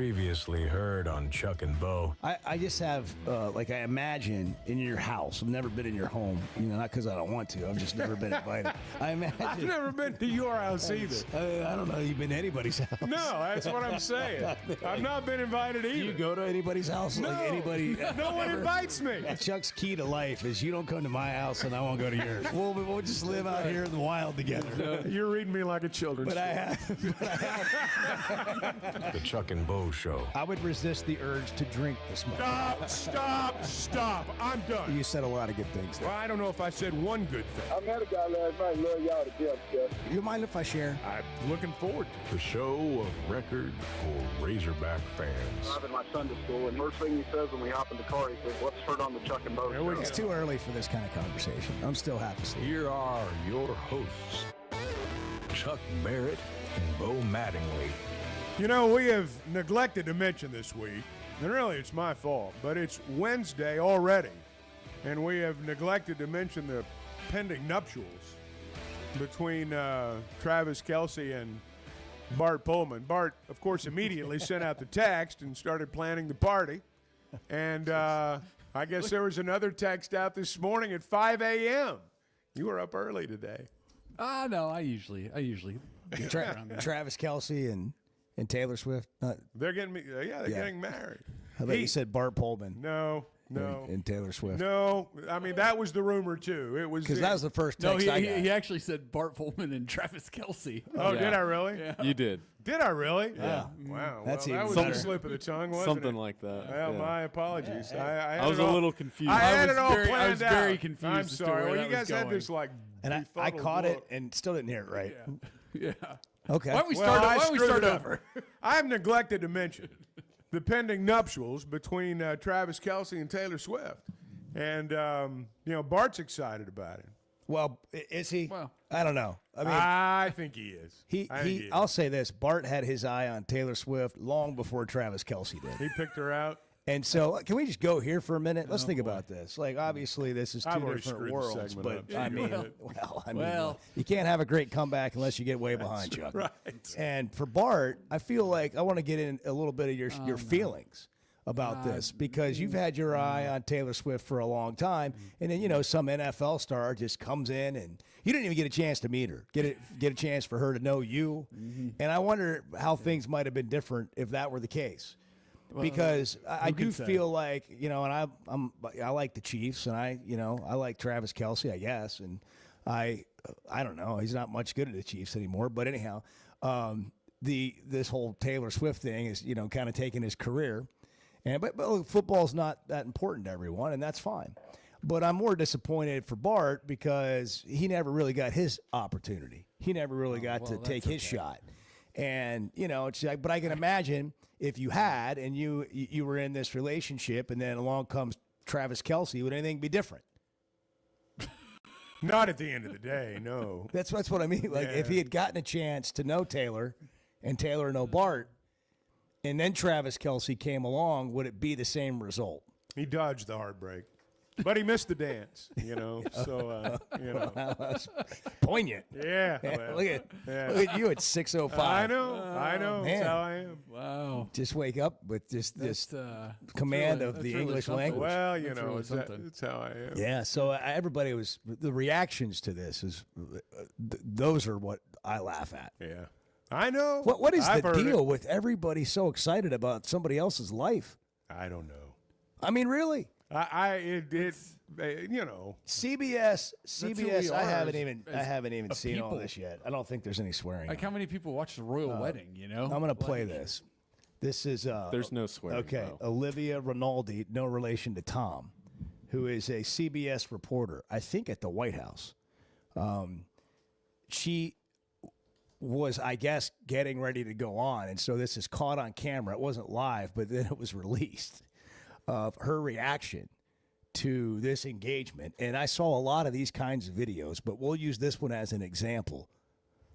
Previously heard on Chuck and Bo. I just have, I imagine in your house. I've never been in your home, not because I don't want to. I've just never been invited. I imagine. I've never been to your house either. I don't know. You've been to anybody's house. No, that's what I'm saying. I've not been invited either. Do you go to anybody's house? No. Like anybody? No one invites me. Chuck's key to life is you don't come to my house and I won't go to yours. We'll just live out here in the wild together. You're reading me like a children's But I The Chuck and Bo Show. I would resist the urge to drink this morning. Stop. I'm done. You said a lot of good things there. Well, I don't know if I said one good thing. I met a guy last night. Love y'all to death, Jeff. You mind if I share? I'm looking forward to it. The show of record for Razorback fans. I'm in my Sunday school, and first thing he says when we hop in the car, he says, "Let's start on the Chuck and Bo There we show." go. It's too early for this kind of conversation. I'm still half asleep. Here are your hosts, Chuck Barrett and Bo Mattingly. You know, we have neglected to mention this week, and really it's my fault, but it's Wednesday already, and we have neglected to mention the pending nuptials between Travis Kelce and Bart Pullman. Bart, of course, immediately sent out the text and started planning the party, and I guess there was another text out this morning at 5 a.m. You were up early today. No, I usually get around there. Travis Kelce and Taylor Swift. They're getting getting married. I thought you said Bart Pullman. No. And Taylor Swift. No, I mean that was the rumor too. It was Because that was the first No, text I got. he actually said Bart Pullman and Travis Kelce. Oh, did I really? Yeah. You did. Did I really? Yeah. Wow. That's well, that even was better. a slip of the tongue, wasn't Something it? like that. Well, yeah. my apologies. I I was a little confused. I had was it all very- I planned was out. very confused I'm as to sorry. where Well, that you guys was had going. this like. And I befuddled caught look. it and still didn't hear it right. Yeah. Okay. Why don't we Well, start? I Why don't we screwed start it up. over? I have neglected to mention the pending nuptials between Travis Kelce and Taylor Swift, and Bart's excited about it. Well, is he? Well, I don't know. I mean, I think he is. I think he is. I'll say this. Bart had his eye on Taylor Swift long before Travis Kelce did. He picked her out. And so, can we just go here for a minute? Let's think about this. Like, obviously, this is two I've already different screwed the worlds, segment but up. I mean, Well. you can't have a great comeback unless you get way behind, Chuck. Right. And for Bart, I feel like I want to get in a little bit of your feelings about this because you've had your eye on Taylor Swift for a long time, and then some NFL star just comes in and you didn't even get a chance to meet her, get a chance for her to know you, and I wonder how things might have been different if that were the case. Because I do feel like and I like the Chiefs and I like Travis Kelce, I guess, and I don't know, he's not much good at the Chiefs anymore, but anyhow, this whole Taylor Swift thing is kind of taking his career, but look, football's not that important to everyone, and that's fine. But I'm more disappointed for Bart because he never really got his opportunity. He never really got to take his shot. And, it's like, but I can imagine if you had and you were in this relationship and then along comes Travis Kelce, would anything be different? Not at the end of the day, no. That's what I mean. Like, if he had gotten a chance to know Taylor and Taylor know Bart, and then Travis Kelce came along, would it be the same result? He dodged the heartbreak. But he missed the dance, so, That's poignant. Yeah. Well, Look at you at 6:05. I know. Man. That's how I am. Wow. Just wake up with just this command really- of that's the really English something. language. Well, That's really something. that's how I am. Yeah, so everybody was the reactions to this is those are what I laugh at. Yeah. I know. What is I've the heard deal it. with everybody so excited about somebody else's life? I don't know. I mean, really? CBS. CBS. we I are haven't as even seen all people. this yet. I don't think there's any swearing. Like how many people watch the royal wedding? I'm going to play this. This is There's no swearing. okay. no. Olivia Rinaldi, no relation to Tom, who is a CBS reporter, I think at the White House. She was, I guess, getting ready to go on, and so this is caught on camera. It wasn't live, but then it was released of her reaction to this engagement. And I saw a lot of these kinds of videos, but we'll use this one as an example.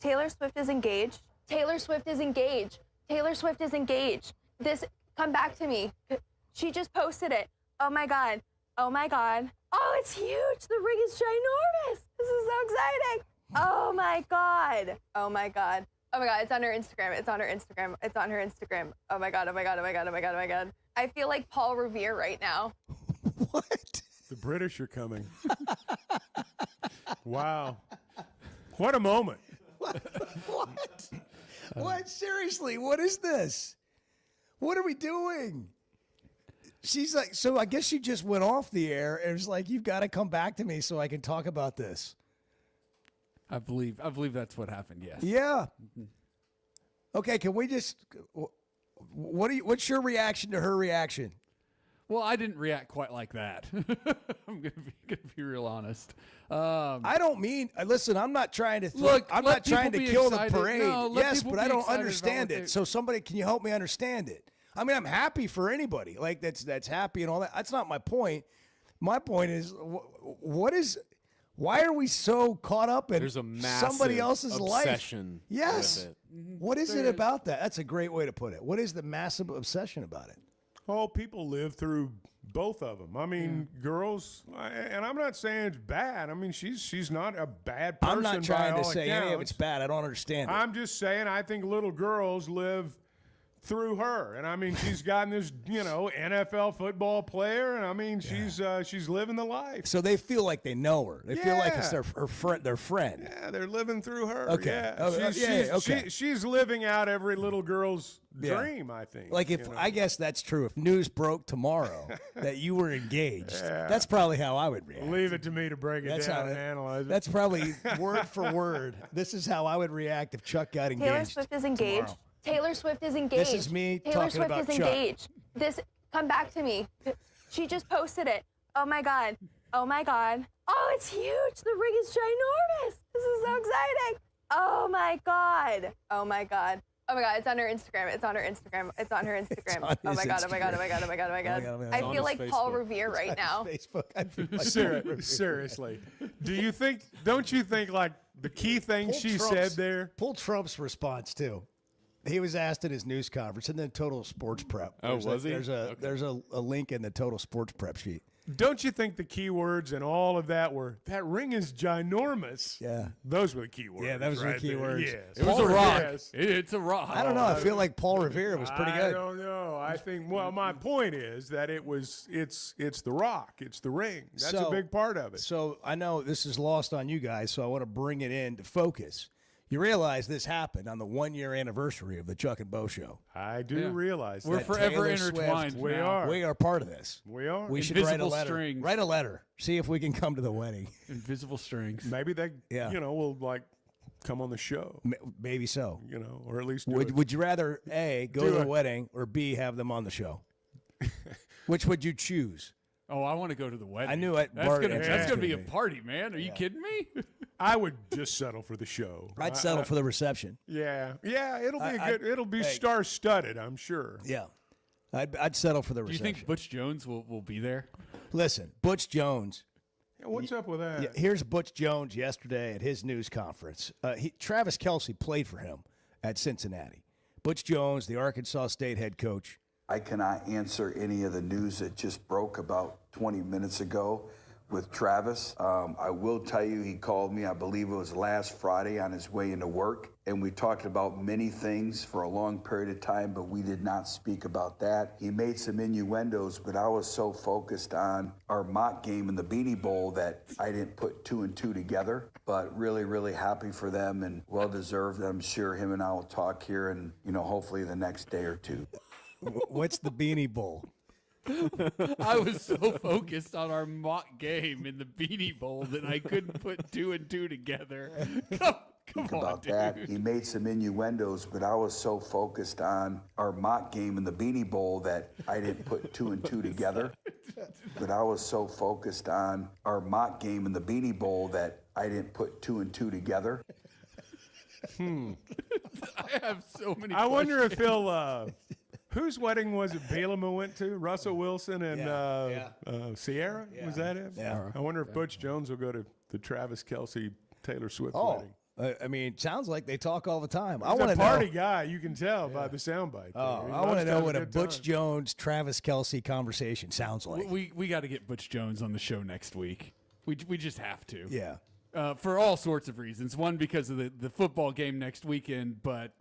Taylor Swift is engaged. Taylor Swift is engaged. Taylor Swift is engaged. Come back to me. She just posted it. Oh my God. Oh my God. Oh, it's huge. The ring is ginormous. This is so exciting. Oh my God. Oh my God. Oh my God, it's on her Instagram. It's on her Instagram. It's on her Instagram. Oh my God, oh my God, oh my God, oh my God, oh my God. I feel like Paul Revere right now. What? The British are coming. Wow. What a moment. What? What? Seriously, what is this? What are we doing? She's like, so I guess she just went off the air and was like, you've got to come back to me so I can talk about this. I believe that's what happened. Yes. Yeah. Okay, can we just what's your reaction to her reaction? Well, I didn't react quite like that. I'm gonna be real honest. I don't mean. Listen, I'm not trying to. Look, I'm let not trying to people be kill excited. the parade. No, let yes, people but I be don't excited about understand what it. they- So somebody, can you help me understand it? I mean, I'm happy for anybody like that's happy and all that. That's not my point. My point is, what is? Why are we so caught up in There's a somebody massive else's obsession life? Yes. with it. What is it about that? That's a great way to put it. What is the massive obsession about it? Oh, people live through both of them. I mean, girls, and I'm not saying it's bad. I mean, she's not a bad person. I'm not trying by to all say any of accounts. it's bad. I don't understand it. I'm just saying I think little girls live through her, and I mean she's gotten this NFL football player, and I mean she's living the life. So they feel like they know her. They feel like it's Yeah. their friend. Yeah, they're living through her. Okay. Yeah, Oh, okay. she's living out every little girl's Yeah. dream. I think. Like if I guess that's true. If news broke tomorrow that you were engaged, that's probably how I would react. Leave it to me to break it That's down how and analyze it. That's probably word for word. This is how I would react if Chuck got engaged. Taylor Swift is engaged. tomorrow. Taylor Swift is engaged. This is me Taylor talking Swift about is Chuck. engaged. Come back to me. She just posted it. Oh my God. Oh my God. Oh, it's huge. The ring is ginormous. This is so exciting. Oh my God. Oh my God. Oh my God, it's on her Instagram. It's on her Instagram. It's on her Instagram. on Oh my his God, oh my God, oh my God, oh my God, oh my God. Oh my God. I on feel his like Paul Facebook. Revere right now. Facebook. I feel like Seriously, don't you think like the key thing Pull she Trump's- said there? Pull Trump's response too. He was asked at his news conference and then Total Sports Prep. Oh, was he? There's a link in the Total Sports Prep sheet. Don't you think the key words and all of that were, that ring is ginormous? Yeah. Those were the key words. Yeah, those were the right key there. words. Yes. It was a rock. Yes. It's a rock. I don't know. I feel like Paul Revere was pretty I good. don't know. I think, well, my point is that it's the rock. It's the ring. That's a So- big part of it. So I know this is lost on you guys, so I want to bring it in to focus. You realize this happened on the 1-year anniversary of the Chuck and Bo Show. I do Yeah. realize We're that. forever Taylor Swift, intertwined. we now. are. We are part of this. We are. We should write a Invisible letter. strings. Write a letter. See if we can come to the wedding. Invisible strings. Maybe they, Yeah. will like come on the show, Maybe so. or at least do Would, it. would you rather A, go Do to the it. wedding, or B, have them on the show? Which would you choose? Oh, I want to go to the wedding. I knew it. That's Bart- gonna that's that's gonna be a gonna be. party, man. Are you kidding me? I would just settle for the show. I'd settle for the reception. Yeah, it'll be I- it'll be hey. star-studded, I'm sure. Yeah. I'd settle for the Do you reception. think Butch Jones will be there? Listen, Butch Jones. Yeah, what's up with that? Yeah, here's Butch Jones yesterday at his news conference. Travis Kelce played for him at Cincinnati. Butch Jones, the Arkansas State head coach. I cannot answer any of the news that just broke about 20 minutes ago with Travis. I will tell you, he called me, I believe it was last Friday on his way into work, and we talked about many things for a long period of time, but we did not speak about that. He made some innuendos, but I was so focused on our mock game in the Beanie Bowl that I didn't put 2 and 2 together. But really, really happy for them and well-deserved. I'm sure him and I will talk here and, hopefully the next day or two. What's the Beanie Bowl? I was so focused on our mock game in the Beanie Bowl that I couldn't put 2 and 2 together. Come Think on, about dude. that. He made some innuendos, but I was so focused on our mock game in the Beanie Bowl that I didn't put 2 and 2 together. But I was so focused on our mock game in the Beanie Bowl that I didn't put 2 and 2 together. I have so many. I wonder if questions. he'll. Whose wedding was it Balaam went to? Russell Wilson and Sierra? Yeah. Was that it? Yeah. I wonder if Butch Jones will go to the Travis Kelce Taylor Swift Oh, wedding. I mean, sounds like they talk all the time. I He's want a to party know. guy. You can tell by the soundbite. Oh, He I loves want to know have what a good Butch time. Jones, Travis Kelce conversation sounds like. We got to get Butch Jones on the show next week. We just have to. Yeah. For all sorts of reasons. One, because of the football game next weekend, but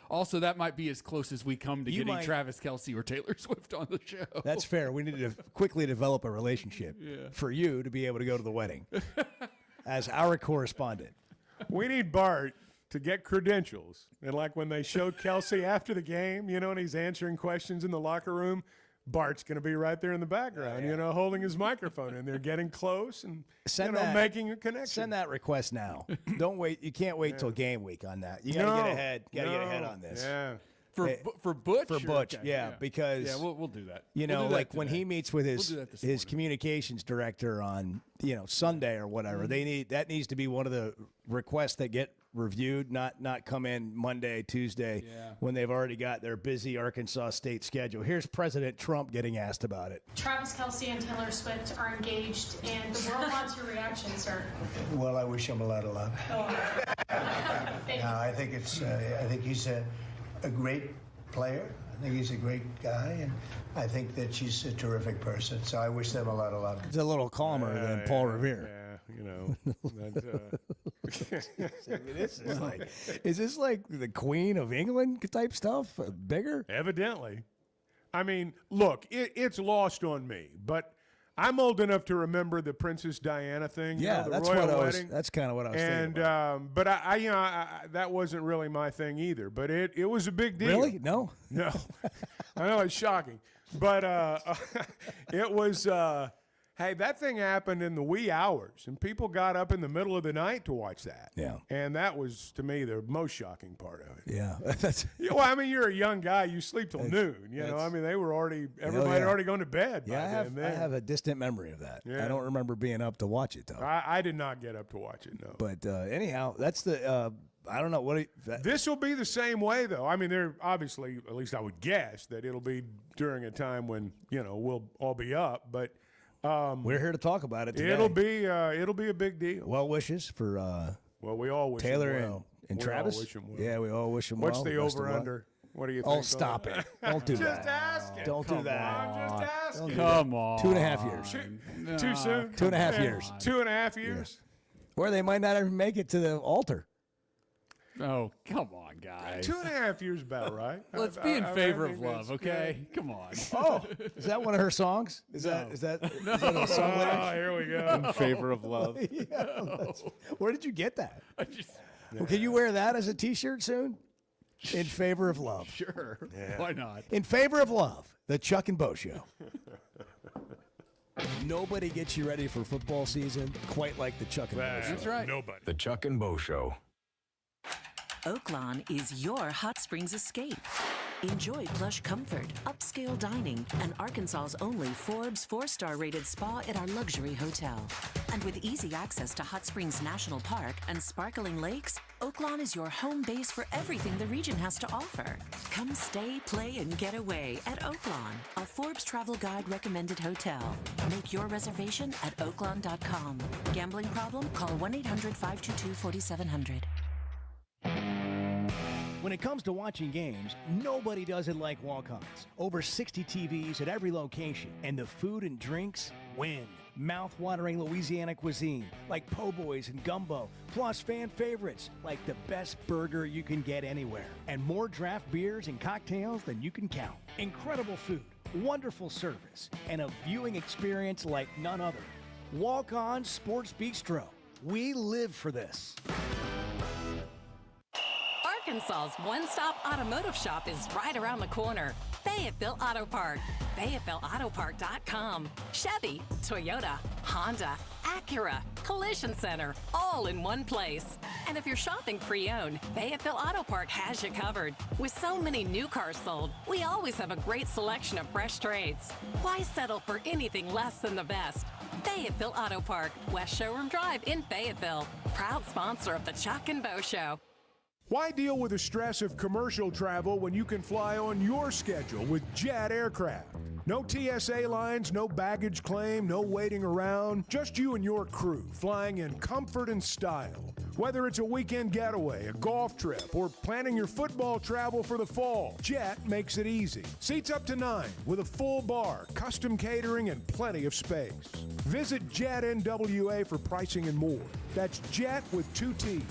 also that might be as close as we come to getting Travis Kelce or Taylor Swift on the show. That's fair. We need to quickly develop a relationship for you to be able to go to the wedding as our correspondent. We need Bart to get credentials. And like when they showed Kelce after the game, and he's answering questions in the locker room, Bart's going to be right there in the background, holding his microphone, and they're getting close and making a connection. Send that request now. Don't wait. You can't wait till game week on that. You got to get ahead. Got to get ahead on this. Yeah. For Butch? For Butch, Okay, because we'll do that. When he meets with his communications director on Sunday or whatever, that needs to be one of the requests that get reviewed, not come in Monday, Tuesday when they've already got their busy Arkansas State schedule. Here's President Trump getting asked about it. Travis Kelce and Taylor Swift are engaged, and the world wants your reaction, sir. Well, I wish him a lot of luck. I think he's a great player. I think he's a great guy, and I think that she's a terrific person. So I wish them a lot of luck. It's a little calmer than Paul Revere. Is this like the Queen of England type stuff? Bigger? Evidently. I mean, look, it's lost on me, but I'm old enough to remember the Princess Diana thing. Yeah, the that's royal what wedding. That's kind of what I was thinking about. But I that wasn't really my thing either. But it was a big deal. Really? No. I know it's shocking, but it was. Hey, that thing happened in the wee hours, and people got up in the middle of the night to watch that. Yeah. And that was, to me, the most shocking part of it. Yeah. Well, I mean, you're a young guy. You sleep till noon. I mean, they were everybody had already gone to bed. Yeah, I have a distant memory of that. Yeah. I don't remember being up to watch it, though. I did not get up to watch it, no. But anyhow, that's the I don't know. This will be the same way, though. I mean, they're obviously, at least I would guess, that it'll be during a time when, we'll all be up. But we're here to talk about it today. It'll be a big deal. Well wishes for well, we all wish Taylor him well. and Travis. All wish him well. Yeah, we all wish him What's well. What's the over-under? What do you think? Oh, stop it. Don't do that. Just asking. Don't do that. I'm just asking. Come on. 2.5 years. Too soon? 2.5 years. 2.5 years? Yeah. Or they might not even make it to the altar. Oh, come on, guys. 2.5 years about right. Let's be in favor of love, okay? Come on. Oh, is that one of her songs? Is that a song lyric? Oh, here we go. In favor of love. Where did you get that? Well, can you wear that as a T-shirt soon? In favor of love. Sure. Yeah. Why not? In favor of love, the Chuck and Bo Show. Nobody gets you ready for football season quite like the Chuck and Bo Show. That's right. Nobody. The Chuck and Bo Show. Oaklawn is your hot springs escape. Enjoy plush comfort, upscale dining, and Arkansas's only Forbes 4-star rated spa at our luxury hotel. And with easy access to Hot Springs National Park and sparkling lakes, Oaklawn is your home base for everything the region has to offer. Come stay, play, and get away at Oaklawn, a Forbes Travel Guide recommended hotel. Make your reservation at oaklawn.com. Gambling problem? Call 1-800-522-4700. When it comes to watching games, nobody does it like walk-ons. Over 60 TVs at every location, and the food and drinks win. Mouth-watering Louisiana cuisine like po' boys and gumbo, plus fan favorites like the best burger you can get anywhere, and more draft beers and cocktails than you can count. Incredible food, wonderful service, and a viewing experience like none other. Walk-On Sports Bistro. We live for this. Arkansas's one-stop automotive shop is right around the corner. Fayetteville Auto Park. FayettevilleAutoPark.com. Chevy, Toyota, Honda, Acura, Collision Center, all in one place. And if you're shopping pre-owned, Fayetteville Auto Park has you covered. With so many new cars sold, we always have a great selection of fresh trades. Why settle for anything less than the best? Fayetteville Auto Park, West Showroom Drive in Fayetteville. Proud sponsor of the Chuck and Bo Show. Why deal with the stress of commercial travel when you can fly on your schedule with Jet Aircraft? No TSA lines, no baggage claim, no waiting around. Just you and your crew flying in comfort and style. Whether it's a weekend getaway, a golf trip, or planning your football travel for the fall, Jet makes it easy. Seats up to 9 with a full bar, custom catering, and plenty of space. Visit Jet NWA for pricing and more. That's Jet with 2 T's.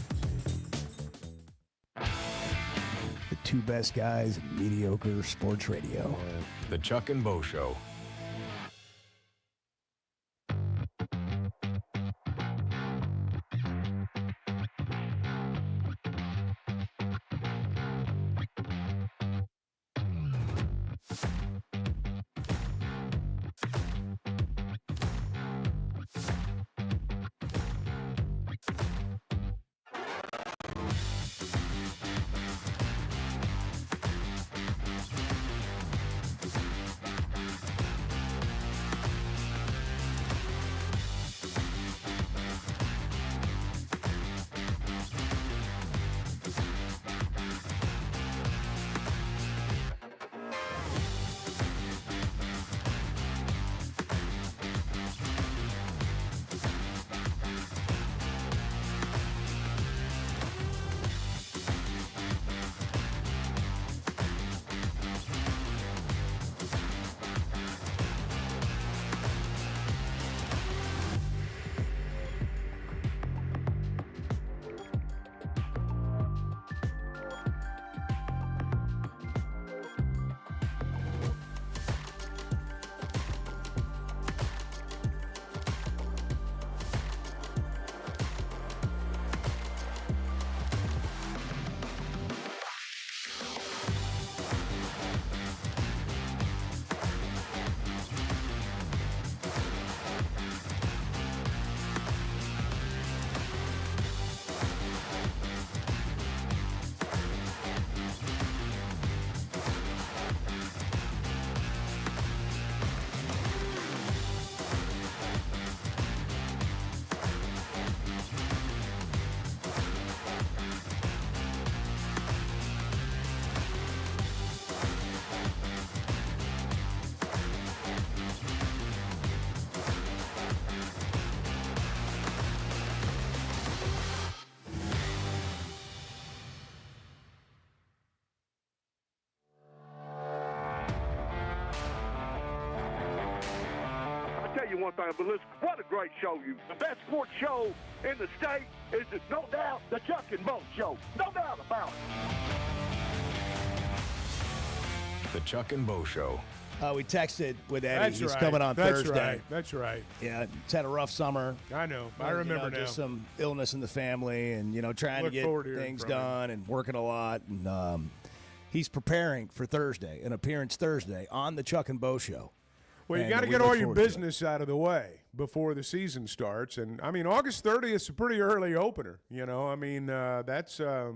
The two best guys in mediocre sports radio. The Chuck and Bo Show. You one thing, but listen, what a great show. The best sports show in the state is, no doubt, the Chuck and Bo Show. No doubt about it. The Chuck and Bo Show. We texted with Eddie. That's He's right. coming on That's Thursday. Right. That's right. Yeah, he's had a rough summer. I know. I remember now. Just some illness in the family and, trying to get things done and working a lot. And he's preparing for Thursday, an appearance Thursday on the Chuck and Bo Show. Well, you got to get all your business out of the way before the season starts. And, August 30th is a pretty early opener. That's, no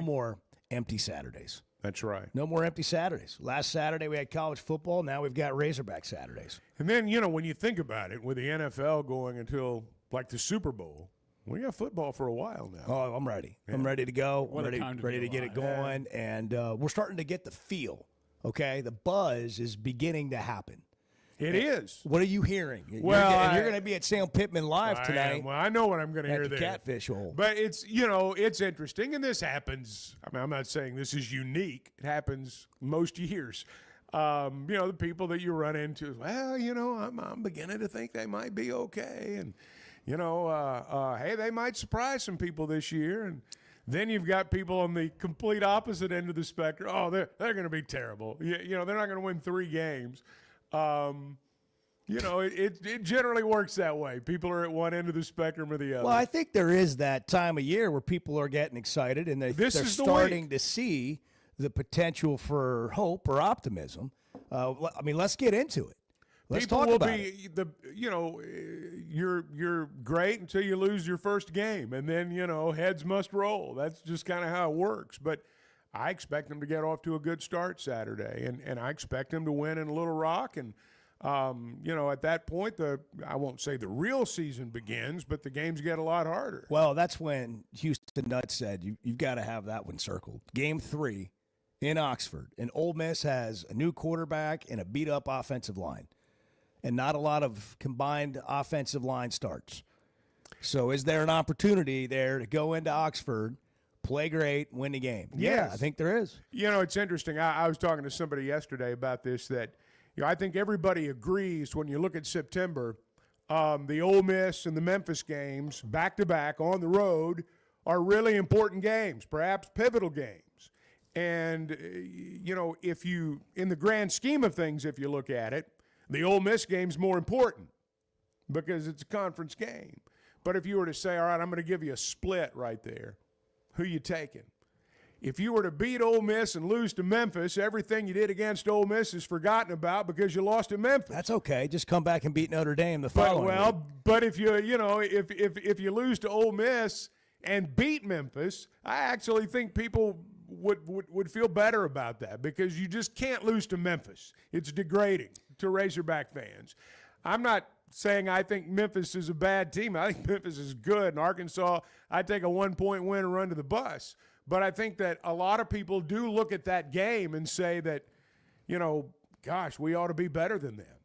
more empty Saturdays. That's right. No more empty Saturdays. Last Saturday we had college football. Now we've got Razorback Saturdays. And then, when you think about it, with the NFL going until, the Super Bowl, we got football for a while now. Oh, I'm ready. Yeah. I'm ready to go. I'm ready to get it going. Yeah. And we're starting to get the feel. Okay, the buzz is beginning to happen. It is. What are you hearing? Well, you're going to be at Sam Pittman Live tonight. Well, I know what I'm going to hear there. Catfish hole. But it's, it's interesting, and this happens. I'm not saying this is unique. It happens most years. The people that you run into, well, I'm beginning to think they might be okay, and hey, they might surprise some people this year, and then you've got people on the complete opposite end of the spectrum. Oh, they're going to be terrible. They're not going to win 3 games. It generally works that way. People are at one end of the spectrum or the other. Well, I think there is that time of year where people are getting excited and they're starting to see the potential for hope or optimism. Let's get into it. Let's people talk will about be it. You're great until you lose your first game, and then heads must roll. That's just kind of how it works. But I expect them to get off to a good start Saturday, and I expect them to win in Little Rock. And at that point, I won't say the real season begins, but the games get a lot harder. Well, that's when Houston Nutt said you've got to have that one circled. Game 3 in Oxford, and Ole Miss has a new quarterback and a beat-up offensive line, and not a lot of combined offensive line starts. So is there an opportunity there to go into Oxford, play great, win the game? Yes. Yeah, I think there is. You know, it's interesting. I was talking to somebody yesterday about this, that I think everybody agrees when you look at September, the Ole Miss and the Memphis games, back-to-back on the road, are really important games, perhaps pivotal games. And, if you, in the grand scheme of things, if you look at it, the Ole Miss game's more important because it's a conference game. But if you were to say, all right, I'm going to give you a split right there, who you taking? If you were to beat Ole Miss and lose to Memphis, everything you did against Ole Miss is forgotten about because you lost to Memphis. That's okay. Just come back and beat Notre Dame the following week. But if if you lose to Ole Miss and beat Memphis, I actually think people would feel better about that because you just can't lose to Memphis. It's degrading to Razorback fans. I'm not saying I think Memphis is a bad team. I think Memphis is good. And Arkansas, I'd take a 1-point win and run to the bus. But I think that a lot of people do look at that game and say that, gosh, we ought to be better than them.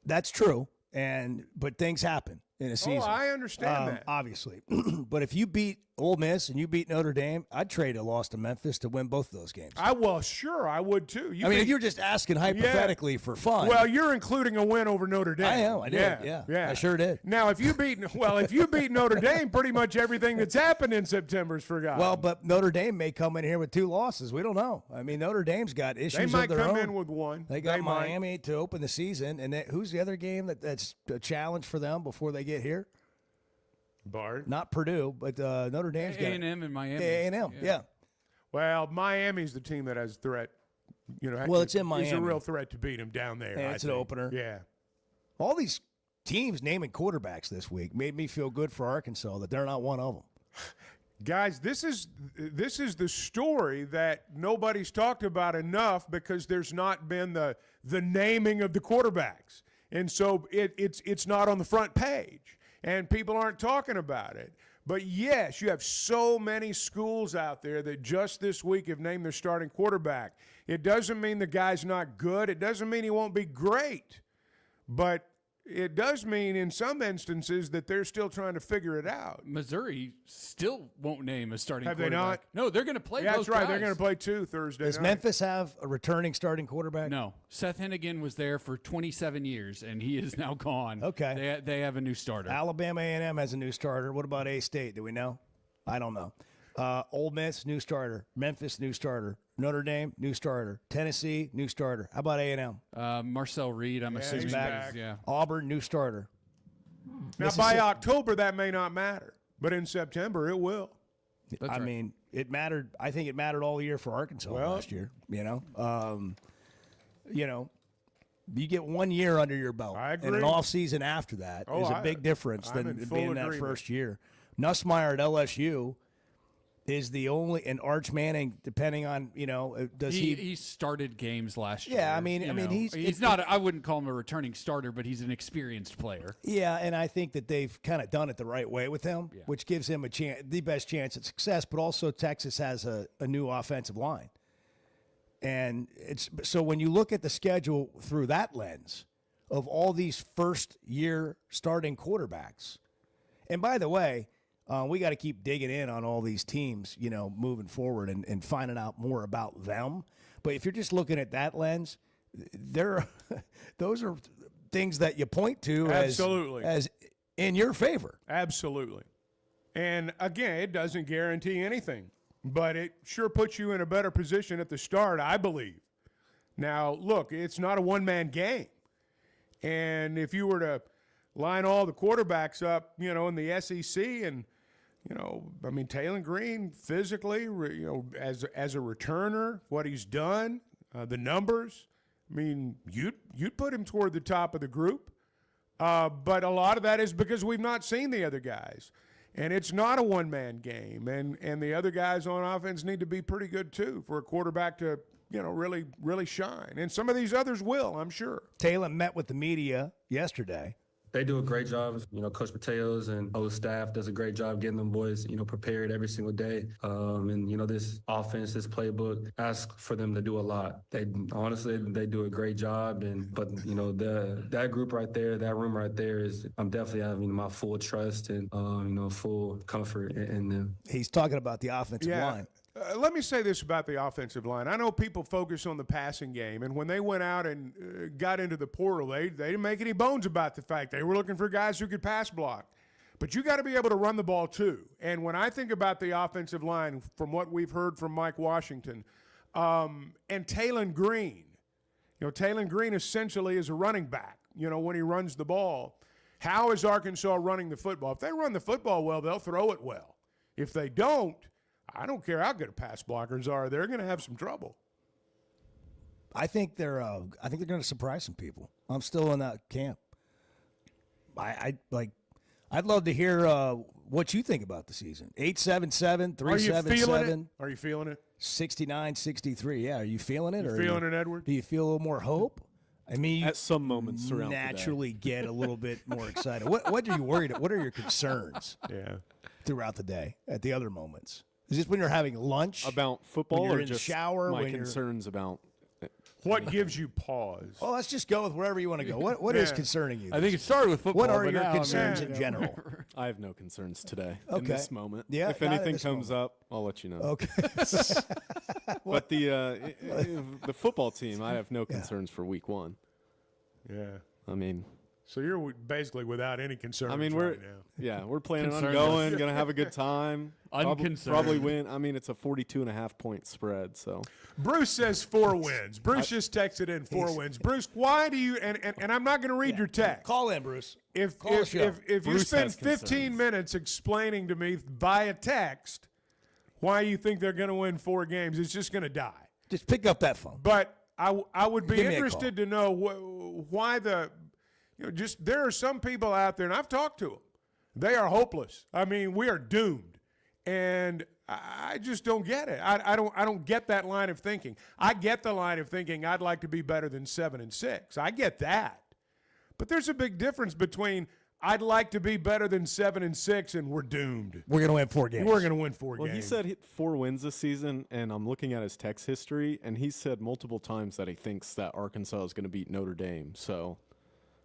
That's true. But things happen in a season. Oh, I understand that. Obviously. But if you beat Ole Miss and you beat Notre Dame, I'd trade a loss to Memphis to win both of those games. Sure, I would too. If you're just asking hypothetically for fun. Well, you're including a win over Notre Dame. I am. I did. Yeah. I sure did. Now, if you beat Notre Dame, pretty much everything that's happened in September is forgotten. Well, but Notre Dame may come in here with 2 losses. We don't know. Notre Dame's got issues of their own. They might come in with 1. They got Miami to open the season. And who's the other game that's a challenge for them before they get here? Bart. Not Purdue, but Notre Dame's got A&M and Miami. A&M, yeah. Well, Miami's the team that has a threat. It's in Miami. It's a real threat to beat them down there. And it's an opener. Yeah. All these teams naming quarterbacks this week made me feel good for Arkansas that they're not one of them. Guys, this is the story that nobody's talked about enough because there's not been the naming of the quarterbacks, and so it's not on the front page. And people aren't talking about it. But, yes, you have so many schools out there that just this week have named their starting quarterback. It doesn't mean the guy's not good. It doesn't mean he won't be great. But it does mean in some instances that they're still trying to figure it out. Missouri still won't name a starting have quarterback. Have they not? No, they're going to play both that's right. guys. They're going to play 2 Thursday Does night. Memphis have a returning starting quarterback? No. Seth Hennigan was there for 27 years, and he is now gone. Okay. They have a new starter. Alabama A&M has a new starter. What about A-State? Do we know? I don't know. Ole Miss, new starter. Memphis, new starter. Notre Dame, new starter. Tennessee, new starter. How about A&M? Marcel Reed, I'm assuming. He's back. Yeah. Auburn, new starter. Now, by October, that may not matter. But in September, it will. I mean, it mattered. I think it mattered all year for Arkansas last year. You get 1 year under your belt. I agree. And an off season after that is a big difference than being that first year. Nussmeier at LSU is the only, and Arch Manning, depending on, does he started games last year. Yeah, I mean, he's not. I wouldn't call him a returning starter, but he's an experienced player. Yeah, and I think that they've kind of done it the right way with him, which gives him the best chance at success. But also, Texas has a new offensive line, and so when you look at the schedule through that lens of all these first-year starting quarterbacks, and by the way. We got to keep digging in on all these teams, moving forward and finding out more about them. But if you're just looking at that lens, those are things that you point to as in your favor. Absolutely. And, again, it doesn't guarantee anything, but it sure puts you in a better position at the start, I believe. Now, look, it's not a one-man game. And if you were to line all the quarterbacks up, in the SEC and Taylor Green physically, as a returner, what he's done, the numbers, you'd put him toward the top of the group. But a lot of that is because we've not seen the other guys. And it's not a one-man game. And the other guys on offense need to be pretty good, too, for a quarterback to, really, really shine. And some of these others will, I'm sure. Taylor met with the media yesterday. They do a great job. Coach Mateos and whole staff does a great job getting them boys, prepared every single day. And this offense, this playbook asks for them to do a lot. They do a great job. But that group right there, that room right there I'm definitely having my full trust and, full comfort in them. He's talking about the offensive line. Let me say this about the offensive line. I know people focus on the passing game, and when they went out and got into the portal, they didn't make any bones about the fact they were looking for guys who could pass block. But you got to be able to run the ball too. And when I think about the offensive line, from what we've heard from Mike Washington and Taylon Green, Taylon Green essentially is a running back, when he runs the ball. How is Arkansas running the football? If they run the football well, they'll throw it well. If they don't, I don't care how good a pass blockers are, they're going to have some trouble. I think they're going to surprise some people. I'm still in that camp. I'd love to hear what you think about the season. 877-377. Are you feeling it? 69-63. Yeah, are you feeling it? You feeling it, Edward? Do you feel a little more hope? I mean, at some moments throughout naturally get a little bit more excited. What are you worried about? What are your concerns? Throughout the day at the other moments? Is this when you're having lunch? About football, when you're or in just the shower? my concerns about what gives you pause? Well, let's just go with wherever you want to go. What is concerning you? I think it started with football. What are but your now, concerns in general? I have no concerns today in Okay. this moment. Yeah, if not in anything this comes moment. up, I'll let you know. Okay. But the football team, I have no concerns for week 1. Yeah. I mean, so you're basically without any concerns. I mean, right now. we're planning on going, going to have a good time. Unconcerned. Probably win. I mean, it's a 42.5-point spread. So Bruce says 4 wins. Bruce just texted in 4 wins. Bruce, why do you? And I'm not going to read your text. Call in, Bruce. If you Bruce spend has 15 concerns. minutes explaining to me via text why you think they're going to win 4 games, it's just going to die. Just pick up that phone. But I would be Give me a interested to know why just there are some people out there, and I've talked to them. They are hopeless. I mean, we are doomed, and I just don't get it. I don't get that line of thinking. I get the line of thinking I'd like to be better than 7-6. I get that, but there's a big difference between I'd like to be better than 7-6 and we're doomed. We're going to win 4 games. We're going to win 4 Well, games. he said 4 wins this season, and I'm looking at his text history, and he said multiple times that he thinks that Arkansas is going to beat Notre Dame. So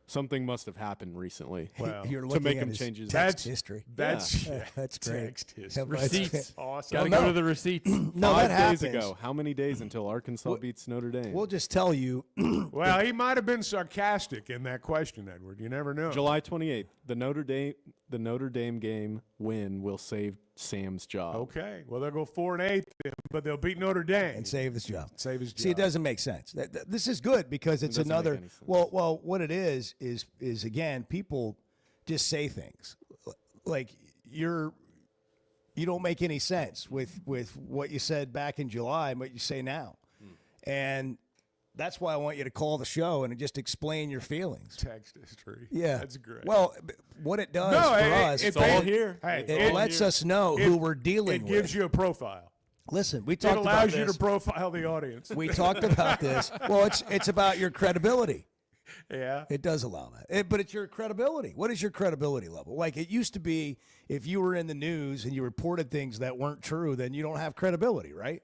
something must have happened recently to make him change his text history. That's that's great. Text history. Receipts. Awesome. Got to go to the receipts. No, that 5 days happens. ago. How many days until Arkansas beats Notre Dame? We'll just tell you. Well, he might have been sarcastic in that question, Edward. You never know. July 28th. The Notre Dame game win will save Sam's job. Okay. Well, they'll go 4-8, but they'll beat Notre Dame and save his job. Save his job. See, it doesn't make sense. This is good because it's doesn't make another. any sense. Well, what it is again, people just say things like you don't make any sense with what you said back in July and what you say now, and that's why I want you to call the show and just explain your feelings. Text history. Yeah, that's great. Well, what it does for us, it's all here. Hey, it lets us know who we're dealing with. It gives you a profile. Listen, we It talked about allows this. you to profile the audience. We talked about this. Well, it's about your credibility. Yeah. It does allow that. But it's your credibility. What is your credibility level? Like it used to be, if you were in the news and you reported things that weren't true, then you don't have credibility, right?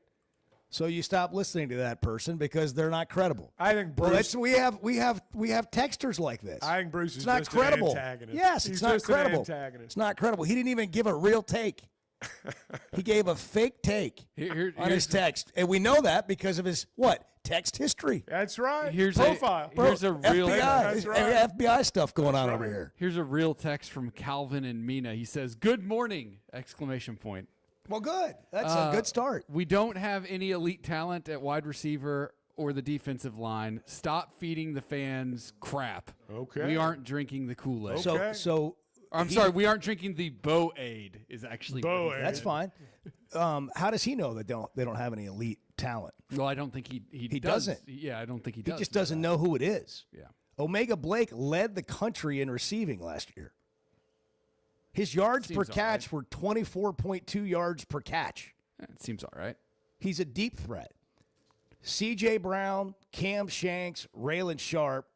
So you stop listening to that person because they're not credible. I think Bruce. Well, we have texters like this. I think Bruce is not just credible. an antagonist. Yes, He's it's not just an credible. antagonist. It's not credible. He didn't even give a real take. He gave a fake take on his text, and we know that because of his text history. That's right. Here's profile. Here's a real FBI. That's right. FBI stuff going on over here. Here's a real text from Calvin and Mina. He says, "Good morning!" Exclamation point. Well, good. That's a good start. We don't have any elite talent at wide receiver or the defensive line. Stop feeding the fans crap. Okay. We aren't drinking the Kool-Aid. Okay. So I'm sorry, we aren't drinking the Bo-Aid is actually Bo-Aid. that's fine. How does he know that they don't have any elite talent? Well, I don't think he doesn't. Yeah, I don't think he does. He just doesn't know who it is. Yeah. Omega Blake led the country in receiving last year. His yards per catch were 24.2 yards per catch. It seems all right. He's a deep threat. C.J. Brown, Cam Shanks, Raylan Sharp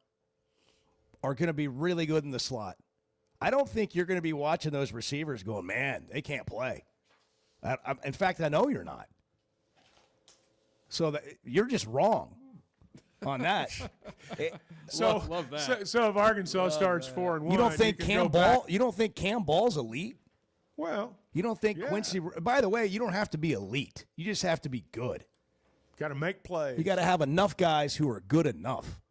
are going to be really good in the slot. I don't think you're going to be watching those receivers going, man, they can't play. In fact, I know you're not. So you're just wrong on that. Love that. So if Arkansas starts 4-1, you don't think You don't think Cam Ball's elite? Well, you don't think Quincy? By the way, you don't have to be elite. You just have to be good. Got to make plays. You got to have enough guys who are good enough.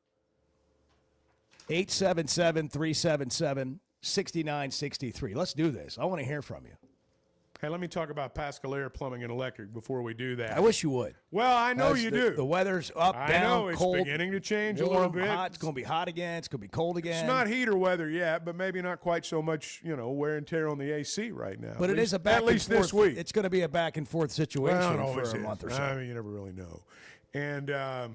877-377-6963. Let's do this. I want to hear from you. Hey, let me talk about Pascal Air Plumbing and Electric before we do that. I wish you would. Well, I know you do. The weather's up, down, I know it's cold, beginning to change warm, a little bit. Hot. It's going to be hot again. It's going to be cold again. It's not heater weather yet, but maybe not quite so much, wear and tear on the AC right now. But it is a back and forth. This week. It's going to be a back and forth situation for a month or so. I mean, you never really know. And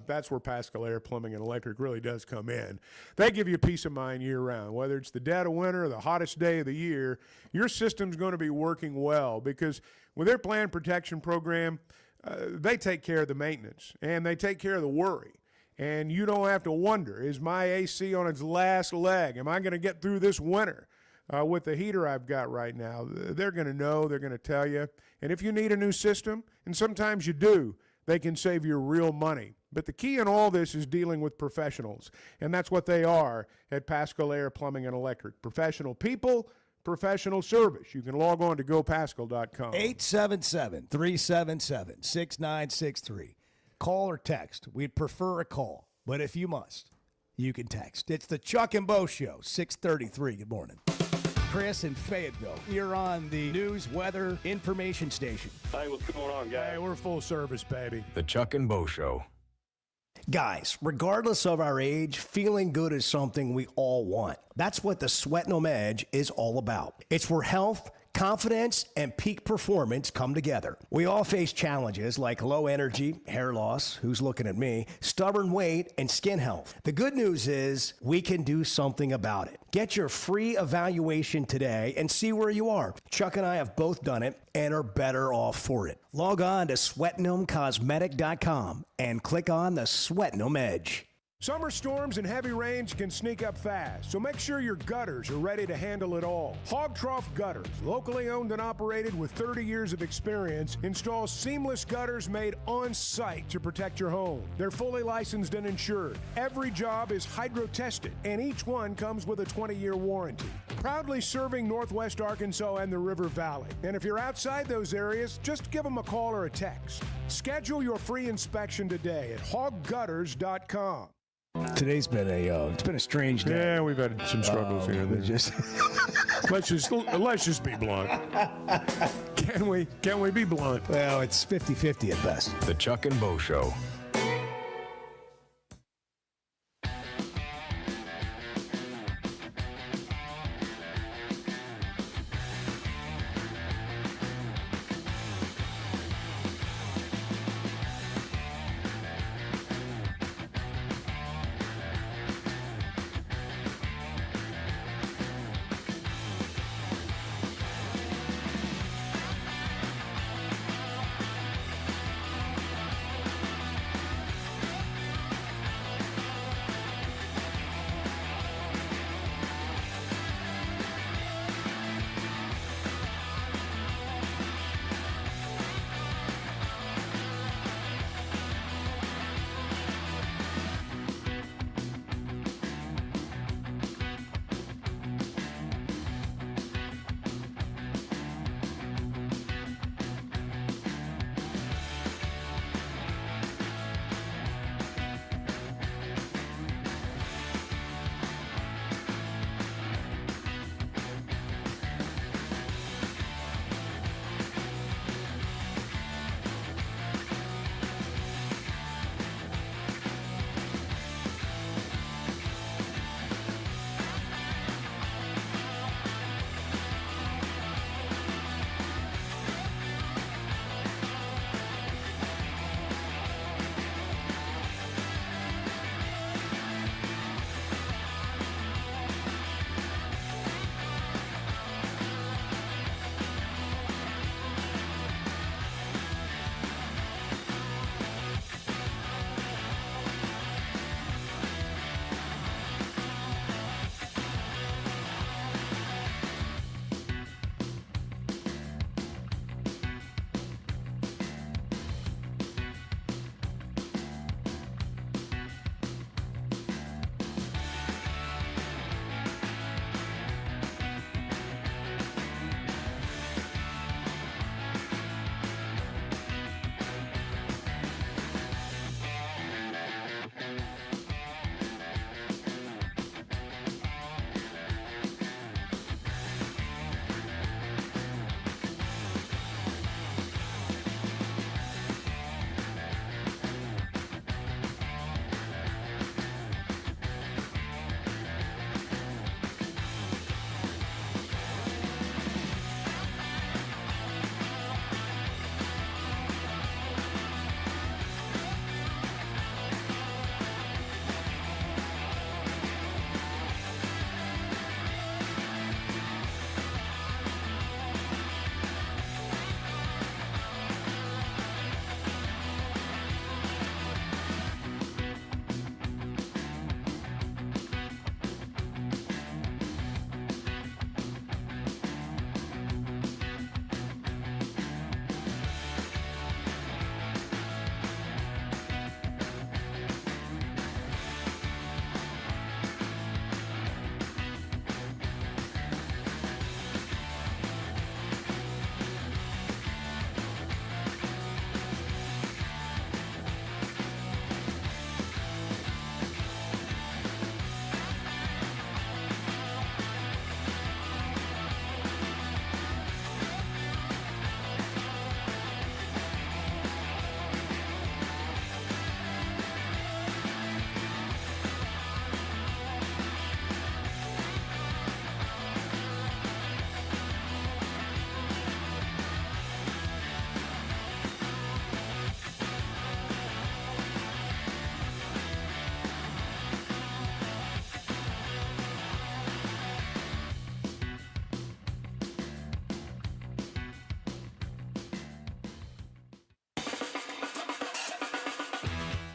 that's where Pascal Air Plumbing and Electric really does come in. They give you peace of mind year-round. Whether it's the dead of winter or the hottest day of the year, your system's going to be working well because with their planned protection program, they take care of the maintenance and they take care of the worry. And you don't have to wonder, is my AC on its last leg? Am I going to get through this winter with the heater I've got right now? They're going to know. They're going to tell you. And if you need a new system, and sometimes you do, they can save you real money. But the key in all this is dealing with professionals, and that's what they are at Pascal Air Plumbing and Electric. Professional people, professional service. You can log on to gopascal.com. 877-377-6963. Call or text. We'd prefer a call, but if you must, you can text. It's the Chuck and Bo Show, 633. Good morning. Chris in Fayetteville. You're on the news, weather, information station. Hey, what's going on, guys? Hey, we're full service, baby. The Chuck and Bo Show. Guys, regardless of our age, feeling good is something we all want. That's what the Sweat No Edge is all about. It's where health, confidence, and peak performance come together. We all face challenges like low energy, hair loss, who's looking at me, stubborn weight, and skin health. The good news is we can do something about it. Get your free evaluation today and see where you are. Chuck and I have both done it and are better off for it. Log on to sweatnomcosmetic.com and click on the Sweat No Edge. Summer storms and heavy rains can sneak up fast, so make sure your gutters are ready to handle it all. Hog Trough Gutters, locally owned and operated with 30 years of experience, installs seamless gutters made on site to protect your home. They're fully licensed and insured. Every job is hydro tested, and each one comes with a 20-year warranty. Proudly serving Northwest Arkansas and the River Valley. And if you're outside those areas, just give them a call or a text. Schedule your free inspection today at hoggutters.com. Today's been it's been a strange day. Yeah, we've had some struggles here. Let's just be blunt. Can we be blunt? Well, it's 50-50 at best. The Chuck and Bo Show.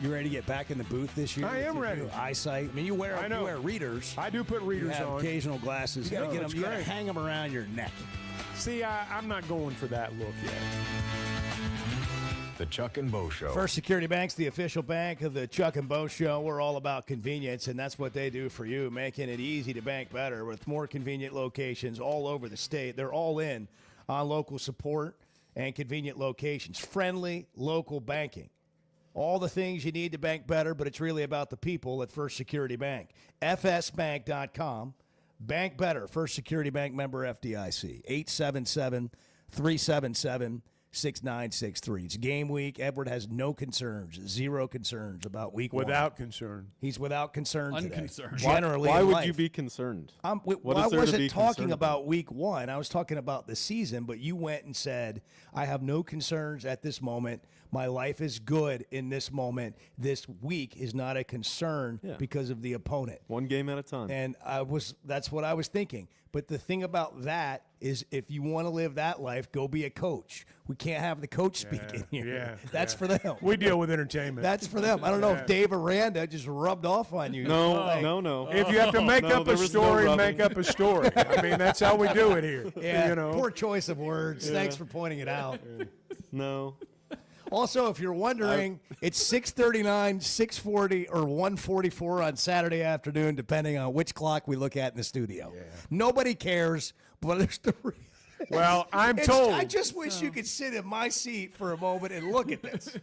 You ready to get back in the booth this year? I am ready. Eyesight. I mean, you wear readers. I do put readers you have on. Occasional glasses. You got to get them. You got to hang them around your neck. See, I'm not going for that look yet. The Chuck and Bo Show. First Security Bank's the official bank of the Chuck and Bo Show. We're all about convenience, and that's what they do for you, making it easy to bank better with more convenient locations all over the state. They're all in on local support and convenient locations. Friendly local banking. All the things you need to bank better, but it's really about the people at First Security Bank. FSBank.com. Bank better. First Security Bank, member FDIC. 877-377-6963. It's game week. Edward has no concerns, zero concerns about week one. Without concern. He's without concern Unconcerned. today. Generally, why in would life. you be concerned? I wasn't talking about week one. I was talking about the season, but you went and said, I have no concerns at this moment. My life is good in this moment. This week is not a concern because of the opponent. One game at a time. And that's what I was thinking. But the thing about that is if you want to live that life, go be a coach. We can't have the coach speak in here. Yeah, That's for them. We deal with entertainment. That's for them. I don't know if Dave Aranda just rubbed off on you. No. If you have to make up a story, make up a story. I mean, that's how we do it here. Yeah, you know. poor choice of words. Yeah. Thanks for pointing it out. No. Also, if you're wondering, it's 6:39, 6:40, or 1:44 on Saturday afternoon, depending on which clock we look at in the studio. Yeah. Nobody cares, but there's the. Well, I'm told. I just wish you could sit in my seat for a moment and look at this.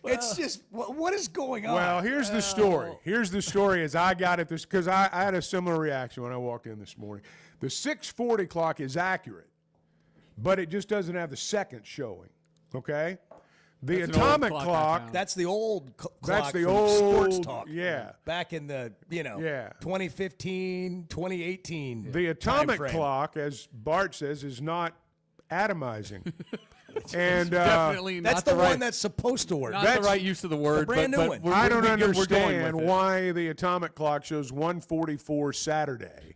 It's just, what is going on? Well, here's the story. Here's the story as I got at this, because I had a similar reaction when I walked in this morning. The 6:40 clock is accurate, but it just doesn't have the seconds showing, okay? The atomic clock. That's the old clock. That's the from old Sports Talk. Yeah. Back in the 2015, 2018. The atomic clock, as Bart says, is not atomizing. And definitely that's not the right, one that's supposed to work. Not the right use of the word. The brand new one. I don't understand why the atomic clock shows 1:44 Saturday.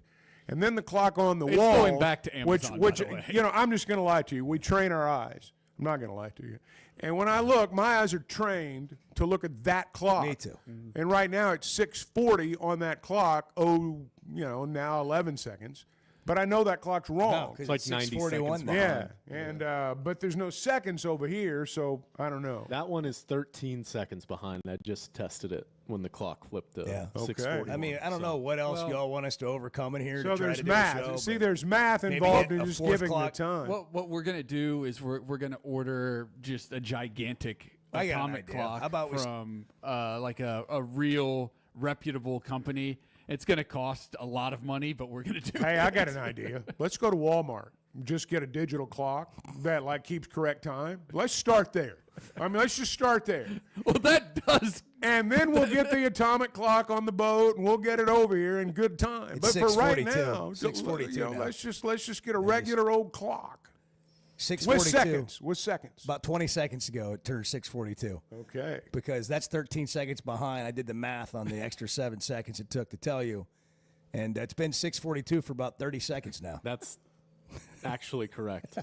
And then the clock on the wall. Going back to Amazon, which by the way. I'm just going to lie to you. We train our eyes. I'm not going to lie to you. And when I look, my eyes are trained to look at that clock. Me too. And right now it's 6:40 on that clock. Now 11 seconds. But I know that clock's wrong. No, it's like 90 seconds now. Yeah, and but there's no seconds over here, so I don't know. That one is 13 seconds behind. I just tested it when the clock flipped to 6:40. I mean, I don't know what else y'all want us to overcome in here. So to try there's to math. Do a show, See, there's math involved in just giving the time. What we're gonna do is we're gonna order just a gigantic atomic clock from like a real reputable company. It's going to cost a lot of money, but we're going to do it. Hey, I got an idea. Let's go to Walmart. Just get a digital clock that keeps correct time. Let's start there. I mean, let's just start there. Well, that does. And then we'll get the atomic clock on the boat, and we'll get it over here in good time. It's but for right 6:42. now, 6:42 now. let's just get a regular old clock. 6:42. With seconds. About 20 seconds ago, it turned 6:42. Okay. Because that's 13 seconds behind. I did the math on the extra 7 seconds it took to tell you. And it's been 6:42 for about 30 seconds now. That's actually correct.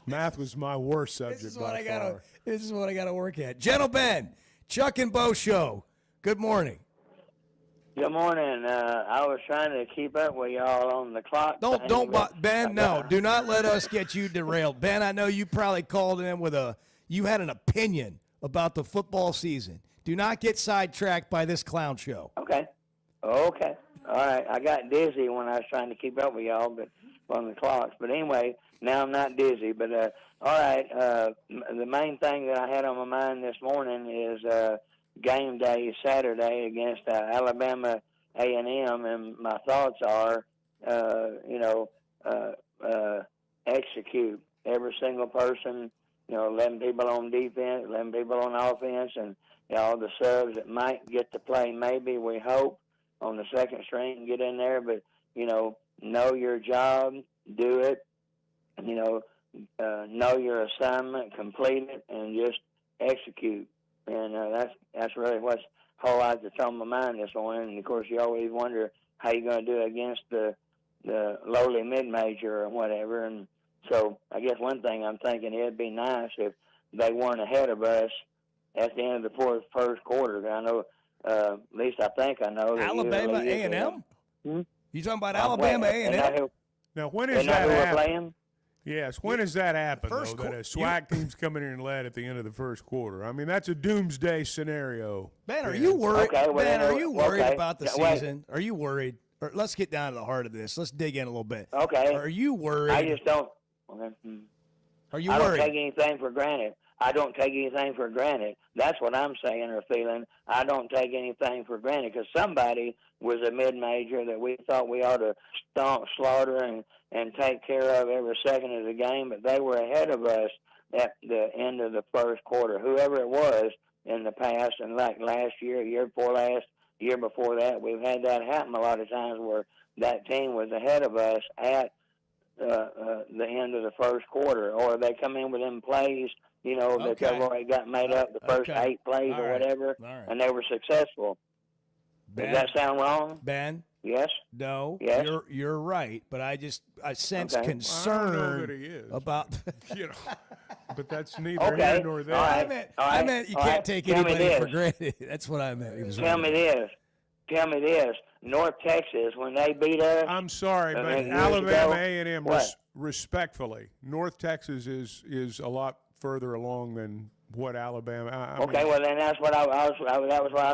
Math was my worst subject This is by what far. This is what I got to work at. Gentle Ben, Chuck and Bo Show. Good morning. Good morning. I was trying to keep up with y'all on the clock. Ben, no. Do not let us get you derailed. Ben, I know you probably called in with you had an opinion about the football season. Do not get sidetracked by this clown show. Okay. All right. I got dizzy when I was trying to keep up with y'all, but on the clocks. But anyway, now I'm not dizzy. But all right. The main thing that I had on my mind this morning is game day Saturday against Alabama A&M, and my thoughts are, execute every single person. 11 people on defense, 11 people on offense, and all the subs that might get to play. Maybe we hope on the second string get in there, but know your job, do it. Know your assignment, complete it, and just execute. And that's really what's whole lot that's on my mind this morning. And of course, you always wonder how you're going to do against the lowly mid-major or whatever. And so I guess one thing I'm thinking, it'd be nice if they weren't ahead of us at the end of the first quarter. I know, at least I think I know. That Alabama A&M? You talking about Alabama A&M? Now, when is that happening? Playing? Yes, when does that happen, though, that a SWAC team's coming in and led at the end of the first quarter? I mean, that's a doomsday scenario. Ben, are you worried? Ben, are you worried about the season? Are you worried? Or let's get down to the heart of this. Let's dig in a little bit. Okay. Are you worried? I just don't. Are you I worried? don't take anything for granted. I don't take anything for granted. That's what I'm saying or feeling. I don't take anything for granted because somebody was a mid-major that we thought we ought to slaughter and take care of every second of the game, but they were ahead of us at the end of the first quarter. Whoever it was in the past, and like last year, year before that, we've had that happen a lot of times where that team was ahead of us at the end of the first quarter, or they come in with them plays, that they've already got made up, the first 8 plays or whatever, and they were successful. Ben, does that sound wrong? Ben? Yes? No. Yes? You're right, but I sense concern I don't know that he is. about but that's neither here nor there. I meant you can't take anybody for granted. That's what I meant. Tell me this. North Texas, when they beat us. I'm sorry, but Alabama A&M, respectfully, North Texas is a lot further along than what Alabama. Well, then that's what that was what I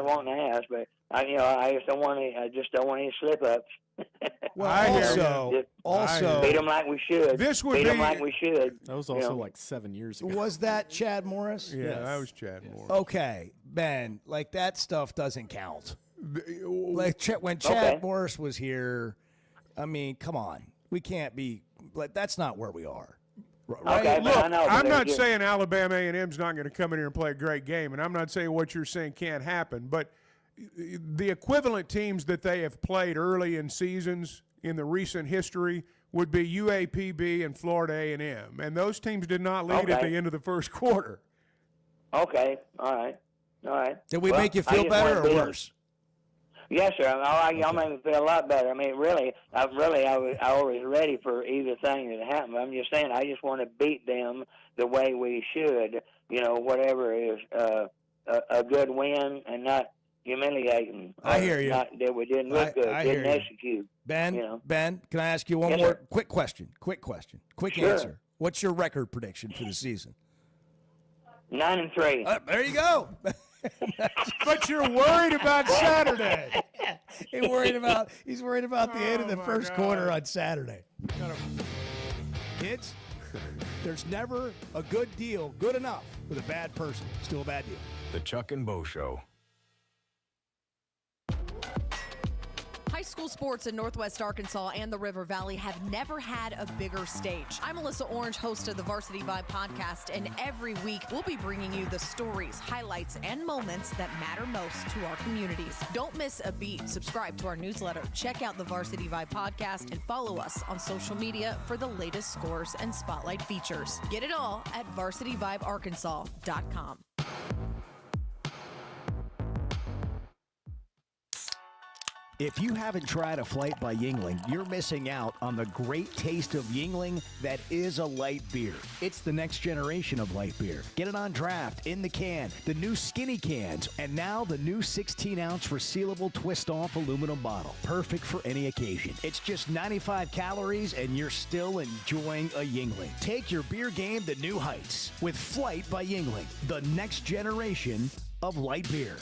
was wanting to ask, but I just don't want any slip ups. Well, also beat them like we should. Beat them like we should. That was also like 7 years ago. Was that Chad Morris? Yeah, that was Chad Morris. Okay, Ben, like that stuff doesn't count. Like when Chad Morris was here, I mean, come on, we can't be like that's not where we are. Right? Okay, Look, I'm not just saying Alabama A&M's not going to come in here and play a great game, and I'm not saying what you're saying can't happen, but the equivalent teams that they have played early in seasons in the recent history would be UAPB and Florida A&M, and those teams did not lead at the end of the first quarter. Okay, all right. Did we make you feel better or worse? Yes, sir. Y'all make me feel a lot better. I mean, I was ready for either thing that happened. I'm just saying, I just want to beat them the way we should. Whatever is a good win and not humiliating. I hear you. Not that we didn't look good, didn't execute. Ben, can I ask you one more quick question? Quick answer. What's your record prediction for the season? 9-3. There you go. But you're worried about Saturday. He's worried about the end of the first quarter on Saturday. Kids, there's never a good deal good enough with a bad person. Still a bad deal. The Chuck and Bo Show. High school sports in Northwest Arkansas and the River Valley have never had a bigger stage. I'm Melissa Orange, host of the Varsity Vibe podcast, and every week we'll be bringing you the stories, highlights, and moments that matter most to our communities. Don't miss a beat. Subscribe to our newsletter, check out the Varsity Vibe podcast, and follow us on social media for the latest scores and spotlight features. Get it all at varsityvibearkansas.com. If you haven't tried a flight by Yuengling, you're missing out on the great taste of Yuengling that is a light beer. It's the next generation of light beer. Get it on draft, in the can, the new skinny cans, and now the new 16-ounce resealable twist-off aluminum bottle. Perfect for any occasion. It's just 95 calories, and you're still enjoying a Yuengling. Take your beer game to new heights with Flight by Yuengling, the next generation of light beer.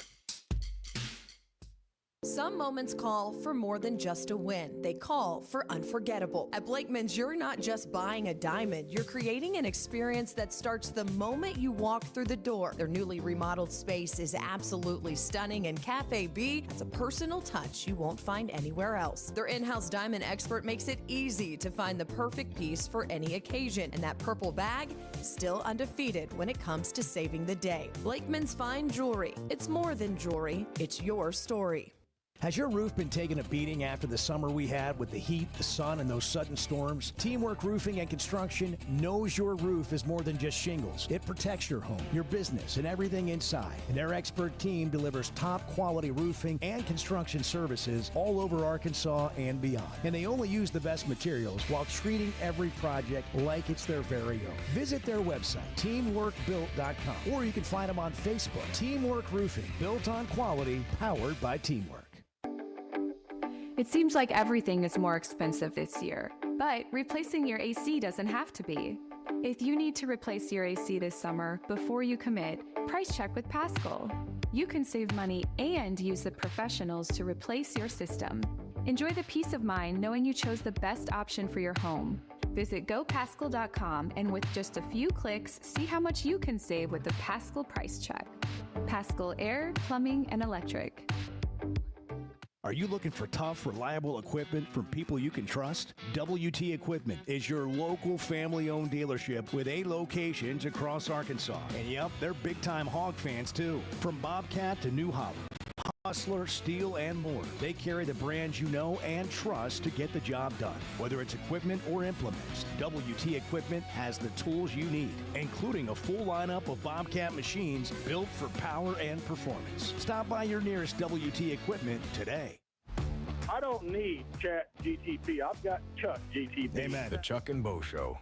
Some moments call for more than just a win. They call for unforgettable. At Blakeman's, you're not just buying a diamond. You're creating an experience that starts the moment you walk through the door. Their newly remodeled space is absolutely stunning, and Cafe B has a personal touch you won't find anywhere else. Their in-house diamond expert makes it easy to find the perfect piece for any occasion, and that purple bag is still undefeated when it comes to saving the day. Blakeman's Fine Jewelry. It's more than jewelry. It's your story. Has your roof been taking a beating after the summer we had with the heat, the sun, and those sudden storms? Teamwork Roofing and Construction knows your roof is more than just shingles. It protects your home, your business, and everything inside. And their expert team delivers top quality roofing and construction services all over Arkansas and beyond. And they only use the best materials while treating every project like it's their very own. Visit their website, teamworkbuilt.com, or you can find them on Facebook. Teamwork Roofing, built on quality, powered by teamwork. It seems like everything is more expensive this year, but replacing your AC doesn't have to be. If you need to replace your AC this summer, before you commit, price check with Paschal. You can save money and use the professionals to replace your system. Enjoy the peace of mind knowing you chose the best option for your home. Visit gopaschal.com and with just a few clicks, see how much you can save with the Paschal price check. Paschal Air, Plumbing, and Electric. Are you looking for tough, reliable equipment from people you can trust? WT Equipment is your local family-owned dealership with 8 locations across Arkansas. And yep, they're big-time hog fans too. From Bobcat to New Holland, Hustler, Steel, and more. They carry the brands you know and trust to get the job done. Whether it's equipment or implements, WT Equipment has the tools you need, including a full lineup of Bobcat machines built for power and performance. Stop by your nearest WT Equipment today. I don't need Chat GTP. I've got Chuck GTP. Amen. The Chuck and Bo Show.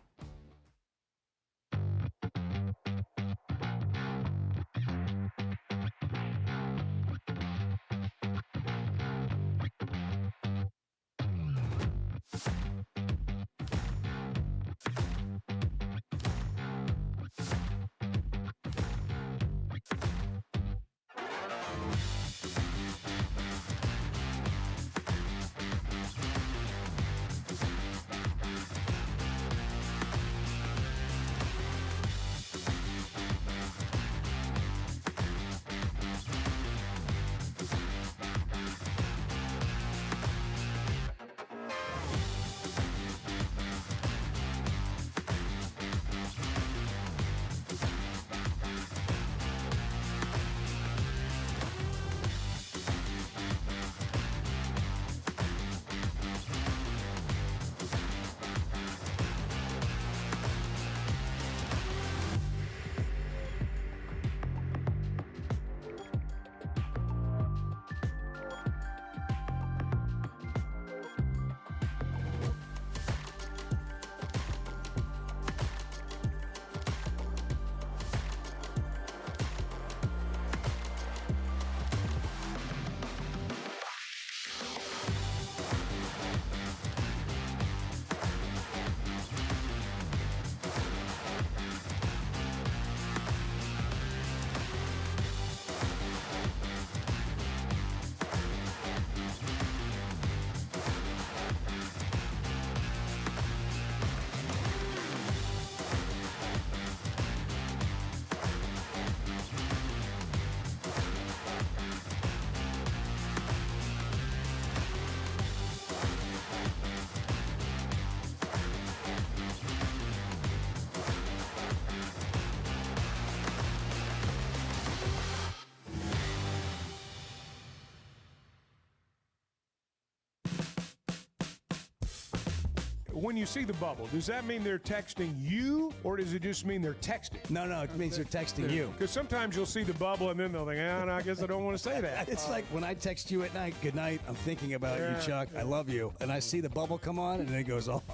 When you see the bubble, does that mean they're texting you, or does it just mean they're texting? No, it means they're texting you. Because sometimes you'll see the bubble, and then they'll think, no, I guess I don't want to say that. It's like when I text you at night, good night, I'm thinking about you, Chuck, I love you, and I see the bubble come on, and then it goes off.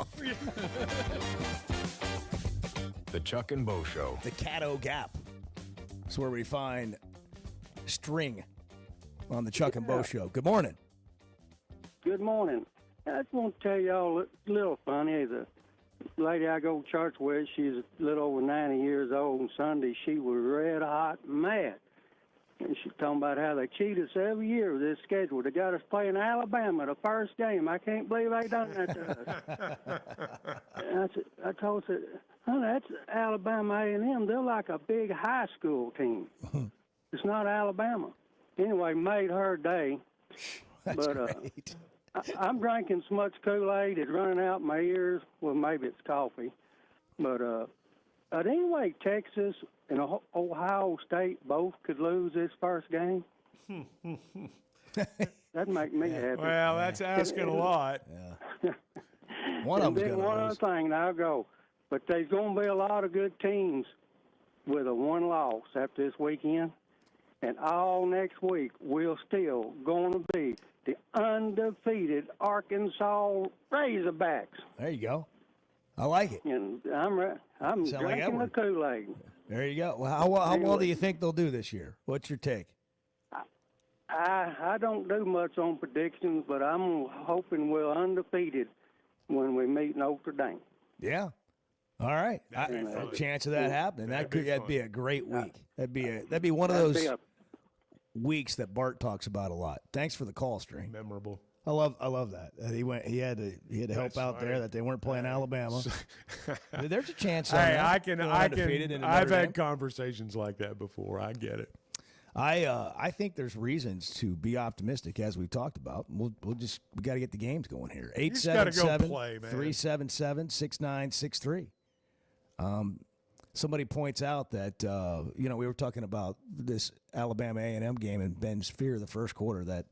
The Chuck and Bo Show. The Caddo Gap. It's where we find string on the Chuck and Bo Show. Good morning. Good morning. I just want to tell y'all a little funny. The lady I go to church with, she's a little over 90 years old, and Sunday she was red hot mad. And she's talking about how they cheat us every year with this schedule. They got us playing Alabama the first game. I can't believe they done that to us. And I told her, honey, that's Alabama A&M. They're like a big high school team. It's not Alabama. Anyway, made her day. That's great. I'm drinking so much Kool-Aid, it's running out my ears. Well, maybe it's coffee. But anyway, Texas and Ohio State both could lose this first game. That'd make me happy. Well, that's asking a lot. Yeah. One of them's going to lose. One other thing, and I'll go. But there's going to be a lot of good teams with a one loss after this weekend. And all next week, we're still going to be the undefeated Arkansas Razorbacks. There you go. I like it. And I'm drinking the Kool-Aid. There you go. Well, how well do you think they'll do this year? What's your take? I don't do much on predictions, but I'm hoping we're undefeated when we meet Notre Dame. Yeah. All right. A chance of that happening. That'd be a great week. That'd be one of those weeks that Bart talks about a lot. Thanks for the call, String. Memorable. I love that. He had to help out there that they weren't playing Alabama. There's a chance. Hey, I've had conversations like that before. I get it. I think there's reasons to be optimistic, as we've talked about. We got to get the games going here. 877-377-6963. Somebody points out that we were talking about this Alabama A&M game in Ben's Fear the first quarter that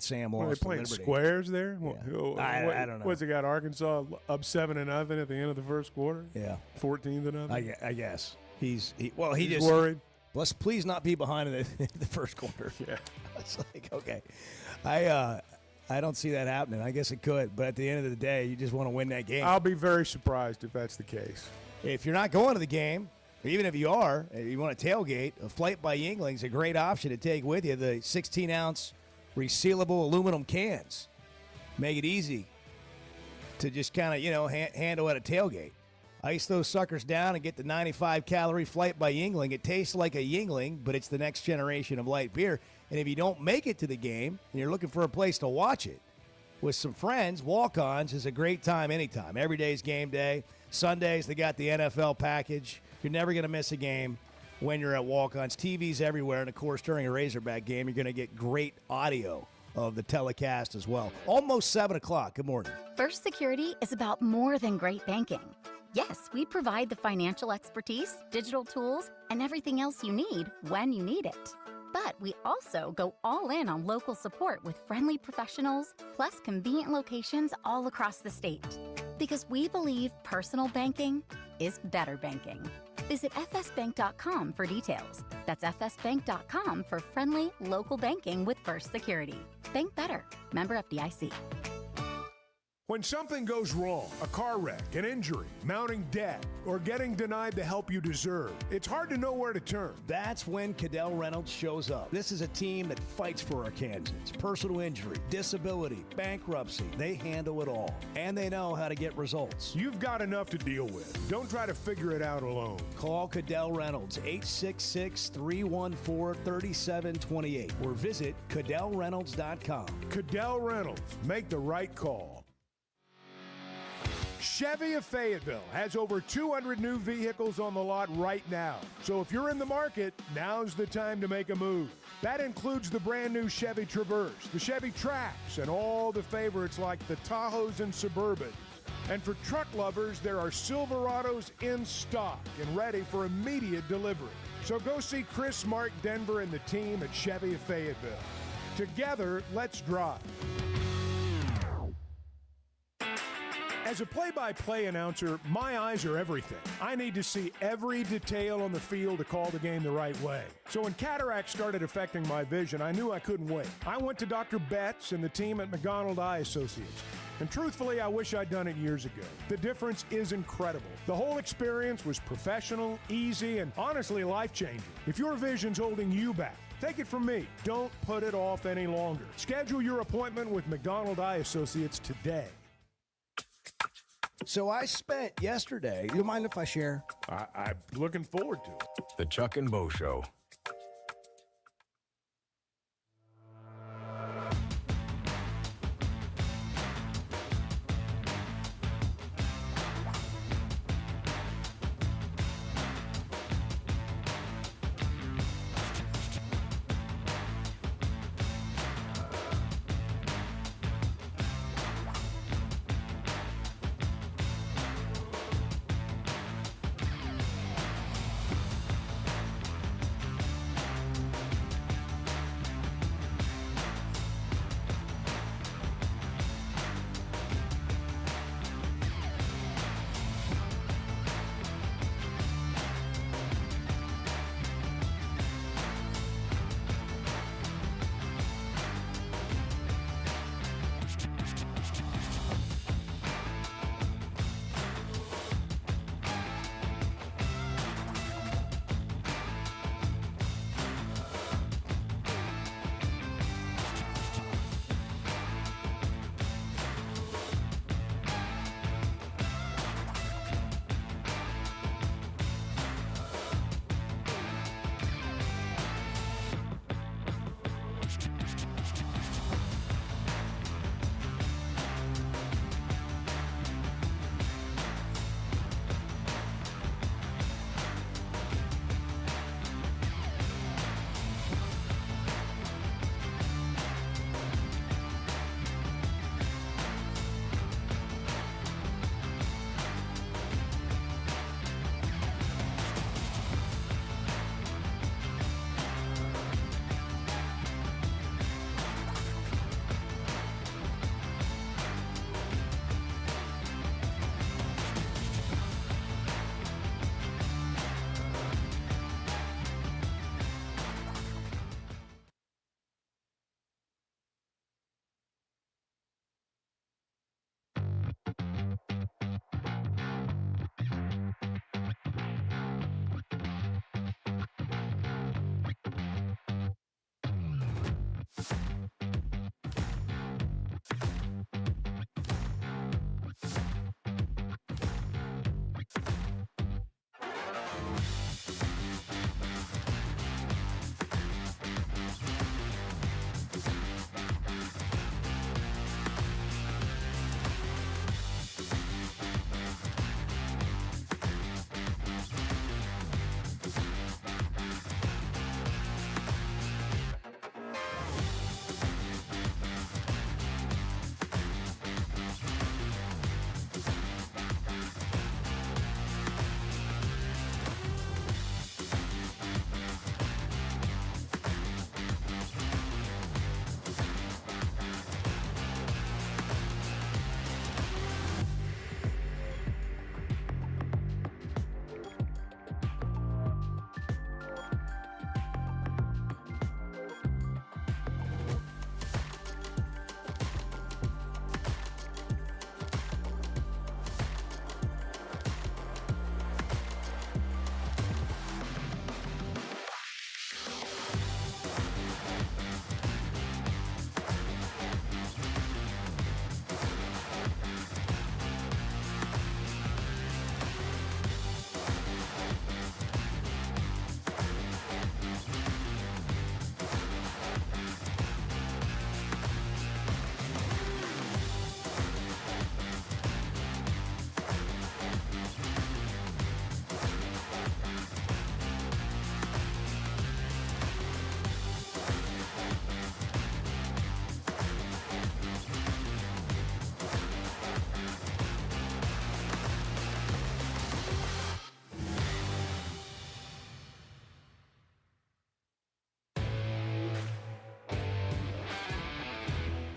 Sam lost. Are they playing squares there? Yeah. I don't know. What's it got? Arkansas up 7-0 at the end of the first quarter. Yeah, 14-0. I guess he's just worried. Let's please not be behind in the first quarter. Yeah, it's like okay, I don't see that happening. I guess it could, but at the end of the day, you just want to win that game. I'll be very surprised if that's the case. If you're not going to the game, even if you are, if you want to tailgate, a flight by Yingling's a great option to take with you. The 16-ounce resealable aluminum cans make it easy to just kind of handle at a tailgate. Ice those suckers down and get the 95-calorie Flight by Yuengling. It tastes like a Yuengling, but it's the next generation of light beer. And if you don't make it to the game and you're looking for a place to watch it with some friends, Walk-Ons is a great time anytime. Every day's game day. Sundays, they got the NFL package. You're never going to miss a game when you're at Walk-Ons. TVs everywhere. And, of course, during a Razorback game, you're going to get great audio of the telecast as well. Almost 7 o'clock. Good morning. First Security is about more than great banking. Yes, we provide the financial expertise, digital tools, and everything else you need when you need it. But we also go all in on local support with friendly professionals, plus convenient locations all across the state. Because we believe personal banking is better banking. Visit fsbank.com for details. That's fsbank.com for friendly, local banking with First Security. Bank better. Member FDIC. When something goes wrong, a car wreck, an injury, mounting debt, or getting denied the help you deserve, it's hard to know where to turn. That's when Cadell Reynolds shows up. This is a team that fights for Arkansans. Personal injury, disability, bankruptcy, they handle it all. And they know how to get results. You've got enough to deal with. Don't try to figure it out alone. Call Cadell Reynolds, 866-314-3728, or visit CadellReynolds.com. Cadell Reynolds, make the right call. Chevy of Fayetteville has over 200 new vehicles on the lot right now. So if you're in the market, now's the time to make a move. That includes the brand new Chevy Traverse, the Chevy Trax, and all the favorites like the Tahoes and Suburbans. And for truck lovers, there are Silverados in stock and ready for immediate delivery. So go see Chris, Mark, Denver, and the team at Chevy of Fayetteville. Together, let's drive. As a play-by-play announcer, my eyes are everything. I need to see every detail on the field to call the game the right way. So when cataracts started affecting my vision, I knew I couldn't wait. I went to Dr. Betts and the team at McDonald Eye Associates. And truthfully, I wish I'd done it years ago. The difference is incredible. The whole experience was professional, easy, and honestly life-changing. If your vision's holding you back, take it from me. Don't put it off any longer. Schedule your appointment with McDonald Eye Associates today. So I spent yesterday. You mind if I share? I'm looking forward to it. The Chuck and Bo Show.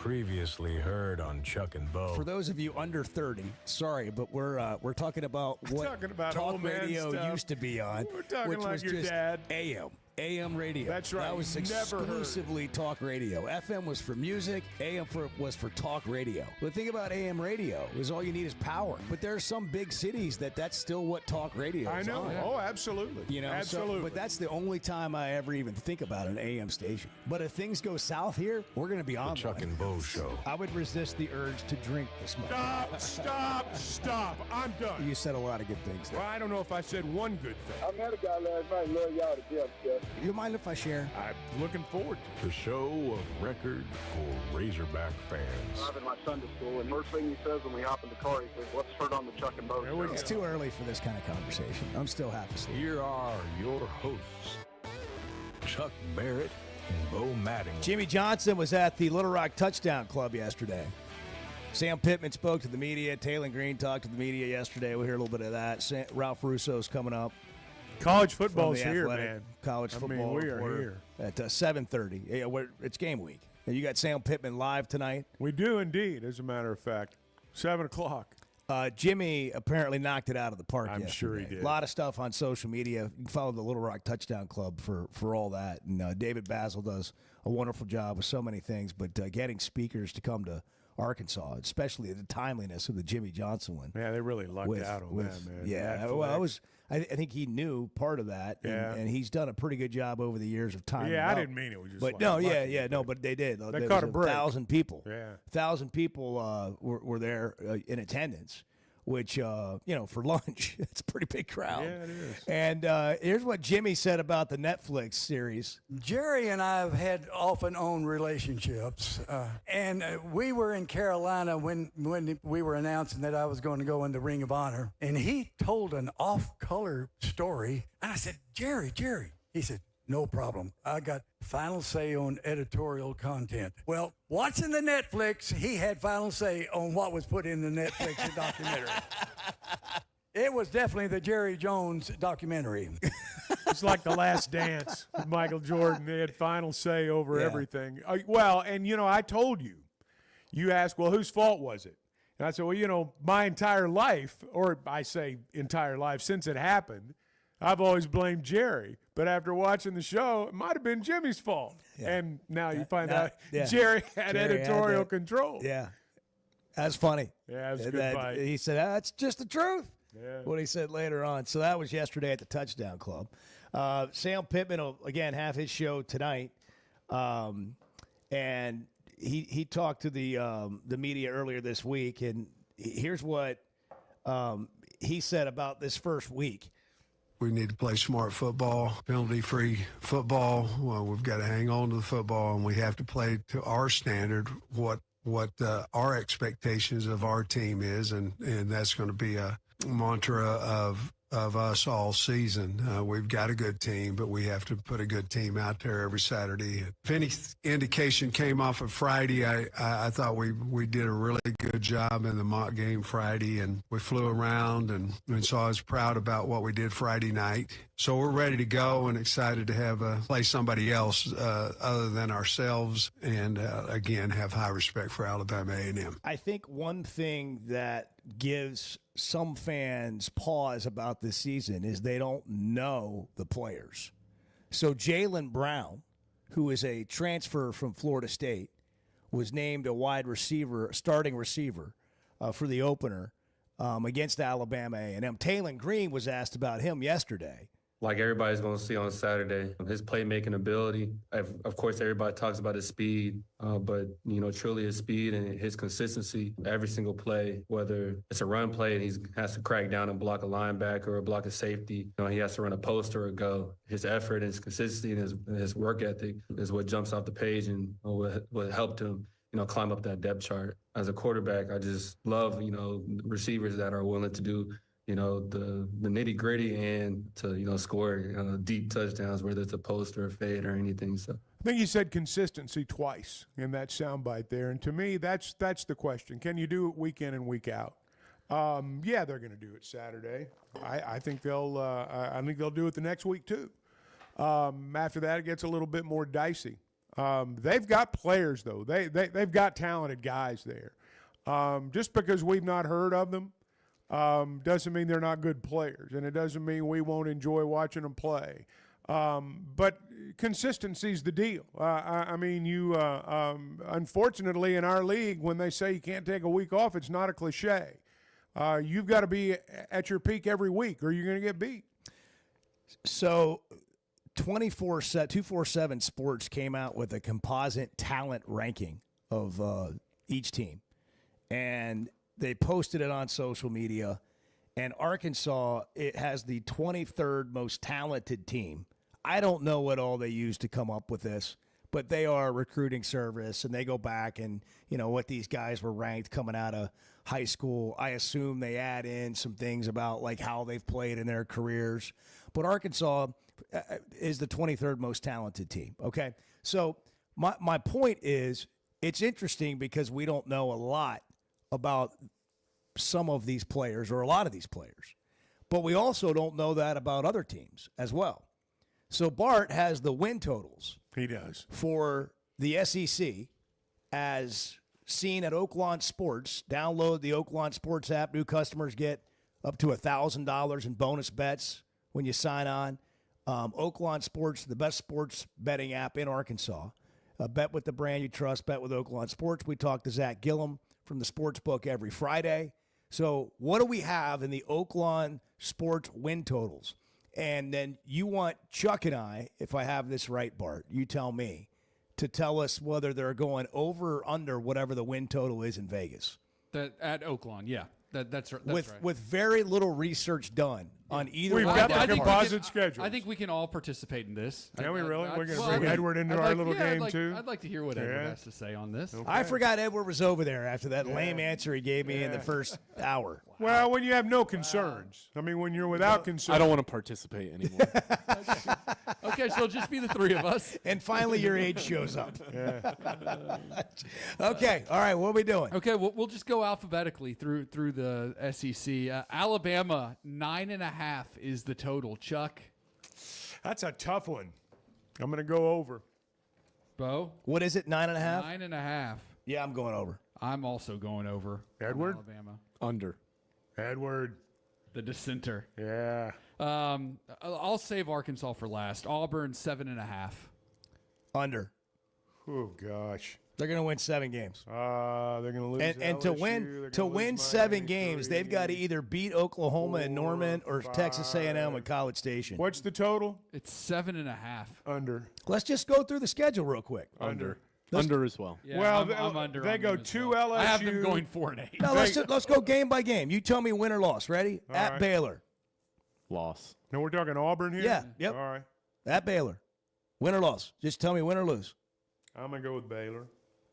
Previously heard on Chuck and Bo. For those of you under 30, sorry, but we're talking about what talking about talk old man radio stuff. used to be on, We're talking which like was your just dad. AM radio. That's right. That was Never heard. exclusively talk radio. FM was for music. AM was for talk radio. The thing about AM radio is all you need is power. But there are some big cities that's still what talk radio is I know. on. Oh, absolutely. You know, absolutely. but that's the only time I ever even think about an AM station. But if things go south here, we're going to be on The Chuck and Bo Show. I would resist the urge to drink this much. Stop. I'm done. You said a lot of good things there. Well, I don't know if I said one good thing. I met a guy last night. Love y'all to death, Jeff. You mind if I share? I'm looking forward to The show of record for Razorback fans. I'm in my Sunday school, and first thing he says when we hop in the car, he says, "Let's turn on the Chuck and Bo Show." It's too early for this kind of conversation. I'm still half asleep. Here are your hosts, Chuck Barrett and Bo Mattingly. Jimmy Johnson was at the Little Rock Touchdown Club yesterday. Sam Pittman spoke to the media. Taylor Green talked to the media yesterday. We'll hear a little bit of that. Ralph Russo's coming up. College football's From the here, Athletic man. College football. We are reporter here at 7:30. Yeah, it's game week. And you got Sam Pittman live tonight. We do indeed, as a matter of fact. 7 o'clock. Jimmy apparently knocked it out of the park I'm yesterday. sure he did. A lot of stuff on social media. You can follow the Little Rock Touchdown Club for all that. And David Basil does a wonderful job with so many things. But getting speakers to come to Arkansas, especially the timeliness of the Jimmy Johnson one. Yeah, they really lucked out on that, man. Yeah, That well, flick. I think he knew part of that, and he's done a pretty good job over the years of time. Yeah, I didn't mean it was just. But like no, lucky, but they did. They There caught was a break. 1,000 people. Yeah, 1,000 people were there in attendance, which for lunch, it's a pretty big crowd. Yeah, it is. And here's what Jimmy said about the Netflix series. Jerry and I have had off and on relationships, and we were in Carolina when we were announcing that I was going to go in the Ring of Honor, and he told an off-color story, and I said, Jerry, he said, no problem. I got final say on editorial content. Well, watching the Netflix, he had final say on what was put in the Netflix documentary. It was definitely the Jerry Jones documentary. It's like The Last Dance with Michael Jordan. They had final say over everything. Well, and, I told you. You asked, well, whose fault was it? And I said, well, my entire life, or I say entire life, since it happened, I've always blamed Jerry. But after watching the show, it might have been Jimmy's fault. Yeah. And now you find out Jerry had editorial control. Yeah. That's funny. Yeah, it was a good fight. He said, that's just the truth. Yeah. What he said later on. So that was yesterday at the Touchdown Club. Sam Pittman will, again, have his show tonight. And he talked to the media earlier this week, and here's what he said about this first week. We need to play smart football, penalty-free football. Well, we've got to hang on to the football, and we have to play to our standard, what our expectations of our team is, and that's going to be a mantra of us all season. We've got a good team, but we have to put a good team out there every Saturday. If any indication came off of Friday, I thought we did a really good job in the mock game Friday, and we flew around, and so I was proud about what we did Friday night. So we're ready to go and excited to have play somebody else other than ourselves, and again, have high respect for Alabama A&M. I think one thing that gives some fans pause about this season is they don't know the players. So Jaylen Brown, who is a transfer from Florida State, was named a wide receiver, starting receiver for the opener against Alabama A&M. Taylor Green was asked about him yesterday. Like everybody's going to see on Saturday, his playmaking ability. Of course, everybody talks about his speed, but, truly his speed and his consistency every single play, whether it's a run play and he has to crack down and block a linebacker or block a safety, he has to run a post or a go. His effort and his consistency and his work ethic is what jumps off the page and what helped him, climb up that depth chart. As a quarterback, I just love, receivers that are willing to do the nitty gritty and to score deep touchdowns, whether it's a post or a fade or anything. So I think you said consistency twice in that soundbite there, and to me, that's the question. Can you do it week in and week out? Yeah, they're going to do it Saturday. I think they'll. I think they'll do it the next week too. After that, it gets a little bit more dicey. They've got players, though. They've got talented guys there. Just because we've not heard of them doesn't mean they're not good players, and it doesn't mean we won't enjoy watching them play. But consistency is the deal. Unfortunately, in our league, when they say you can't take a week off, it's not a cliche. You've got to be at your peak every week, or you're going to get beat. So 247 Sports came out with a composite talent ranking of each team, and they posted it on social media. And Arkansas, it has the 23rd most talented team. I don't know what all they use to come up with this, but they are a recruiting service, and they go back and, what these guys were ranked coming out of high school. I assume they add in some things about, like, how they've played in their careers. But Arkansas is the 23rd most talented team, okay? So my point is, it's interesting because we don't know a lot about some of these players or a lot of these players. But we also don't know that about other teams as well. So Bart has the win totals. He does. For the SEC as seen at Oaklawn Sports. Download the Oaklawn Sports app. New customers get up to $1,000 in bonus bets when you sign on. Oaklawn Sports, the best sports betting app in Arkansas. Bet with the brand you trust. Bet with Oaklawn Sports. We talk to Zach Gillum from the Sportsbook every Friday. So what do we have in the Oaklawn Sports win totals? And then you want Chuck and I, if I have this right, Bart, you tell me, to tell us whether they're going over or under whatever the win total is in Vegas. At Oaklawn, yeah. That's right. With very little research done on either We've one. got the composite schedule. I think we can all participate in this. Can we really? We're going to bring Edward into our little game, too? I'd like to hear what Edward has to say on this. Okay. I forgot Edward was over there after that lame answer he gave me in the first hour. Well, when you have no concerns. I mean, when you're without concerns. I don't want to participate anymore. Okay, so it'll just be the three of us. And finally your age shows up. Yeah. Okay, all right, what are we doing? Okay, we'll just go alphabetically through the SEC. Alabama, 9.5 is the total. Chuck? That's a tough one. I'm going to go over. Bo? What is it, 9.5? 9.5. Yeah, I'm going over. I'm also going over. Edward? Alabama. Under. Edward. The dissenter. Yeah. I'll save Arkansas for last. Auburn, 7.5. Under. Oh, gosh. They're going to win 7 games. They're going to lose and LSU, to win 7 games, they've got to either beat Oklahoma and Norman or Texas A&M and College Station. What's the total? It's 7.5. Under. Let's just go through the schedule real quick. Under. Under as well. Yeah, well, I'm under. They go to LSU. I have them going 4-8. No, let's go game by game. You tell me win or loss. Ready? All At right. Baylor. Loss. No, we're talking Auburn here? Yeah. Yep. All right. At Baylor. Win or loss. Just tell me win or lose. I'm going to go with Baylor.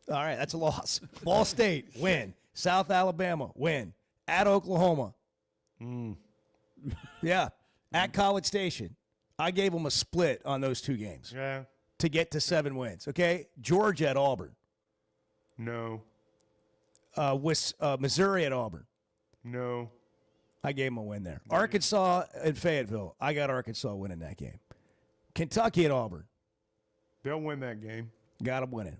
All right, that's a loss. Ball State, win. South Alabama, win. At Oklahoma. Yeah. At College Station. I gave them a split on those 2 games. Yeah. To get to 7 wins. Okay? Georgia at Auburn. No. Missouri at Auburn. No. I gave them a win there. Arkansas and Fayetteville. I got Arkansas winning that game. Kentucky at Auburn. They'll win that game. Got them winning.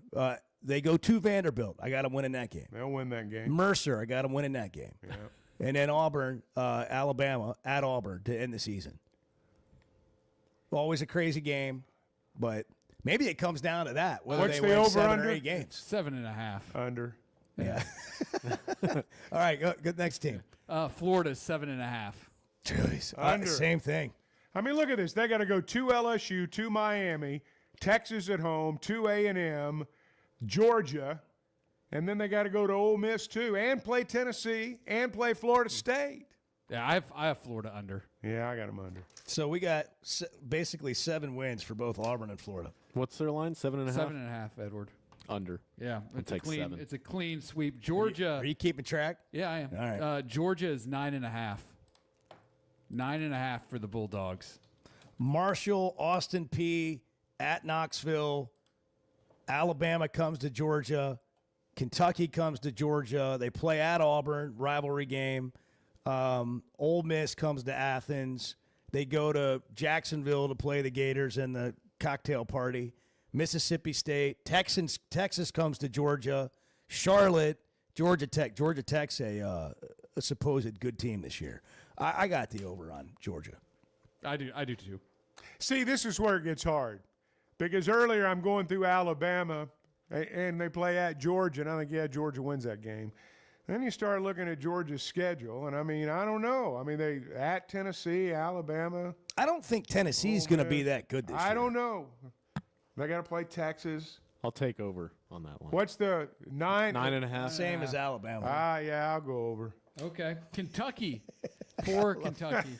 They go to Vanderbilt. I got them winning that game. They'll win that game. Mercer, I got them winning that game. Yeah. And then Auburn, Alabama at Auburn to end the season. Always a crazy game, but maybe it comes down to that. Whether What's they the win over 7 under? or 8 games. 7.5. Under. Yeah. All right, good next team. Florida, 7.5. Jeez. Under. Same thing. I mean, look at this. They got to go to LSU, to Miami, Texas at home, to A&M, Georgia, and then they got to go to Ole Miss too, and play Tennessee, and play Florida State. Yeah, I have Florida under. Yeah, I got them under. So we got basically 7 wins for both Auburn and Florida. What's their line? 7.5? 7.5, Edward. Under. Yeah, it's a take clean. 7. It's a clean sweep. Georgia. Are you keeping track? Yeah, I am. All right. Georgia is 9.5. 9.5 for the Bulldogs. Marshall, Austin P at Knoxville. Alabama comes to Georgia. Kentucky comes to Georgia. They play at Auburn, rivalry game. Ole Miss comes to Athens. They go to Jacksonville to play the Gators in the cocktail party. Mississippi State, Texas comes to Georgia, Charlotte, Georgia Tech. Georgia Tech's a supposed good team this year. I got the over on Georgia. I do too. See, this is where it gets hard because earlier I'm going through Alabama and they play at Georgia, and I think, yeah, Georgia wins that game. Then you start looking at Georgia's schedule, and I mean, I don't know. I mean, they at Tennessee, Alabama. I don't think Tennessee's going to be that good this year. I don't know. They got to play Texas. I'll take over on that one. What's the 9? 9.5. Same as Alabama. Yeah, I'll go over. Okay, Kentucky. Poor Kentucky.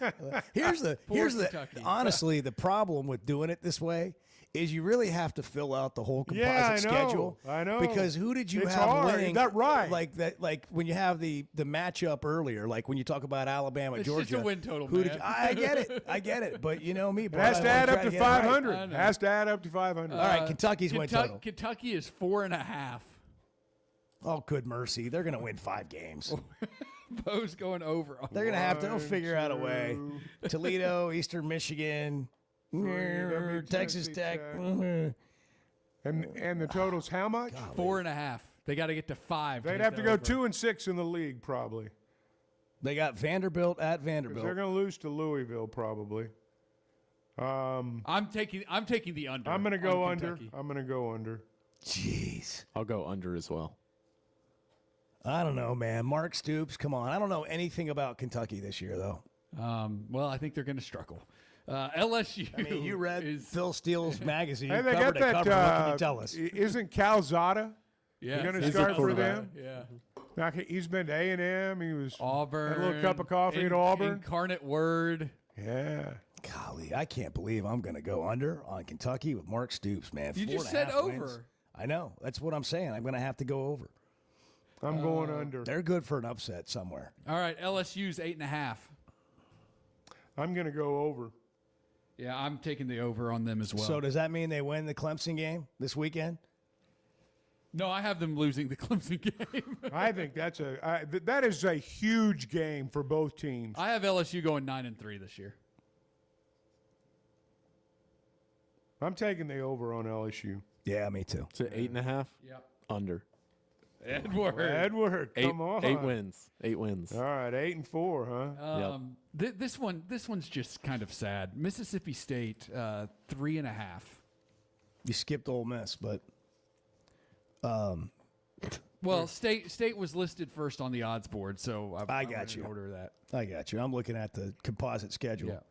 Here's the Kentucky. honestly, the problem with doing it this way is you really have to fill out the whole composite schedule. I know. Because who did you It's have hard. winning? That right. Like when you have the matchup earlier, like when you talk about Alabama, It's Georgia. just a win total, who man. did I get it. But you know me, It has to add up to 500. Has to add up to 500. All right, Kentucky's win total. Kentucky is 4.5. Oh, good mercy. They're going to win 5 games. Bo's going over. They're going to have to figure out a way. Toledo, Eastern Michigan, Texas Tech. And the total's how much? 4.5. They got to get to 5. They'd have to go 2-6 in the league probably. They got Vanderbilt at Vanderbilt. They're going to lose to Louisville probably. I'm taking the under. I'm going to go on under. Kentucky. I'm going to go under. Jeez. I'll go under as well. I don't know, man. Mark Stoops, come on. I don't know anything about Kentucky this year, though. Well, I think they're going to struggle. LSU. I mean, you read Phil Steele's magazine. Hey, they cover got to that. cover. What can you tell us? Isn't Calzada going to start for them? Yeah. Now, he's been to A&M. He was Auburn. Had a little cup of coffee at Auburn. Incarnate Word. Yeah. Golly, I can't believe I'm going to go under on Kentucky with Mark Stoops, man. You just 4.5 said wins. over. I know. That's what I'm saying. I'm going to have to go over. I'm going under. They're good for an upset somewhere. All right, LSU's 8.5. I'm going to go over. Yeah, I'm taking the over on them as well. So does that mean they win the Clemson game this weekend? No, I have them losing the Clemson game. I think that is a huge game for both teams. I have LSU going 9-3 this year. I'm taking the over on LSU. Yeah, me too. It's 8.5. Yep. Under. Edward, come on. 8 wins. 8 wins. All right, 8-4, huh? This one's just kind of sad. Mississippi State 3.5. You skipped Ole Miss, but well, State was listed first on the odds board, so I got you. In order of that. I got you. I'm looking at the composite schedule. Yeah.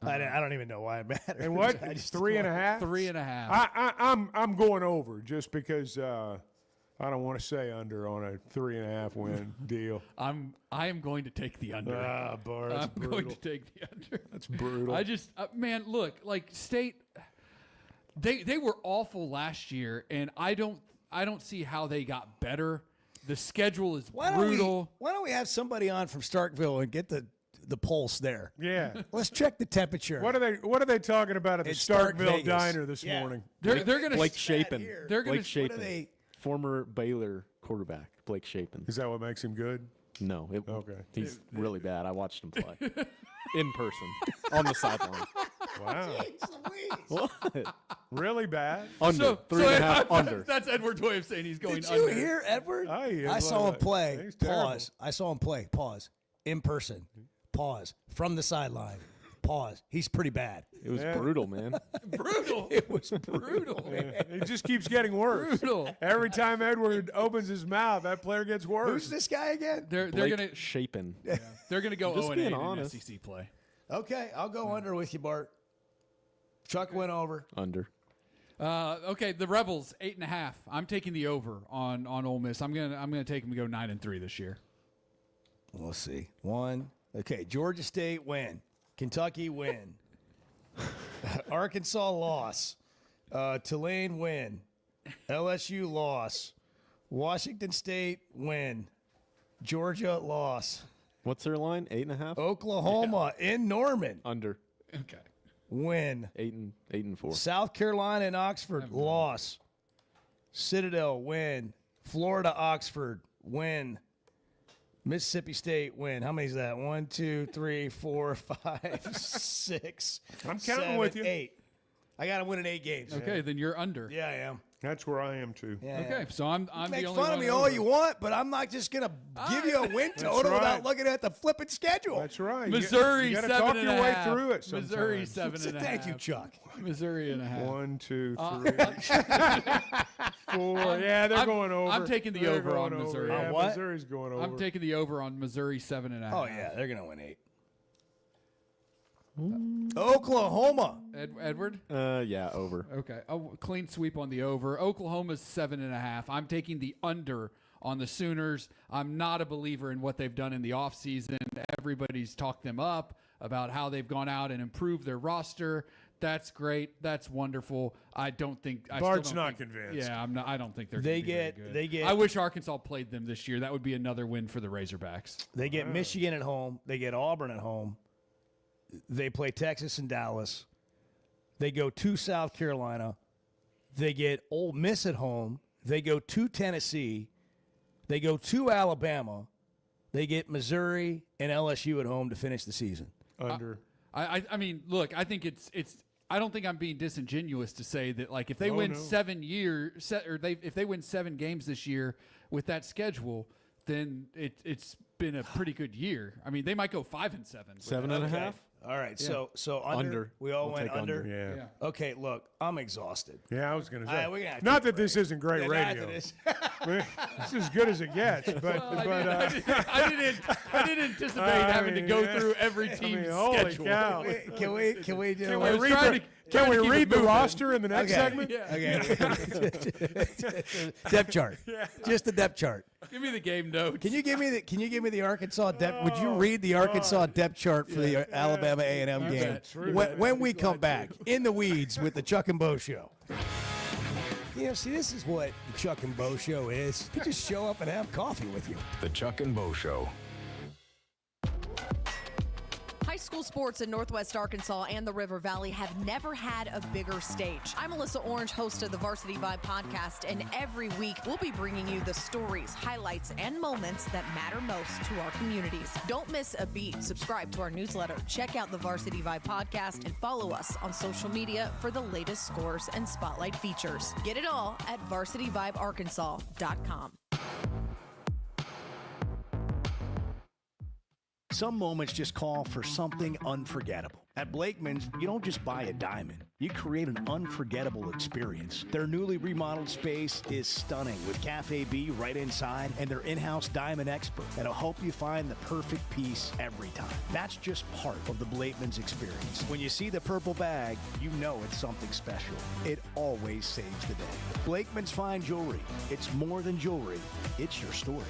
I don't even know why it matters. And what? I just 3.5? 3.5. I'm going over just because I don't want to say under on a 3.5 win deal. I am going to take the under. Bar, that's I'm brutal. going to take the under. That's brutal. I just man, look, like State, they were awful last year, and I don't see how they got better. The schedule is brutal. Why don't we have somebody on from Starkville and get the pulse there? Yeah. Let's check the temperature. What are they talking about at the Starkville Diner this morning? They're going to Blake Shapen. They're going Blake Shapen. Former Baylor quarterback, Blake Shapen. Is that what makes him good? No. Okay. He's really bad. I watched him play in person on the sideline. Wow. What? Really bad? Under. 3.5 under. That's Edward's way of saying he's going Did under. you hear Edward? I saw him play. He's terrible. Pause. I saw him play. Pause. In person. Pause. From the sideline. Pause. He's pretty bad. It was brutal, man. Brutal. It was brutal. It just keeps getting worse. Brutal. Every time Edward opens his mouth, that player gets worse. Who's this guy again? They're Blake going to Shapen. they're going to go Just 0-8 being in honest. SEC play. Okay, I'll go under with you, Bart. Chuck went over. Under. Okay, the Rebels 8.5. I'm taking the over on Ole Miss. I'm gonna take them to go 9-3 this year. We'll see. Okay, Georgia State win. Kentucky win. Arkansas loss. Tulane win. LSU loss. Washington State win. Georgia loss. What's their line? 8.5. Oklahoma in Norman Under. Okay. win. 8-4. South Carolina and Oxford loss. Citadel win. Florida Oxford win. Mississippi State win. How many is that? 1, 2, 3, 4, 5, 6. I'm counting 7, with you. 8. I got to win in 8 games. Okay, then you're under. Yeah, I am. That's where I am too. Yeah, okay, so I'm make the only fun of one me all you want, but I'm not just gonna give you a win total without looking at the flipping schedule. That's right. Missouri you gotta 7 talk and your a way half. through it. Missouri sometimes. 7 and a half. Thank you, Chuck. Missouri and a half. 1, 2, 3, 4. Yeah, they're going over. I'm taking the They're over on going Missouri. Yeah, what? Missouri's going over. I'm taking the over on Missouri 7.5. Oh yeah, they're gonna win 8. Oklahoma. Edward? Yeah, over. Okay. Oh, clean sweep on the over. Oklahoma's 7.5. I'm taking the under on the Sooners. I'm not a believer in what they've done in the offseason. Everybody's talked them up about how they've gone out and improved their roster. That's great. That's wonderful. I don't think Bart's not convinced. Yeah, I'm not. I don't think they're. They gonna be very get- good. they get- I wish Arkansas played them this year. That would be another win for the Razorbacks. They get Michigan at home. They get Auburn at home. They play Texas and Dallas. They go to South Carolina. They get Ole Miss at home. They go to Tennessee. They go to Alabama. They get Missouri and LSU at home to finish the season. Under. I mean, look, I think it's. I don't think I'm being disingenuous to say that, like, if they win 7 years, if they win 7 games this year with that schedule, then it's been a pretty good year. I mean, they might go 5 and 7. 7.5. All right, Yeah. so under. We all We'll went take under. Yeah. Okay, look, I'm exhausted. Yeah, I was going to say. we're gonna have to Not take a that this break. isn't great Yeah, radio. this- This is as good as it gets. But, I didn't anticipate having to go through every team's holy schedule. cow. Can we do? Can we I was read trying the, to- can trying we to keep read it the moving. roster in the next segment? Okay. Depth chart. Just the depth chart. Give me the game notes. Can you give me the Arkansas depth? Would you read the Arkansas depth chart for the Alabama A&M game when we come back in the weeds with the Chuck and Bo Show? You know, see, this is what the Chuck and Bo Show is. You just show up and have coffee with you. The Chuck and Bo Show. High school sports in Northwest Arkansas and the River Valley have never had a bigger stage. I'm Melissa Orange, host of the Varsity Vibe podcast, and every week we'll be bringing you the stories, highlights, and moments that matter most to our communities. Don't miss a beat. Subscribe to our newsletter, check out the Varsity Vibe podcast, and follow us on social media for the latest scores and spotlight features. Get it all at varsityvibearkansas.com. Some moments just call for something unforgettable. At Blakeman's, you don't just buy a diamond. You create an unforgettable experience. Their newly remodeled space is stunning with Cafe B right inside and their in-house diamond expert that'll help you find the perfect piece every time. That's just part of the Blakeman's experience. When you see the purple bag, you know it's something special. It always saves the day. Blakeman's Fine Jewelry. It's more than jewelry. It's your story.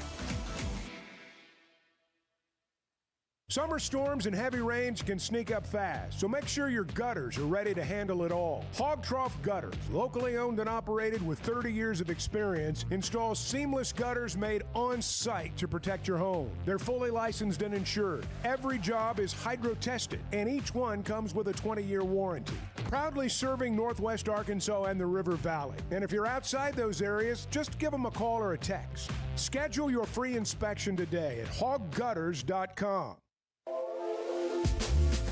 Summer storms and heavy rains can sneak up fast, so make sure your gutters are ready to handle it all. Hog Trough Gutters, locally owned and operated with 30 years of experience, installs seamless gutters made on site to protect your home. They're fully licensed and insured. Every job is hydro tested, and each one comes with a 20-year warranty. Proudly serving Northwest Arkansas and the River Valley. And if you're outside those areas, just give them a call or a text. Schedule your free inspection today at hoggutters.com.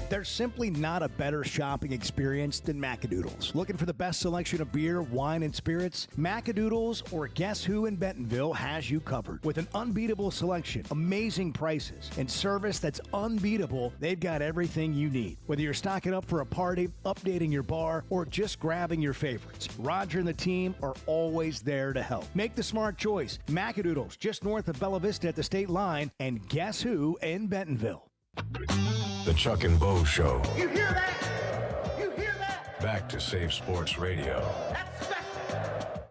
There's simply not a better shopping experience than Macadoodles. Looking for the best selection of beer, wine, and spirits? Macadoodles or Guess Who in Bentonville has you covered. With an unbeatable selection, amazing prices, and service that's unbeatable, they've got everything you need. Whether you're stocking up for a party, updating your bar, or just grabbing your favorites, Roger and the team are always there to help. Make the smart choice. Macadoodles, just north of Bella Vista at the state line, and Guess Who in Bentonville. The Chuck and Bo Show. You hear that? You hear that? Back to Save Sports Radio. That's special.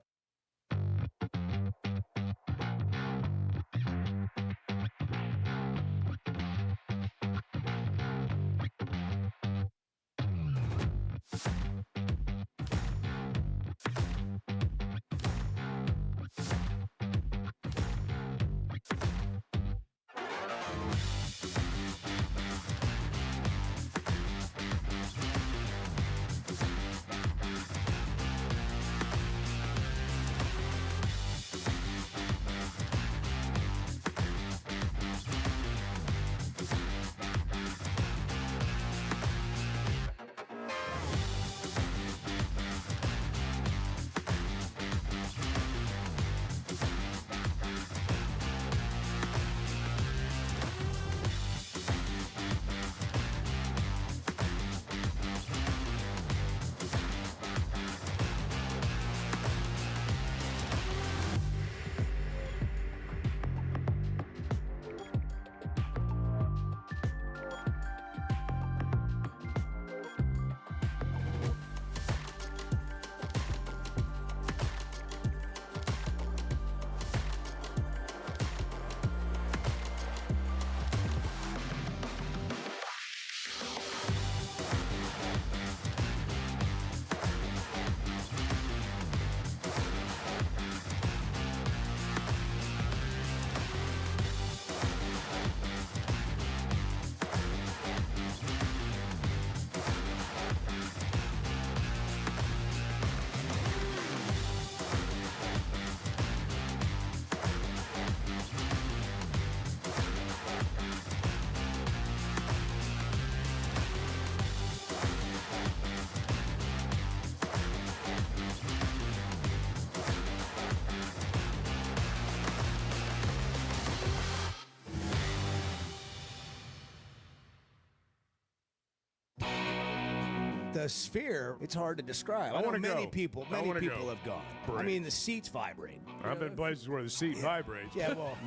the Sphere, it's hard to describe. I know many people have gone. I mean, the seats vibrate. I've been places where the seat vibrates. Yeah, well,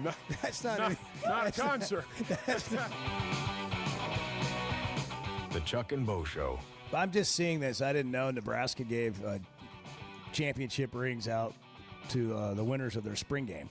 that's not a concert. The Chuck and Bo Show. I'm just seeing this. I didn't know Nebraska gave championship rings out to the winners of their spring game.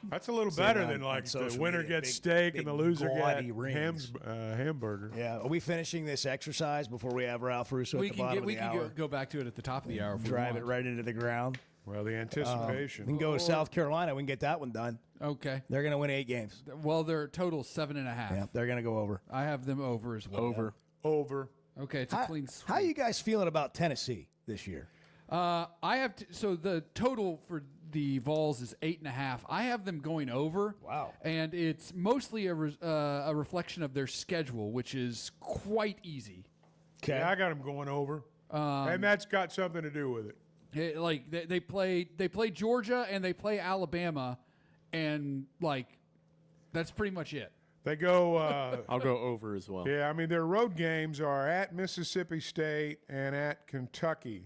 That's a little better than like the winner gets steak and the loser gets hamburger. Yeah. Are we finishing this exercise before we have Ralph Russo at the bottom of the hour? We can go back to it at the top of the hour. Drive it right into the ground. Well, the anticipation. We can go to South Carolina. We can get that one done. Okay. They're going to win 8 games. Well, their total 7.5. Yeah, they're going to go over. I have them over as well. Over. Okay, it's a clean sweep. How are you guys feeling about Tennessee this year? I have so the total for the Vols is 8.5. I have them going over. Wow. And it's mostly a reflection of their schedule, which is quite easy. Okay. Yeah, I got them going over. And that's got something to do with it. They play Georgia and they play Alabama, and that's pretty much it. They go. I'll go over as well. Yeah, I mean their road games are at Mississippi State and at Kentucky.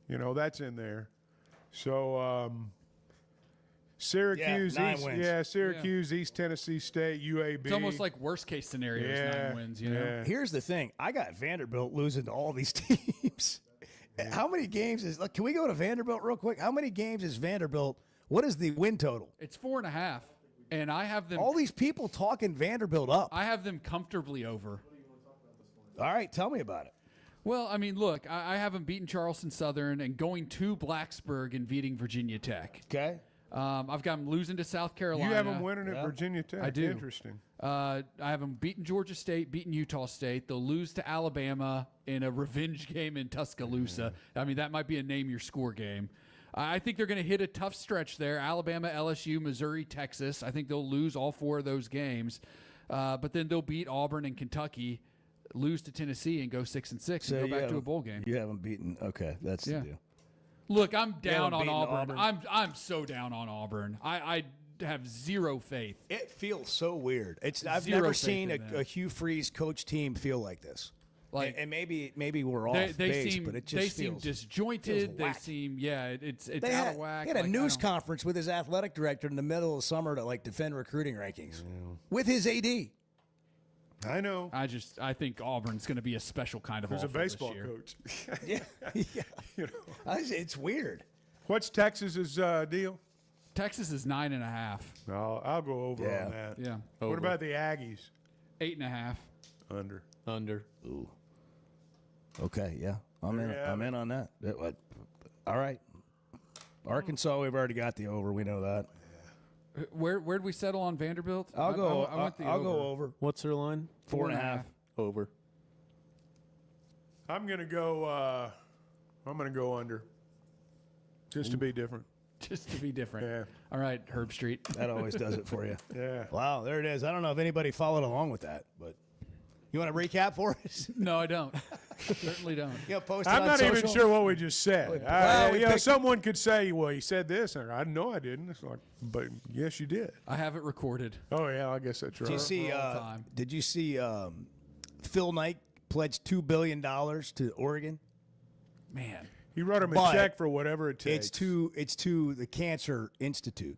That's in there. So Syracuse, Syracuse, East Tennessee State, UAB. It's almost like worst case scenario is 9 wins. Here's the thing: I got Vanderbilt losing to all these teams. How many games is? Can we go to Vanderbilt real quick? How many games is Vanderbilt? What is the win total? It's 4.5, and I have them. All these people talking Vanderbilt up. I have them comfortably over. All right, tell me about it. Well, I mean, look, I have them beating Charleston Southern and going to Blacksburg and beating Virginia Tech. Okay. I've got them losing to South Carolina. You have them winning at Virginia Tech. I do. Interesting. I have them beating Georgia State, beating Utah State. They'll lose to Alabama in a revenge game in Tuscaloosa. I mean, that might be a name-your-score game. I think they're going to hit a tough stretch there. Alabama, LSU, Missouri, Texas. I think they'll lose all 4 of those games. But then they'll beat Auburn and Kentucky, lose to Tennessee, and go 6-6 and go back to a bowl game. You haven't beaten. Okay, that's the deal. Look, I'm down on Auburn. I'm so down on Auburn. I have zero faith. It feels so weird. I've never seen a Hugh Freeze coach team feel like this. And maybe we're off base, but it just they seem disjointed. They seem it's out of whack. He had a news conference with his athletic director in the middle of summer to defend recruiting rankings with his AD. I know. I think Auburn's going to be a special kind of. Who's a baseball this year. coach? yeah. It's weird. What's Texas's deal? Texas is 9.5. I'll go over on that. Yeah. What about the Aggies? 8.5. Under. Ooh. Okay. Yeah. I'm in on that. All right. Arkansas, we've already got the over. We know that. Where'd we settle on Vanderbilt? I'll go over. What's their line? 4.5. Over. I'm gonna go. Under. Just to be different. Just to be different. Yeah. All right, Herb Street. That always does it for you. Yeah. Wow, there it is. I don't know if anybody followed along with that, but you want to recap for us? No, I don't. Certainly don't. Post I'm not social? even sure what we just said. Someone could say, "Well, you said this," and I know I didn't. It's like, but yes, you did. I have it recorded. Oh yeah, I guess that's right. Did you see Phil Knight pledged $2 billion to Oregon? Man, he wrote him a check for whatever it takes. It's to the Cancer Institute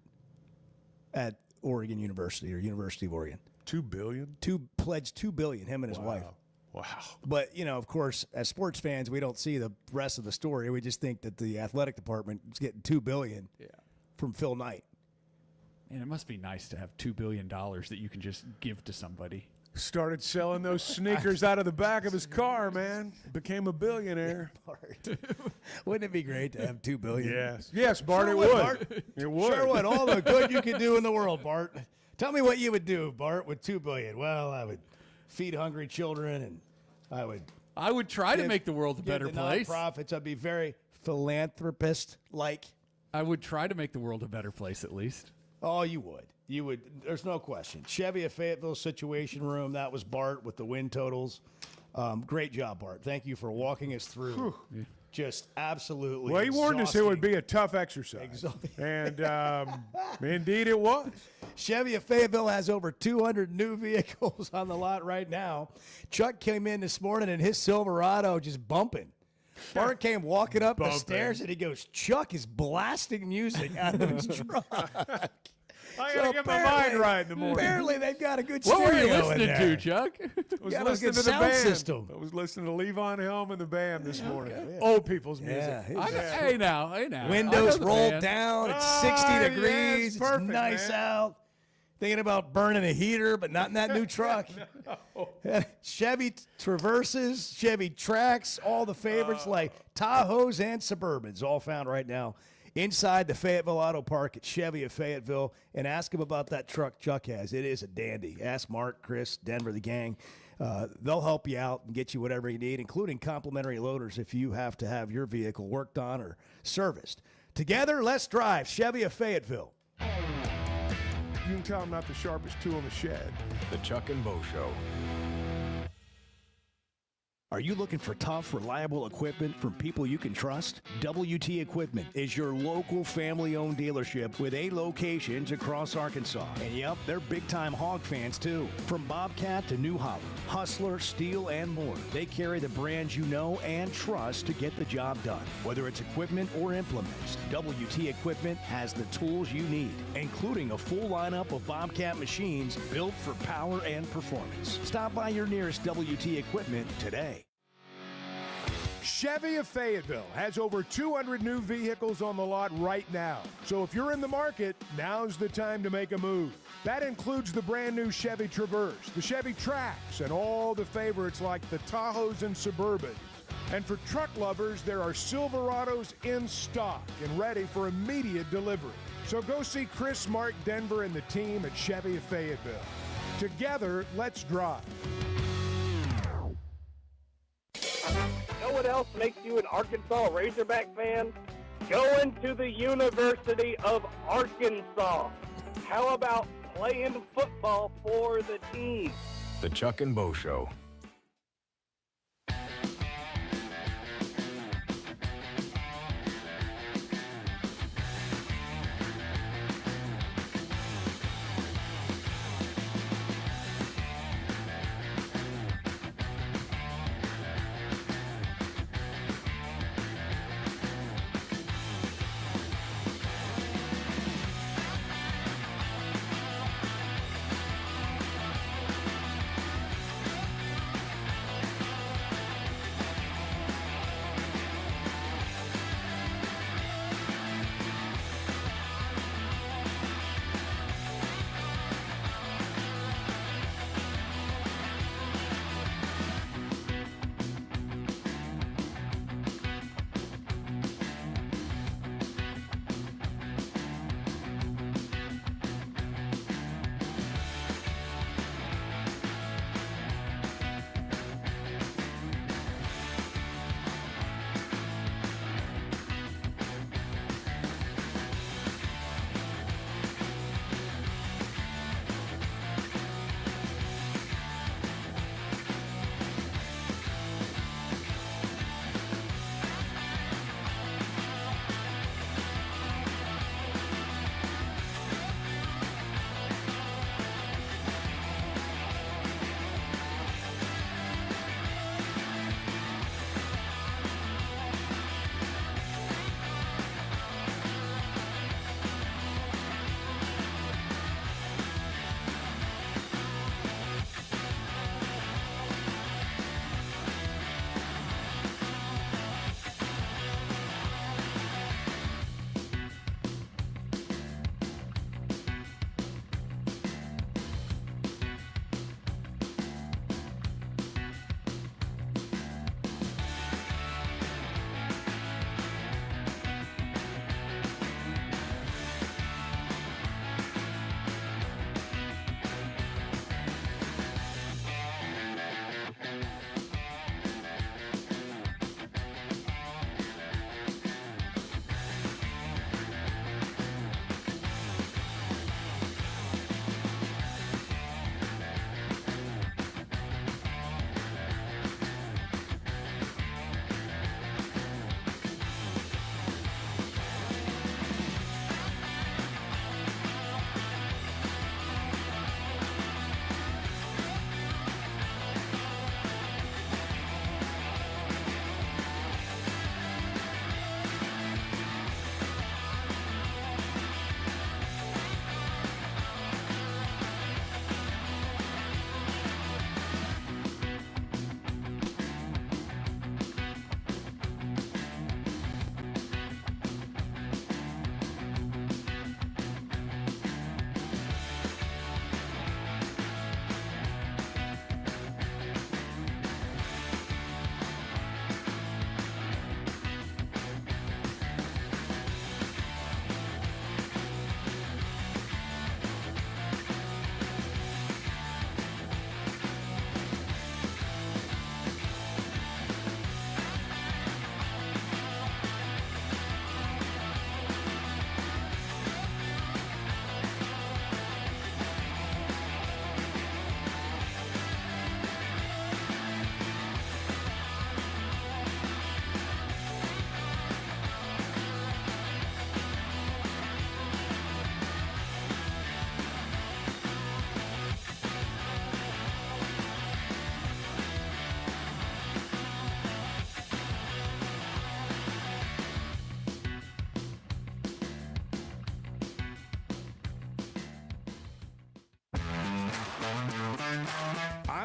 at Oregon University or University of Oregon. $2 billion? Pledged $2 billion, him and his wife. Wow. But, of course, as sports fans, we don't see the rest of the story. We just think that the athletic department is getting $2 billion from Phil Knight. And it must be nice to have $2 billion that you can just give to somebody. Started selling those sneakers out of the back of his car, man. Became a billionaire. Wouldn't it be great to have $2 billion? Yes, Bart, sure it would. Bart. It would. Sure would. All the good you could do in the world, Bart. Tell me what you would do, Bart, with $2 billion. Well, I would feed hungry children, and I would try to make the world a better place. Nonprofits. I'd be very philanthropist-like. I would try to make the world a better place, at least. Oh, you would. You would. There's no question. Chevy of Fayetteville Situation Room. That was Bart with the win totals. Great job, Bart. Thank you for walking us through just absolutely. Well, he warned us it would be a tough exercise, and indeed it was. Chevy of Fayetteville has over 200 new vehicles on the lot right now. Chuck came in this morning in his Silverado just bumping. Bart came walking up the stairs, and he goes, Chuck is blasting music out of his truck. I got to get my mind right in the morning. Apparently, they've got a good What were you stereo listening in to, there. Chuck? I was Got a listening good to the sound band. system. I was listening to Levon Helm and the band this morning. Old people's music. Hey now. Windows rolled down. It's 60 yeah, degrees. it's perfect, it's nice man. out. Thinking about burning a heater, but not in that new truck. Chevy Traverses, Chevy Trax, all the favorites like Tahoes and Suburbans, all found right now inside the Fayetteville Auto Park at Chevy of Fayetteville. And ask him about that truck Chuck has. It is a dandy. Ask Mark, Chris, Denver, the gang. They'll help you out and get you whatever you need, including complimentary loaders if you have to have your vehicle worked on or serviced. Together, let's drive Chevy of Fayetteville. You can tell I'm not the sharpest tool in the shed. The Chuck and Bo Show. Are you looking for tough, reliable equipment from people you can trust? WT Equipment is your local family-owned dealership with 8 locations across Arkansas. And yep, they're big-time hog fans too. From Bobcat to New Holland, Hustler, Steel, and more. They carry the brands you know and trust to get the job done. Whether it's equipment or implements, WT Equipment has the tools you need, including a full lineup of Bobcat machines built for power and performance. Stop by your nearest WT Equipment today. Chevy of Fayetteville has over 200 new vehicles on the lot right now. So if you're in the market, now's the time to make a move. That includes the brand new Chevy Traverse, the Chevy Trax, and all the favorites like the Tahoes and Suburban. And for truck lovers, there are Silverados in stock and ready for immediate delivery. So go see Chris, Mark, Denver, and the team at Chevy of Fayetteville. Together, let's drive. Know what else makes you an Arkansas Razorback fan? Going to the University of Arkansas. How about playing football for the team? The Chuck and Bo Show.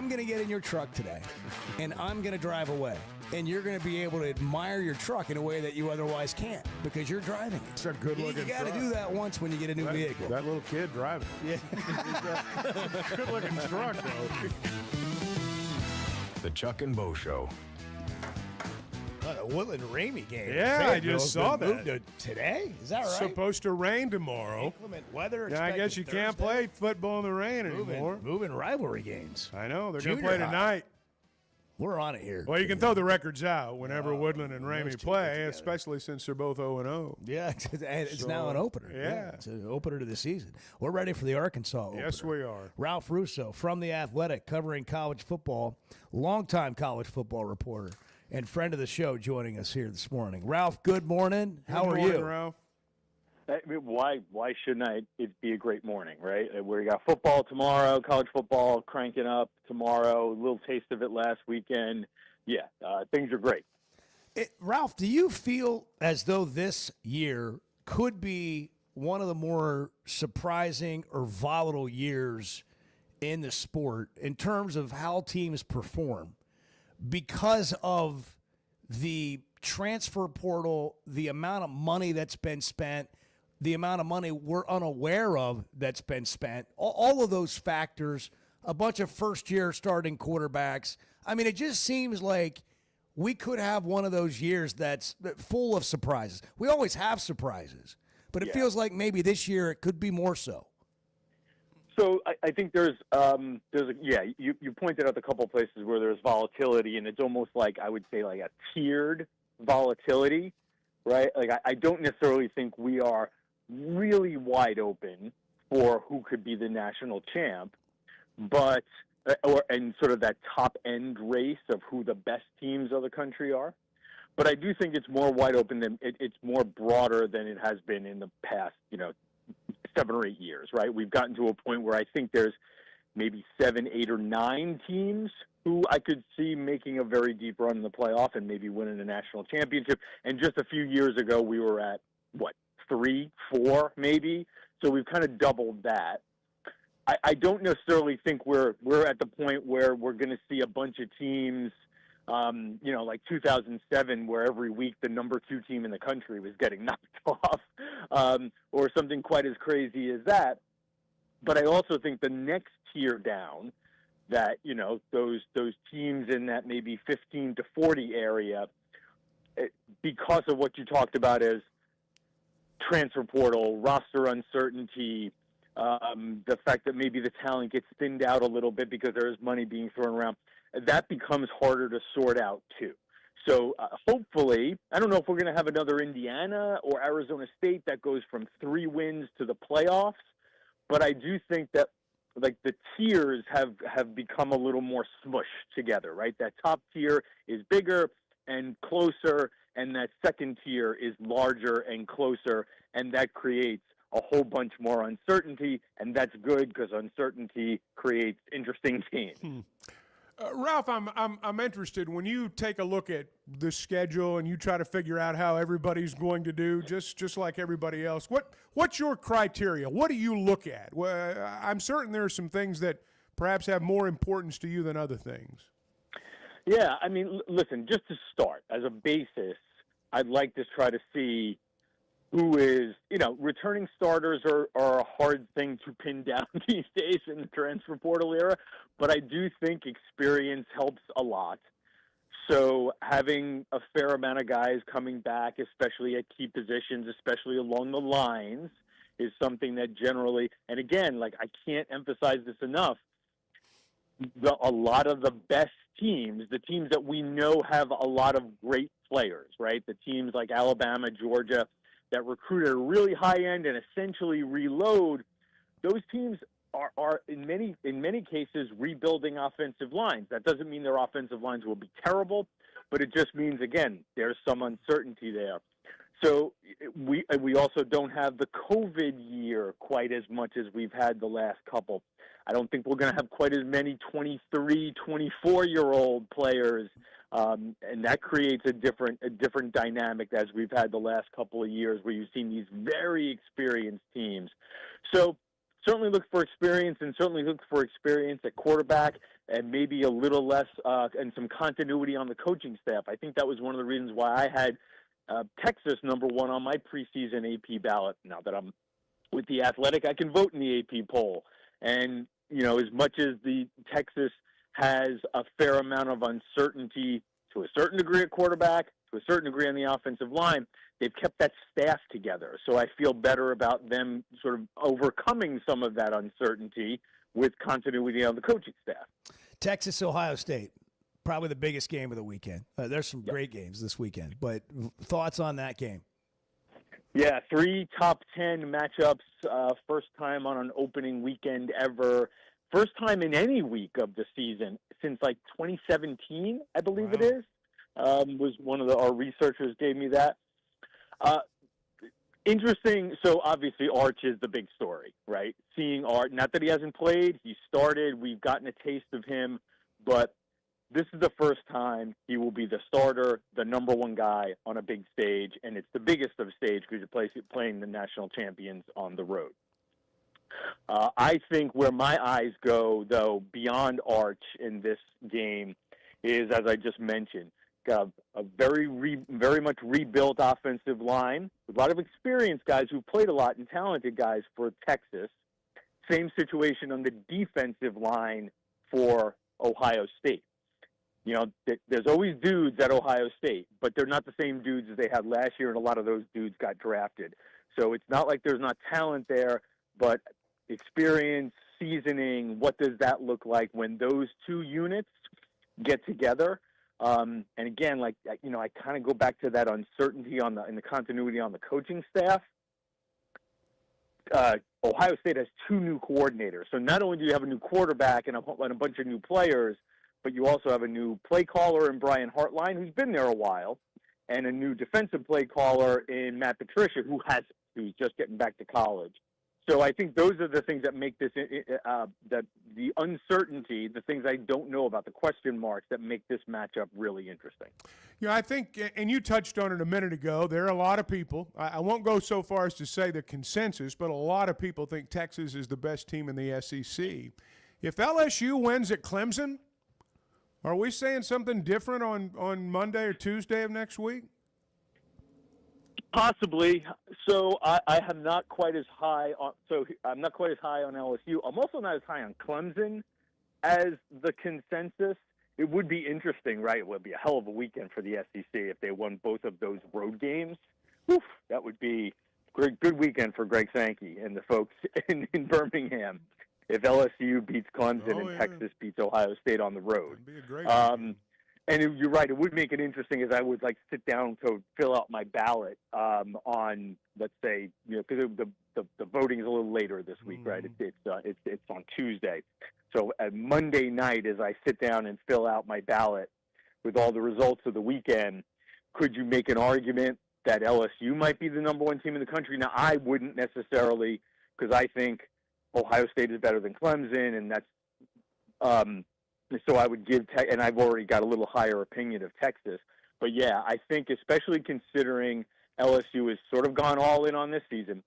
I'm going to get in your truck today, and I'm going to drive away. And you're going to be able to admire your truck in a way that you otherwise can't because you're driving it. It's a good-looking truck. You got to do that once when you get a new vehicle. That little kid driving it. Yeah. Good-looking truck, though. The Chuck and Bo Show. The Woodland Ramey game. Yeah, I just saw that. Moved to today? Is that right? Supposed to rain tomorrow. Inclement weather. Yeah, I guess you can't play football in the rain anymore. Moving rivalry games. I know. They're going to play tonight. We're on it here. Well, you can throw the records out whenever Woodland and Ramey play, especially since they're both 0-0. Yeah, it's now an opener. Yeah. It's an opener to the season. We're ready for the Arkansas opener. Yes, we are. Ralph Russo from The Athletic, covering college football, longtime college football reporter, and friend of the show joining us here this morning. Ralph, good morning. How are you? Ralph? I mean, why shouldn't it be a great morning, right? We got football tomorrow, college football cranking up tomorrow, a little taste of it last weekend. Yeah, things are great. Ralph, do you feel as though this year could be one of the more surprising or volatile years in the sport in terms of how teams perform because of the transfer portal, the amount of money that's been spent, the amount of money we're unaware of that's been spent, all of those factors, a bunch of first-year starting quarterbacks. I mean, it just seems like we could have one of those years that's full of surprises. We always have surprises, but it feels like maybe this year it could be more so. So I think you pointed out a couple of places where there's volatility, and it's almost like, I would say, like a tiered volatility, right? Like I don't necessarily think we are really wide open for who could be the national champ, but and sort of that top end race of who the best teams of the country are. But I do think it's more wide open than it's more broader than it has been in the past, 7 or 8 years, right? We've gotten to a point where I think there's maybe 7, 8, or 9 teams who I could see making a very deep run in the playoff and maybe winning a national championship. And just a few years ago, we were at, 3, 4 maybe? So we've kind of doubled that. I don't necessarily think we're at the point where we're going to see a bunch of teams, like 2007, where every week the number 2 team in the country was getting knocked off, or something quite as crazy as that. But I also think the next tier down, that those teams in that maybe 15 to 40 area, because of what you talked about as transfer portal, roster uncertainty, the fact that maybe the talent gets thinned out a little bit because there is money being thrown around, that becomes harder to sort out too. So hopefully, I don't know if we're going to have another Indiana or Arizona State that goes from 3 wins to the playoffs, but I do think that like the tiers have become a little more smushed together, right? That top tier is bigger and closer, and that second tier is larger and closer, and that creates a whole bunch more uncertainty, and that's good because uncertainty creates interesting teams. Ralph, I'm interested when you take a look at the schedule and you try to figure out how everybody's going to do, just like everybody else. What's your criteria? What do you look at? Well, I'm certain there are some things that perhaps have more importance to you than other things. Yeah, I mean, listen, just to start, as a basis, I'd like to try to see who is, returning starters are a hard thing to pin down these days in the transfer portal era, but I do think experience helps a lot. So having a fair amount of guys coming back, especially at key positions, especially along the lines, is something that generally, and again, like I can't emphasize this enough, a lot of the best teams, the teams that we know have a lot of great players, right? The teams like Alabama, Georgia, that recruit at a really high end and essentially reload, those teams are in many cases rebuilding offensive lines. That doesn't mean their offensive lines will be terrible, but it just means, again, there's some uncertainty there. So we also don't have the COVID year quite as much as we've had the last couple. I don't think we're going to have quite as many 23, 24-year-old players, and that creates a different dynamic as we've had the last couple of years where you've seen these very experienced teams. So certainly look for experience, and certainly look for experience at quarterback. and maybe a little less and some continuity on the coaching staff. I think that was one of the reasons why I had Texas number one on my preseason AP ballot. Now that I'm with the Athletic, I can vote in the AP poll. And, as much as the Texas has a fair amount of uncertainty to a certain degree at quarterback, to a certain degree on the offensive line, they've kept that staff together. So I feel better about them sort of overcoming some of that uncertainty with continuity on the coaching staff. Texas, Ohio State, probably the biggest game of the weekend. There's some great games this weekend, but thoughts on that game? Yeah, 3 top 10 matchups, first time on an opening weekend ever. First time in any week of the season since 2017, I believe it is. Was one of our researchers gave me that. Interesting. So obviously Arch is the big story, right? Seeing Arch, not that he hasn't played, he started, we've gotten a taste of him, but this is the first time he will be the starter, the number one guy on a big stage, and it's the biggest of stage because you're playing the national champions on the road. I think where my eyes go, though, beyond Arch in this game is, as I just mentioned, got a very much rebuilt offensive line with a lot of experienced guys who've played a lot and talented guys for Texas. Same situation on the defensive line for Ohio State. There's always dudes at Ohio State, but they're not the same dudes as they had last year, and a lot of those dudes got drafted. So it's not like there's not talent there, but experience, seasoning, what does that look like when those two units get together? And again, I kind of go back to that uncertainty in the continuity on the coaching staff. Ohio State has 2 new coordinators. So not only do you have a new quarterback and a bunch of new players, but you also have a new play caller in Brian Hartline, who's been there a while, and a new defensive play caller in Matt Patricia, who's just getting back to college. So I think those are the things that make this, that the uncertainty, the things I don't know about, the question marks that make this matchup really interesting. I think, and you touched on it a minute ago, there are a lot of people, I won't go so far as to say the consensus, but a lot of people think Texas is the best team in the SEC. If LSU wins at Clemson, are we saying something different on Monday or Tuesday of next week? Possibly. So I am not quite as high on. So I'm not quite as high on LSU. I'm also not as high on Clemson as the consensus. It would be interesting, right? It would be a hell of a weekend for the SEC if they won both of those road games. Whew, that would be a good weekend for Greg Sankey and the folks in Birmingham. If LSU beats Clemson and Texas beats Ohio State on the road. That'd be a great and you're right, it would make it interesting as I would sit down to fill out my ballot on, let's say, because the voting is a little later this week, right? It's on Tuesday. So at Monday night, as I sit down and fill out my ballot with all the results of the weekend, could you make an argument that LSU might be the number one team in the country? Now, I wouldn't necessarily, because I think Ohio State is better than Clemson, and that's so I would give and I've already got a little higher opinion of Texas. But, yeah, I think especially considering LSU has sort of gone all in on this season.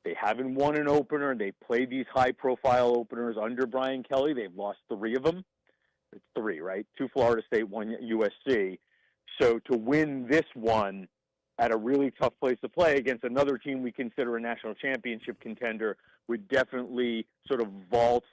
They haven't won an opener. They played these high-profile openers under Brian Kelly. They've lost 3 of them. It's 3, right? 2 Florida State, 1 USC. So to win this one at a really tough place to play against another team we consider a national championship contender would definitely sort of vault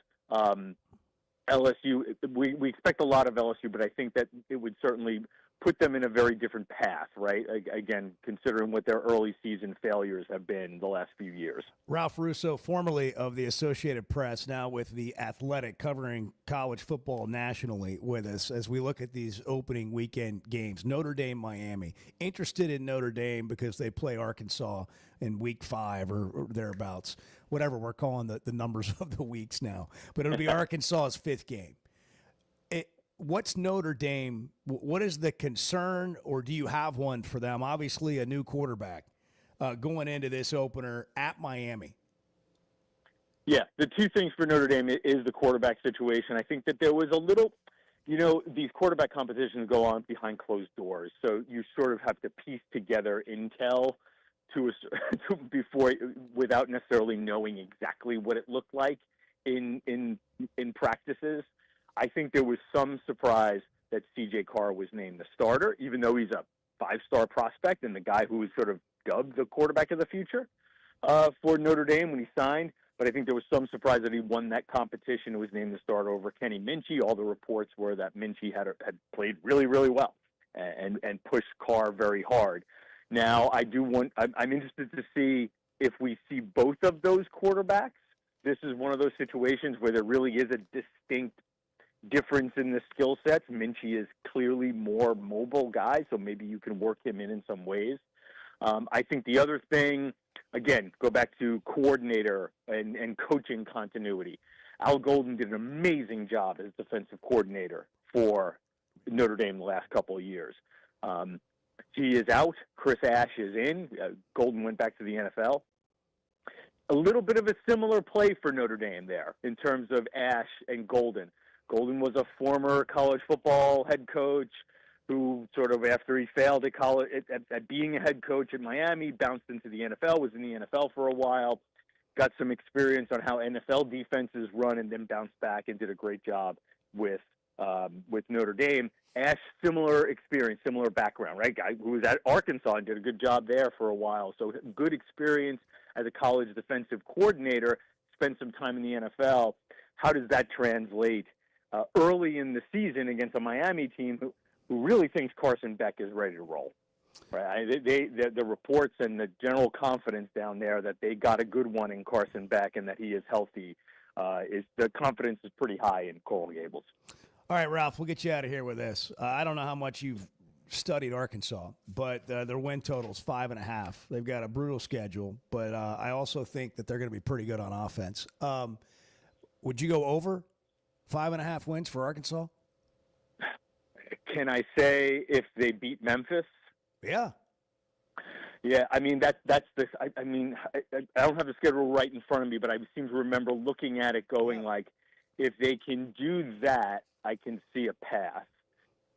LSU. We expect a lot of LSU, but I think that it would certainly put them in a very different path, right? Again, considering what their early season failures have been the last few years. Ralph Russo, formerly of the Associated Press, now with The Athletic, covering college football nationally with us as we look at these opening weekend games. Notre Dame, Miami. Interested in Notre Dame because they play Arkansas in week 5 or thereabouts, whatever we're calling the numbers of the weeks now. But it'll be Arkansas's 5th game. What's Notre Dame? What is the concern, or do you have one for them? Obviously, a new quarterback going into this opener at Miami. Yeah, the 2 things for Notre Dame is the quarterback situation. I think that there was a little, these quarterback competitions go on behind closed doors, so you sort of have to piece together intel before, without necessarily knowing exactly what it looked like in practices. I think there was some surprise that C.J. Carr was named the starter, even though he's a 5-star prospect and the guy who was sort of dubbed the quarterback of the future for Notre Dame when he signed. But I think there was some surprise that he won that competition and was named the starter over Kenny Minchey. All the reports were that Minchey had played really, really well and pushed Carr very hard. Now, I'm interested to see if we see both of those quarterbacks. This is one of those situations where there really is a distinct difference in the skill sets. Minchey is clearly more mobile guy, so maybe you can work him in some ways. I think the other thing, again, go back to coordinator and coaching continuity. Al Golden did an amazing job as defensive coordinator for Notre Dame the last couple of years. He is out. Chris Ash is in. Golden went back to the NFL. A little bit of a similar play for Notre Dame there in terms of Ash and Golden. Golden was a former college football head coach who sort of, after he failed at college at being a head coach at Miami, bounced into the NFL, was in the NFL for a while, got some experience on how NFL defenses run, and then bounced back and did a great job with Notre Dame. Ash, similar experience, similar background, right? Guy who was at Arkansas and did a good job there for a while. So good experience as a college defensive coordinator, spent some time in the NFL. How does that translate early in the season against a Miami team who really thinks Carson Beck is ready to roll? Right? The reports and the general confidence down there that they got a good one in Carson Beck and that he is healthy, the confidence is pretty high in Coral Gables. All right, Ralph, we'll get you out of here with this. I don't know how much you've studied Arkansas, but their win total's 5.5. They've got a brutal schedule, but I also think that they're going to be pretty good on offense. Would you go over 5.5 wins for Arkansas? Can I say if they beat Memphis? Yeah. Yeah, I mean, that's this. I don't have the schedule right in front of me, but I seem to remember looking at it going like, if they can do that, I can see a path.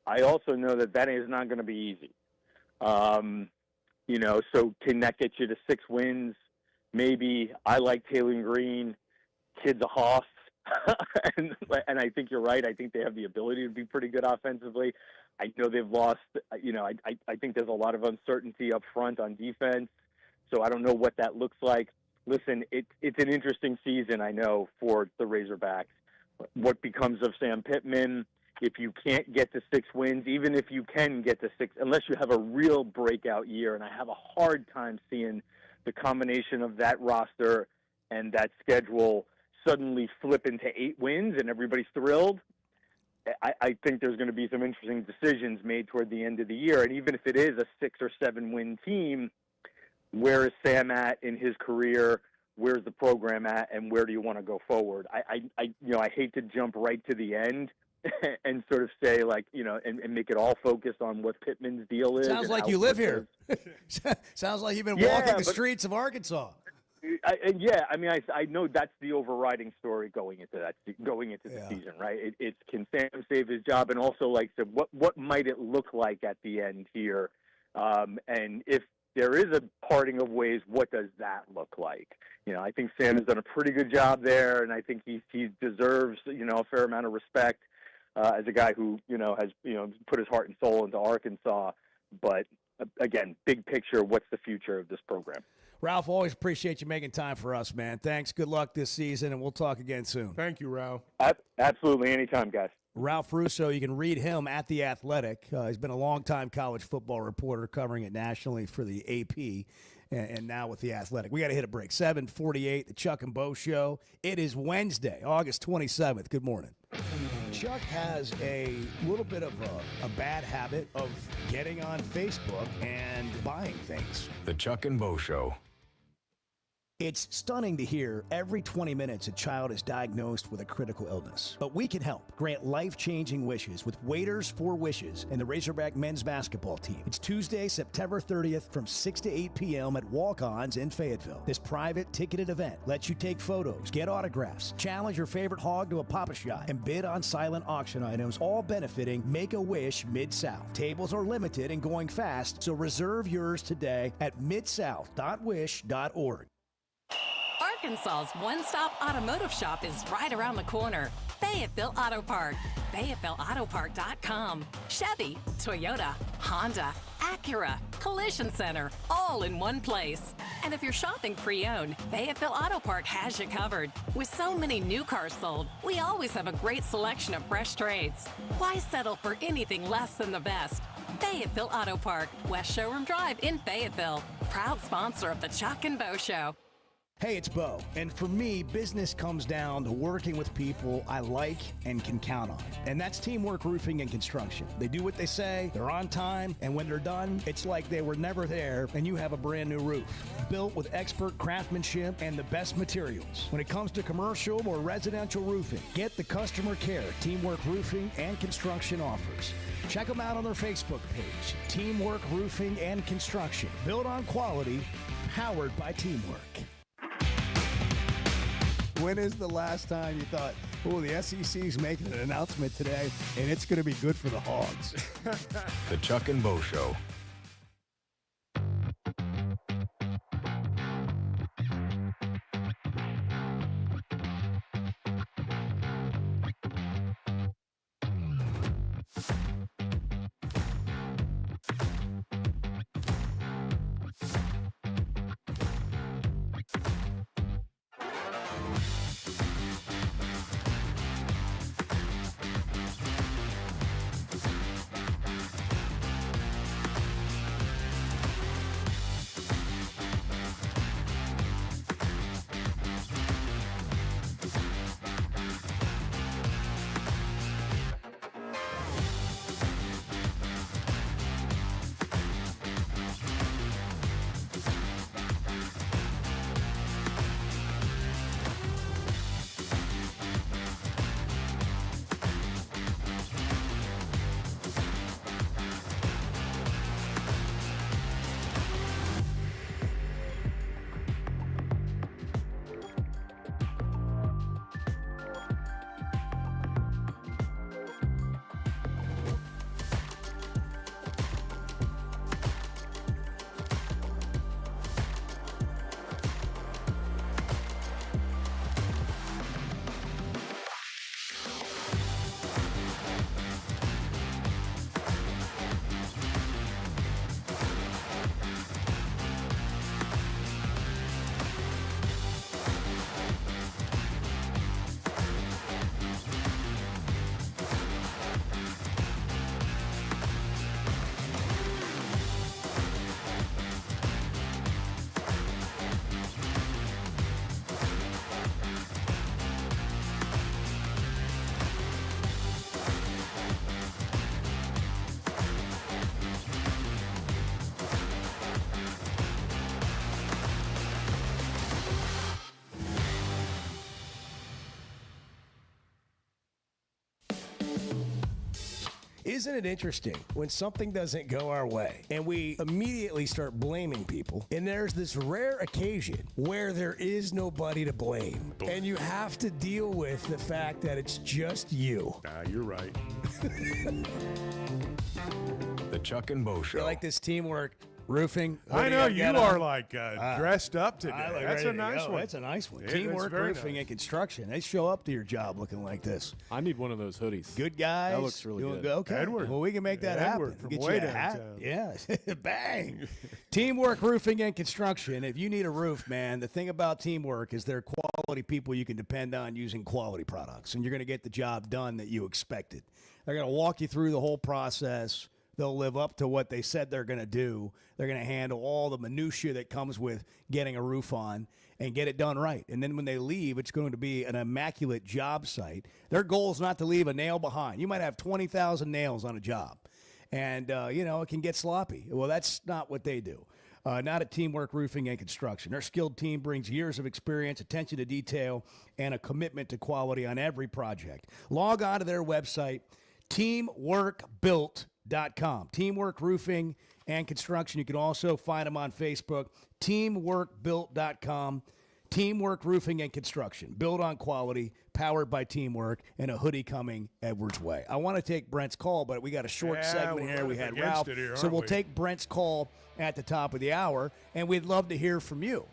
I also know that is not going to be easy. So can that get you to 6 wins? Maybe. I like Taylor Green. Kid's a hoss. and I think you're right. I think they have the ability to be pretty good offensively. I know they've lost. I think there's a lot of uncertainty up front on defense. So I don't know what that looks like. Listen, it's an interesting season, I know, for the Razorbacks. What becomes of Sam Pittman? If you can't get to 6 wins, even if you can get to 6, unless you have a real breakout year, and I have a hard time seeing the combination of that roster and that schedule suddenly flip into 8 wins and everybody's thrilled. I think there's going to be some interesting decisions made toward the end of the year. And even if it is a 6 or 7 win team, where is Sam at in his career? Where's the program at, and where do you want to go forward? I hate to jump right to the end and sort of say and make it all focused on what Pittman's deal is. Sounds like you live here. Sounds like you've been walking the streets of Arkansas. I know that's the overriding story going into the season, right? It's can Sam save his job, and also so what might it look like at the end here, and if there is a parting of ways, what does that look like? I think Sam has done a pretty good job there, and I think he deserves a fair amount of respect as a guy who has put his heart and soul into Arkansas. But again, big picture, what's the future of this program? Ralph, always appreciate you making time for us, man. Thanks. Good luck this season, and we'll talk again soon. Thank you, Ralph. Absolutely, anytime, guys. Ralph Russo, you can read him at The Athletic. He's been a longtime college football reporter covering it nationally for the AP and now with The Athletic. We got to hit a break. 7:48, the Chuck and Bo Show. It is Wednesday, August 27th. Good morning. Chuck has a little bit of a bad habit of getting on Facebook and buying things. The Chuck and Bo Show. It's stunning to hear every 20 minutes a child is diagnosed with a critical illness. But we can help. Grant life-changing wishes with Waiters for Wishes and the Razorback men's basketball team. It's Tuesday, September 30th from 6 to 8 p.m. at Walk-Ons in Fayetteville. This private ticketed event lets you take photos, get autographs, challenge your favorite hog to a Papa Shot, and bid on silent auction items, all benefiting Make-A-Wish Mid-South. Tables are limited and going fast, so reserve yours today at midsouth.wish.org. Arkansas's one-stop automotive shop is right around the corner. Fayetteville Auto Park. FayettevilleAutoPark.com. Chevy, Toyota, Honda, Acura, Collision Center, all in one place. And if you're shopping pre-owned, Fayetteville Auto Park has you covered. With so many new cars sold, we always have a great selection of fresh trades. Why settle for anything less than the best? Fayetteville Auto Park, West Showroom Drive in Fayetteville. Proud sponsor of the Chuck and Bo Show. Hey, it's Bo, and for me, business comes down to working with people I like and can count on. And that's Teamwork Roofing and Construction. They do what they say, they're on time, and when they're done, it's like they were never there and you have a brand new roof. Built with expert craftsmanship and the best materials. When it comes to commercial or residential roofing, get the customer care Teamwork Roofing and Construction offers. Check them out on their Facebook page, Teamwork Roofing and Construction. Built on quality, powered by teamwork. When is the last time you thought, oh, the SEC's making an announcement today, and it's going to be good for the Hogs? The Chuck and Bo Show. Isn't it interesting when something doesn't go our way and we immediately start blaming people, and there's this rare occasion where there is nobody to blame and you have to deal with the fact that it's just you. You're right. The Chuck and Bo Show. You like this Teamwork Roofing? I know you are like dressed up today. That's a nice one. That's a nice one. Teamwork Roofing and Construction. They show up to your job looking like this. I need one of those hoodies. Good guys. That looks really good. Okay. Edward. Well, we can make that happen. From Get way you a downtown. hat. Yeah. Bang. Teamwork Roofing and Construction. If you need a roof, man, the thing about Teamwork is they're quality people you can depend on using quality products, and you're going to get the job done that you expected. They're going to walk you through the whole process. They'll live up to what they said they're going to do. They're going to handle all the minutia that comes with getting a roof on and get it done right. And then when they leave, it's going to be an immaculate job site. Their goal is not to leave a nail behind. You might have 20,000 nails on a job, and, it can get sloppy. Well, that's not what they do. Not at Teamwork Roofing and Construction. Their skilled team brings years of experience, attention to detail, and a commitment to quality on every project. Log on to their website, teamworkbuilt.com. Teamwork Roofing and Construction. You can also find them on Facebook, teamworkbuilt.com. Teamwork Roofing and Construction. Built on quality, powered by teamwork, and a hoodie coming Edwards way. I want to take Brent's call, but we got a short segment here. We had Ralph. So we'll take Brent's call at the top of the hour, and we'd love to hear from you.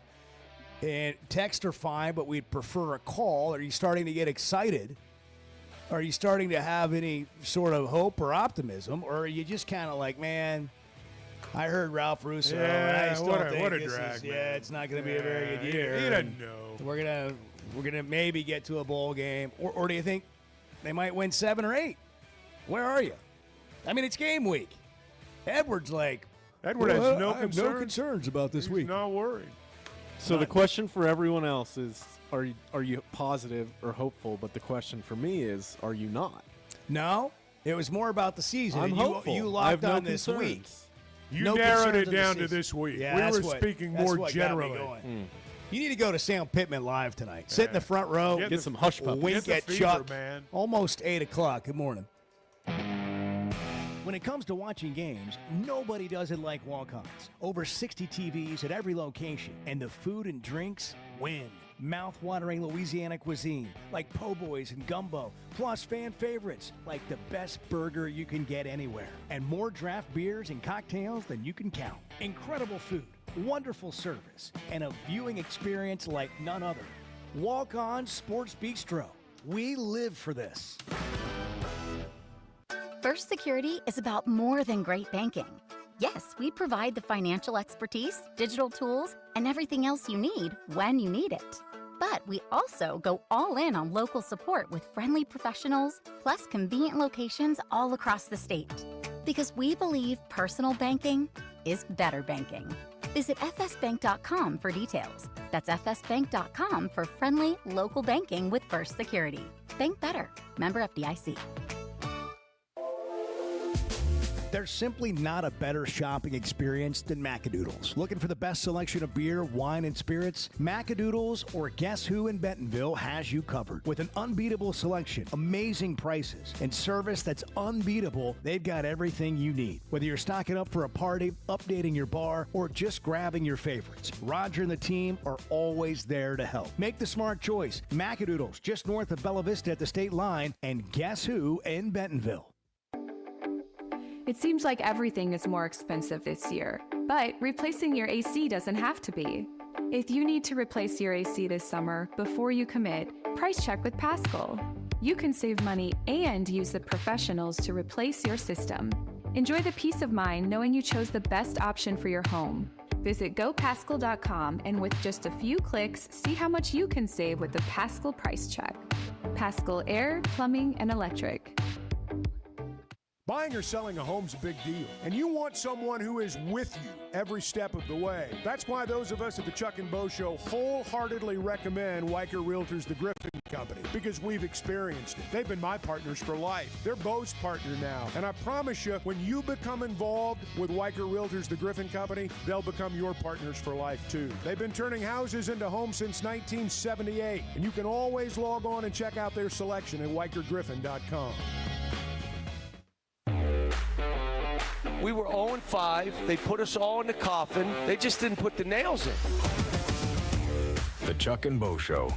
And text are fine, but we'd prefer a call. Are you starting to get excited? Are you starting to have any sort of hope or optimism? Or are you just kind of like, man, I heard Ralph Russo. Yeah, I still what a think drag, man. yeah, it's not going to be a very good year. He doesn't know. We're gonna maybe get to a bowl game, or do you think they might win 7 or 8? Where are you? I mean, it's game week. Edward has no concerns about this week. He's not worried. So the question for everyone else is, are you positive or hopeful? But the question for me is, are you not? No, it was more about the season. I'm hopeful. You locked on this concerns. week. You No narrowed concerns it of the down to season. this week. Yeah, we were speaking more generally. You need to go to Sam Pittman live tonight. Sit in the front row. Get some hush puppies. Wink Get at the fever, Chuck. man. Almost 8 o'clock. Good morning. When it comes to watching games, nobody does it like walk-ons. Over 60 TVs at every location, and the food and drinks win. Mouth-watering Louisiana cuisine like po' boys and gumbo, plus fan favorites like the best burger you can get anywhere, and more draft beers and cocktails than you can count. Incredible food, wonderful service, and a viewing experience like none other. Walk-On Sports Bistro. We live for this. First Security is about more than great banking. Yes, we provide the financial expertise, digital tools, and everything else you need when you need it. But we also go all in on local support with friendly professionals, plus convenient locations all across the state. Because we believe personal banking is better banking. Visit fsbank.com for details. That's fsbank.com for friendly, local banking with First Security. Bank better. Member FDIC. There's simply not a better shopping experience than Macadoodles. Looking for the best selection of beer, wine, and spirits? Macadoodles or Guess Who in Bentonville has you covered. With an unbeatable selection, amazing prices, and service that's unbeatable, they've got everything you need. Whether you're stocking up for a party, updating your bar, or just grabbing your favorites, Roger and the team are always there to help. Make the smart choice. Macadoodles, just north of Bella Vista at the state line, and Guess Who in Bentonville. It seems like everything is more expensive this year, but replacing your AC doesn't have to be. If you need to replace your AC this summer, before you commit, price check with Paschal. You can save money and use the professionals to replace your system. Enjoy the peace of mind knowing you chose the best option for your home. Visit gopaschal.com and with just a few clicks, see how much you can save with the Paschal price check. Paschal Air, Plumbing, and Electric. Buying or selling a home's a big deal, and you want someone who is with you every step of the way. That's why those of us at the Chuck and Bo Show wholeheartedly recommend Weicker Realtors, the Griffin Company, because we've experienced it. They've been my partners for life. They're Bo's partner now, and I promise you, when you become involved with Weicker Realtors, the Griffin Company, they'll become your partners for life too. They've been turning houses into homes since 1978, and you can always log on and check out their selection at WeicherGriffin.com. We were 0-5. They put us all in the coffin. They just didn't put the nails in. The Chuck and Bo Show.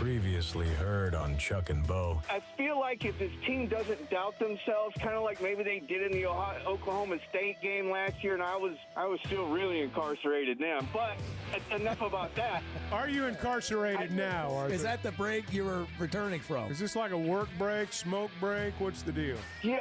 Previously heard on Chuck and Bo. I feel like if this team doesn't doubt themselves, kind of like maybe they did in the Oklahoma State game last year, and I was still really incarcerated then. But enough about that. Are you incarcerated now, Arthur? Is that the break you were returning from? Is this like a work break, smoke break? What's the deal? Yeah,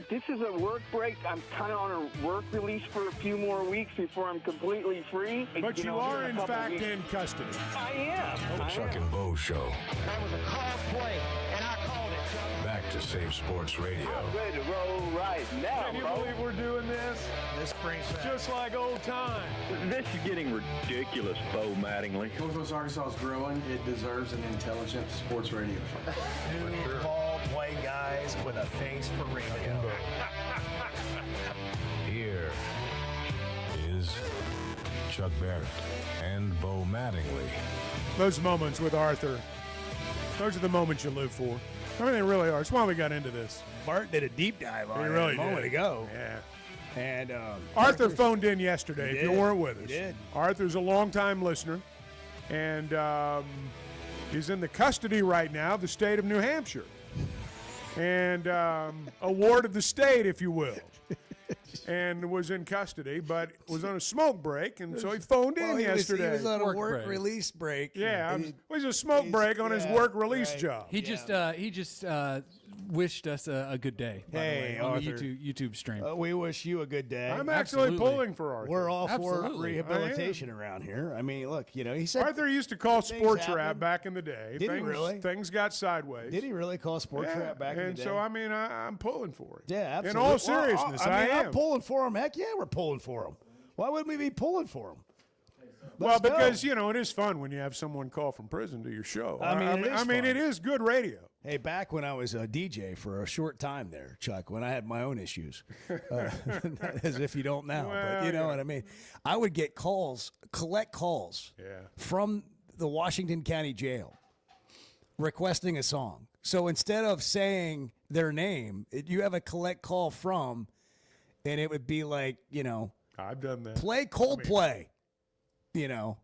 this is a work break. I'm kind of on a work release for a few more weeks before I'm completely free. But you are, in fact, in custody. I am. The Chuck and Bo Show. That was a call play, and I called it. Back to Safe Sports Radio. I'm ready to roll right now, Can you believe we're doing this? This brings back. Just like old times. This is getting ridiculous, Bo Mattingly. Northwest Arkansas is growing. It deserves an intelligent sports radio show. Two ball play guys with a face for radio. Here is Chuck Barrett and Bo Mattingly. Those moments with Arthur, those are the moments you live for. I mean, they really are. That's why we got into this. Bart did a deep dive on it really a moment did. ago. Yeah. And Arthur phoned in yesterday, if you weren't with us. He did. Arthur's a longtime listener, and he's in the custody right now of the state of New Hampshire. And a ward of the state, if you will. And was in custody, but was on a smoke break, and so he phoned in yesterday. He was on a work release break. Yeah, it was a smoke break on his work release job. He just wished us a good day. By the way, on the YouTube stream. We wish you a good day. I'm actually pulling for Arthur. We're all for rehabilitation around here. I mean, look, he said Arthur used to call sports rap back in the day. Did he really? Things got sideways. Did he really call sports rap back in the day? And so, I mean, I'm pulling for it. Yeah, absolutely. In all seriousness, I am. I'm pulling for him. Heck yeah, we're pulling for him. Why wouldn't we be pulling for him? Well, because, it is fun when you have someone call from prison to your show. I mean, it is good radio. Hey, back when I was a DJ for a short time there, Chuck, when I had my own issues, as if you don't now, but you know what I mean. I would get collect calls from the Washington County Jail requesting a song. So instead of saying their name, you have a collect call from, and it would be like, I've done that. Play Coldplay, and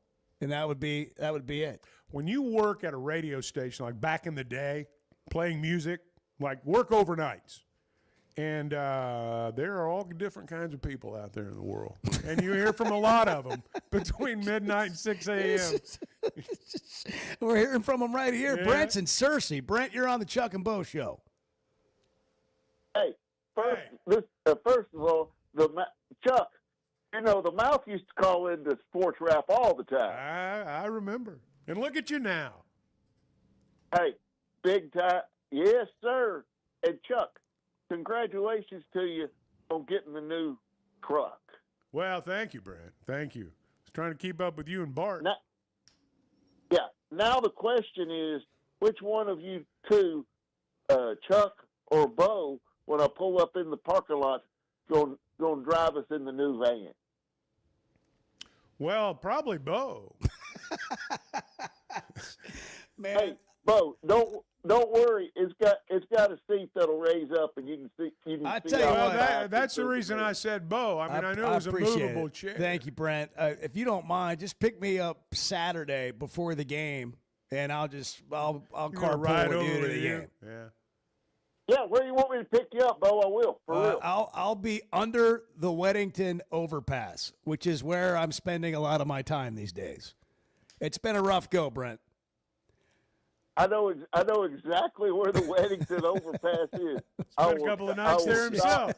that would be it. When you work at a radio station, like back in the day, playing music, like work overnights, and there are all different kinds of people out there in the world, and you hear from a lot of them between midnight and 6 a.m. We're hearing from them right here. Yeah. Brent's in Searcy. Brent, you're on the Chuck and Bo Show. Hey, first of all, Chuck, the mouth used to call into sports rap all the time. I remember. And look at you now. Hey, big time. Yes, sir. And Chuck, congratulations to you on getting the new truck. Well, thank you, Brent. Thank you. I was trying to keep up with you and Bart. Now the question is, which one of you two, Chuck or Bo, when I pull up in the parking lot, going to drive us in the new van? Well, probably Bo. Man. Hey, Bo, don't worry. It's got a seat that'll raise up, and you can see. That's the reason I said Bo. I mean, I knew it was a movable chair. Thank you, Brent. If you don't mind, just pick me up Saturday before the game, and I'll carpool with you to the game. Yeah, where you want me to pick you up, Bo? I will. For real. I'll be under the Weddington overpass, which is where I'm spending a lot of my time these days. It's been a rough go, Brent. I know exactly where the Weddington overpass is. Spent a couple of nights there himself.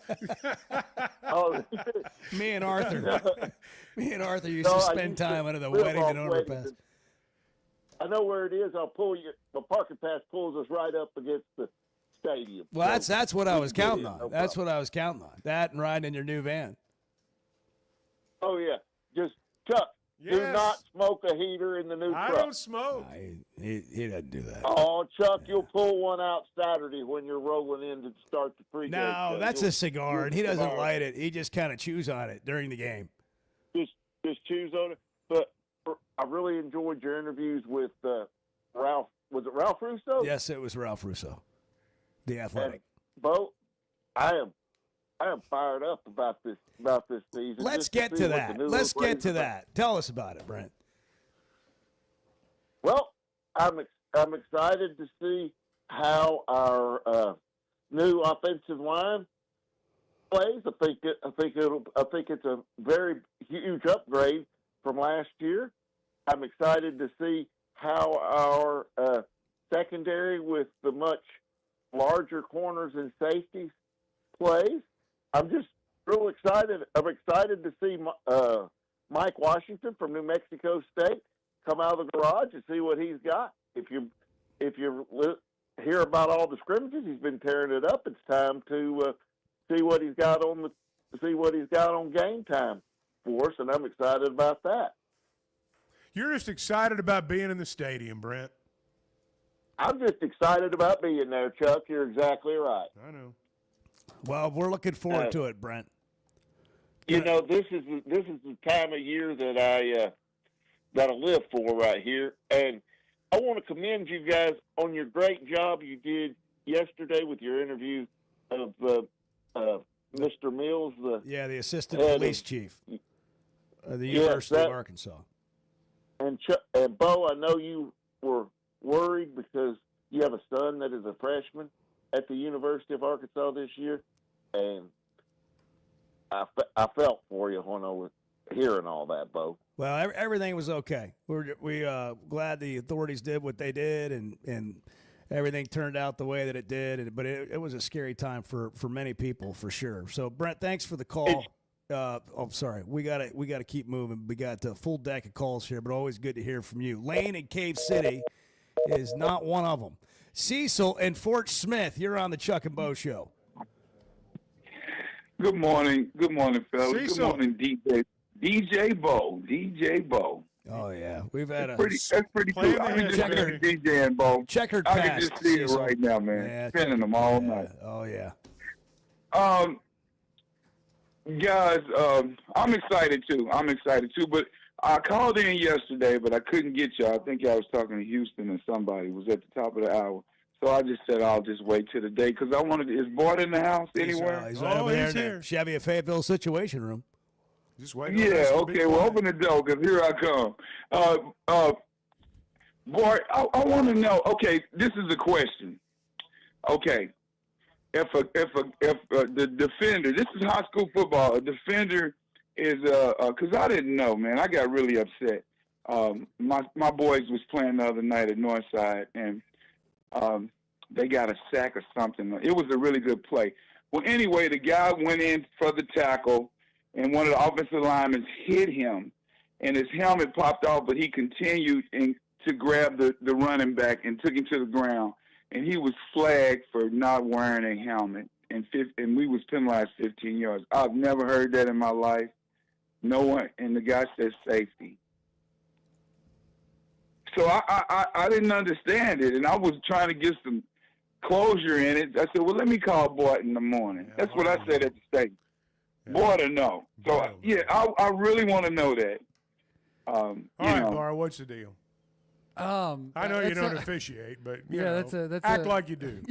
Me and Arthur used to spend time under the Weddington overpass. I know where it is. I'll pull you. The parking pass pulls us right up against the stadium. Well, that's what I was counting on. That's what I was counting on. That and riding in your new van. Oh yeah, just Chuck. Yes. Do not smoke a heater in the new truck. I don't smoke. He doesn't do that. Oh, Chuck, you'll pull one out Saturday when you're rolling in to start the pregame. No, that's a cigar, and he doesn't light it. He just kind of chews on it during the game. Just chews on it. But I really enjoyed your interviews with Ralph. Was it Ralph Russo? Yes, it was Ralph Russo, the Athletic. Bo, I am fired up about this season. Let's get to that. Tell us about it, Brent. Well, I'm excited to see how our new offensive line plays. I think it's a very huge upgrade from last year. I'm excited to see how our secondary with the much larger corners and safeties plays. I'm just real excited. I'm excited to see Mike Washington from New Mexico State come out of the garage and see what he's got. If you hear about all the scrimmages, he's been tearing it up. It's time to see what he's got on game time for us, and I'm excited about that. You're just excited about being in the stadium, Brent. I'm just excited about being there, Chuck. You're exactly right. I know. Well, we're looking forward to it, Brent. You know, this is the time of year that I live for right here, and I want to commend you guys on your great job you did yesterday with your interview of Mr. Mills, the assistant police chief of the University of Arkansas. And Bo, I know you were worried because you have a son that is a freshman at the University of Arkansas this year, and I felt for you when I was hearing all that, Bo. Well, everything was okay. We're glad the authorities did what they did, and everything turned out the way that it did. But it was a scary time for many people, for sure. So, Brent, thanks for the call. Sorry, we gotta keep moving. We got a full deck of calls here, but always good to hear from you. Lane in Cave City is not one of them. Cecil in Fort Smith, you're on the Chuck and Bo Show. Good morning, fellas. Cecil. Good morning, DJ Bo. Oh yeah, we've had that's pretty cool. I can just see DJing, Bo. Checkered I past, can just see Cecil. it right now, man. Yeah, Spinning them all night. Oh yeah. Guys, I'm excited too. But I called in yesterday, but I couldn't get y'all. I think y'all was talking to Houston and somebody was at the top of the hour. So I just said I'll just wait till the day because I wanted. Is Bart in the house anywhere? He's right over there in the Chevy Fayetteville Situation Room. Just wait. Yeah. Okay. Well, open the door because here I come. Bart, I want to know. Okay, this is a question. Okay, if the defender, this is high school football. A defender is because I didn't know, man. I got really upset. My boys was playing the other night at Northside and. They got a sack or something. It was a really good play. Well, anyway, the guy went in for the tackle, and one of the offensive linemen hit him, and his helmet popped off, but he continued to grab the running back and took him to the ground, and he was flagged for not wearing a helmet, and we was penalized 15 yards. I've never heard that in my life. No one, and the guy said safety. So I didn't understand it, and I was trying to get some closure in it. I said, well, let me call Bart in the morning. That's what I said at the station. Bart to know. So, I really want to know that. All right, Bart, what's the deal? I know you don't officiate, but that's act like you do.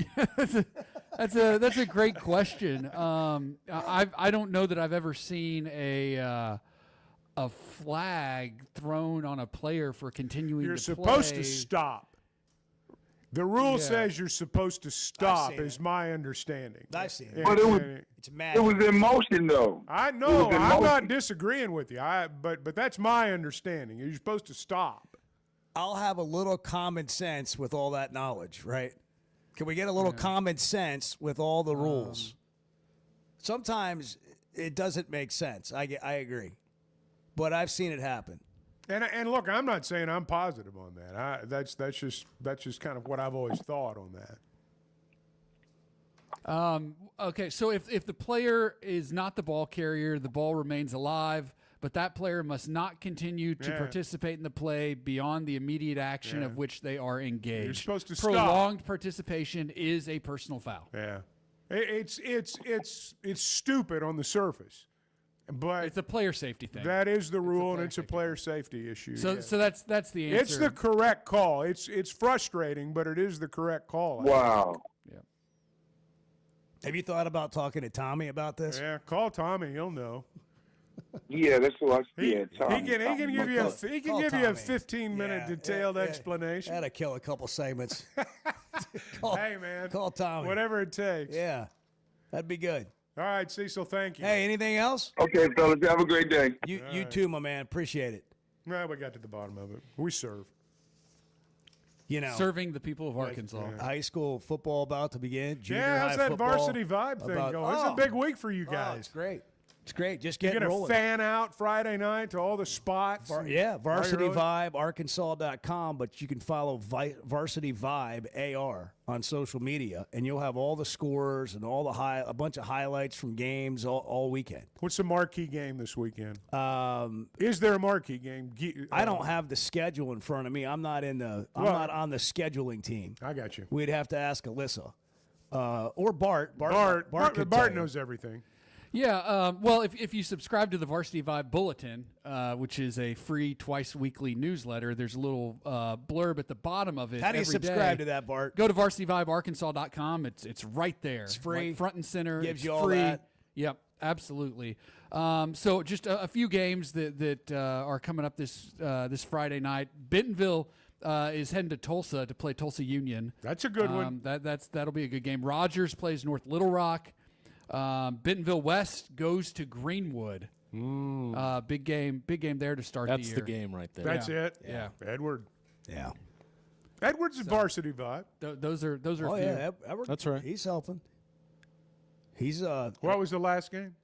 That's a great question. I don't know that I've ever seen a flag thrown on a player for continuing You're to play. You're supposed to stop. The rule says you're supposed to stop, is my understanding. I've seen it. But it's mad. It was in motion, though. I know. I'm not disagreeing with you. But that's my understanding. You're supposed to stop. I'll have a little common sense with all that knowledge, right? Can we get a little common sense with all the rules? Sometimes it doesn't make sense. I agree. But I've seen it happen. And look, I'm not saying I'm positive on that. That's just kind of what I've always thought on that. Okay, so if the player is not the ball carrier, the ball remains alive, but that player must not continue to participate in the play beyond the immediate action of which they are engaged. You're supposed to Prolonged participation is a personal foul. Yeah, it's stupid on the surface. But it's a player safety thing. That is the rule, and it's a player safety issue. So that's the answer. It's the correct call. It's frustrating, but it is the correct call. Wow. Yeah. Have you thought about talking to Tommy about this? Yeah, call Tommy. He'll know. Yeah, that's what I He said. can give you a 15-minute detailed explanation. That'll kill a couple segments. Hey, man. Call Tommy. Whatever it takes. Yeah, that'd be good. All right, Cecil, thank you. Hey, anything else? Okay, fellas, have a great day. You too, my man. Appreciate it. Well, we got to the bottom of it. We serve. Serving the people of Arkansas. High school football about to begin. Junior Yeah, how's high that football varsity vibe thing going? It's a big week for you guys. It's great. It's great. Just You're getting going rolling. to fan out Friday night to all the spots. Varsity Vibe, Arkansas.com, but you can follow Varsity Vibe AR on social media, and you'll have all the scores and all a bunch of highlights from games all weekend. What's the marquee game this weekend? Is there a marquee game? I don't have the schedule in front of me. I'm not not on the scheduling team. I got you. We'd have to ask Alyssa or Bart. Bart knows everything. Yeah, well, if you subscribe to the Varsity Vibe Bulletin, which is a free twice-weekly newsletter, there's a little blurb at the bottom of it. How do you subscribe to that, Bart? Go to varsityvibearkansas.com. It's right there. It's free. Right front and center. Gives it's you all free. that. Yep, absolutely. So just a few games that are coming up this Friday night. Bentonville is heading to Tulsa to play Tulsa Union. That's a good one. That'll be a good game. Rogers plays North Little Rock. Bentonville West goes to Greenwood. Big game there to start the year. That's the game right there. That's it. Yeah. Edward. Yeah. Edward's a varsity vibe. Those are a few. Yeah, Edward, that's right. He's helping. He's What was the last game?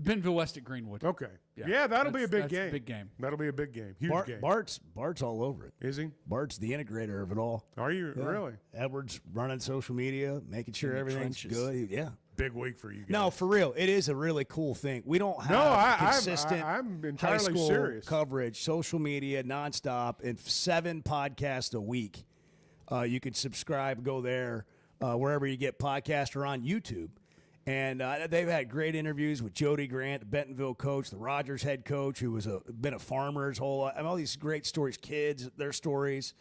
Bentonville West at Greenwood. Okay. Yeah, that'll be a big game. Big game. That'll be a big game. Huge game. Bart's all over it. Is he? Bart's the integrator of it all. Are you really? Edward's running social media, making sure everything's good. Yeah. Big week for you guys. No, for real. It is a really cool thing. We don't have consistent I'm high entirely school serious. coverage, social media, nonstop, and 7 podcasts a week. You can subscribe, go there, wherever you get podcasts or on YouTube. And they've had great interviews with Jody Grant, the Bentonville coach, the Rogers head coach, who was been a farmer his whole life. I mean, all these great stories, kids, their stories.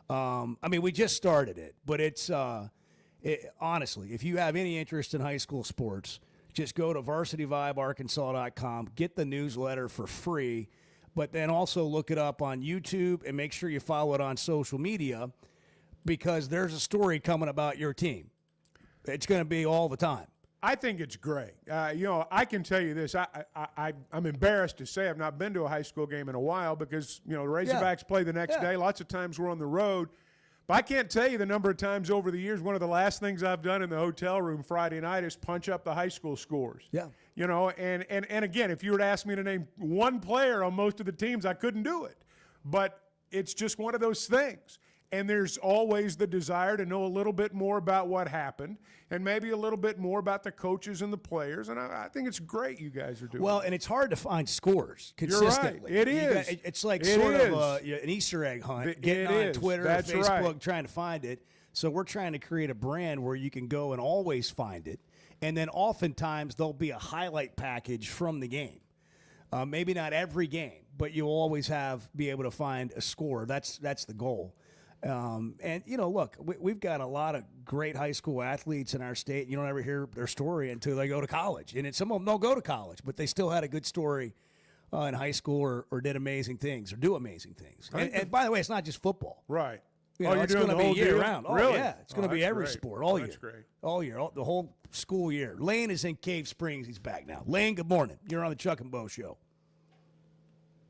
I mean, we just started it, but it's honestly, if you have any interest in high school sports, just go to varsityvibearkansas.com, get the newsletter for free, but then also look it up on YouTube and make sure you follow it on social media because there's a story coming about your team. It's going to be all the time. I think it's great. I can tell you this. I'm embarrassed to say I've not been to a high school game in a while because, the Razorbacks play the next day. Lots of times we're on the road. But I can't tell you the number of times over the years, one of the last things I've done in the hotel room Friday night is punch up the high school scores. Yeah. And again, if you were to ask me to name one player on most of the teams, I couldn't do it. But it's just one of those things. And there's always the desire to know a little bit more about what happened and maybe a little bit more about the coaches and the players. And I think it's great you guys are doing Well, it. and it's hard to find scores consistently. You're right. It is. It's like It sort is. of an Easter egg hunt, getting It on is. Twitter That's or Facebook right. trying to find it. So we're trying to create a brand where you can go and always find it. And then oftentimes there'll be a highlight package from the game. Maybe not every game, but you'll always be able to find a score. That's the goal. And, look, we've got a lot of great high school athletes in our state. You don't ever hear their story until they go to college. And some of them don't go to college, but they still had a good story in high school or did amazing things or do amazing things. And by the way, it's not just football. Right. It's going to be year-round. Really? Oh, yeah. It's going to be every great. sport all year. That's great. All year, the whole school year. Lane is in Cave Springs. He's back now. Lane, good morning. You're on the Chuck and Bo Show.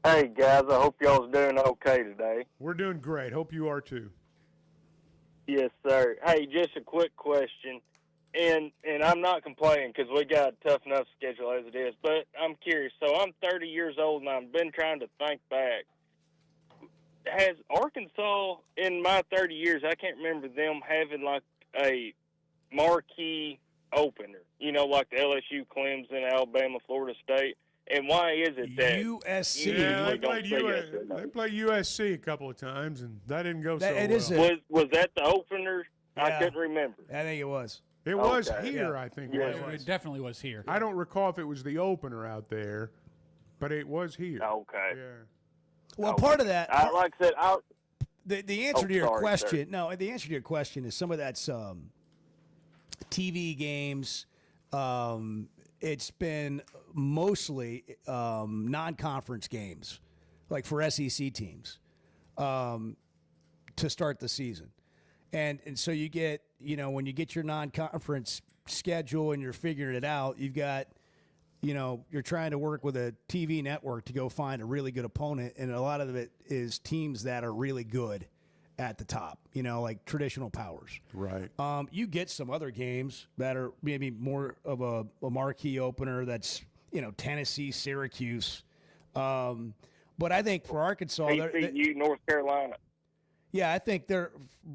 Hey, guys, I hope y'all's doing okay today. We're doing great. Hope you are too. Yes, sir. Hey, just a quick question, and I'm not complaining because we got a tough enough schedule as it is, but I'm curious. So I'm 30 years old, and I've been trying to think back. Has Arkansas, in my 30 years, I can't remember them having like a marquee opener, like the LSU, Clemson, Alabama, Florida State? And why is it that USC? Yeah, they played USC a couple of times, and that didn't go so well. Was that the opener? Yeah. I couldn't remember. I think it was. It was here, I think. Yeah, it definitely was here. I don't recall if it was the opener out there, but it was here. Okay. Yeah. Well, part of that, like I said, the answer to your sorry, question, sir. no, the answer to your question is some of that's TV games. it's been mostly non-conference games, like for SEC teams, to start the season. And so you get, when you get your non-conference schedule and you're figuring it out, you've got, you're trying to work with a TV network to go find a really good opponent. And a lot of it is teams that are really good at the top, like traditional powers. Right. You get some other games that are maybe more of a marquee opener that's, Tennessee, Syracuse. But I think for Arkansas, TCU, North Carolina. Yeah, I think they're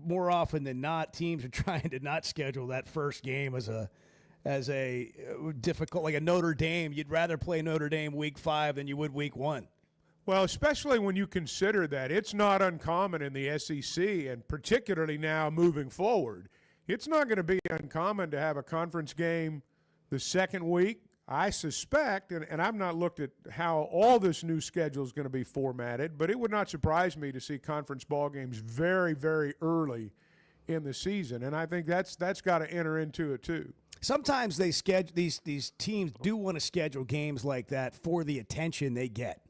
more often than not, teams are trying to not schedule that first game as a difficult, like a Notre Dame. You'd rather play Notre Dame week 5 than you would week 1. Well, especially when you consider that it's not uncommon in the SEC, and particularly now moving forward, it's not going to be uncommon to have a conference game the second week. I suspect, and I've not looked at how all this new schedule is going to be formatted, but it would not surprise me to see conference ball games very, very early in the season, and I think that's got to enter into it too. Sometimes they schedule these teams do want to schedule games like that for the attention they get.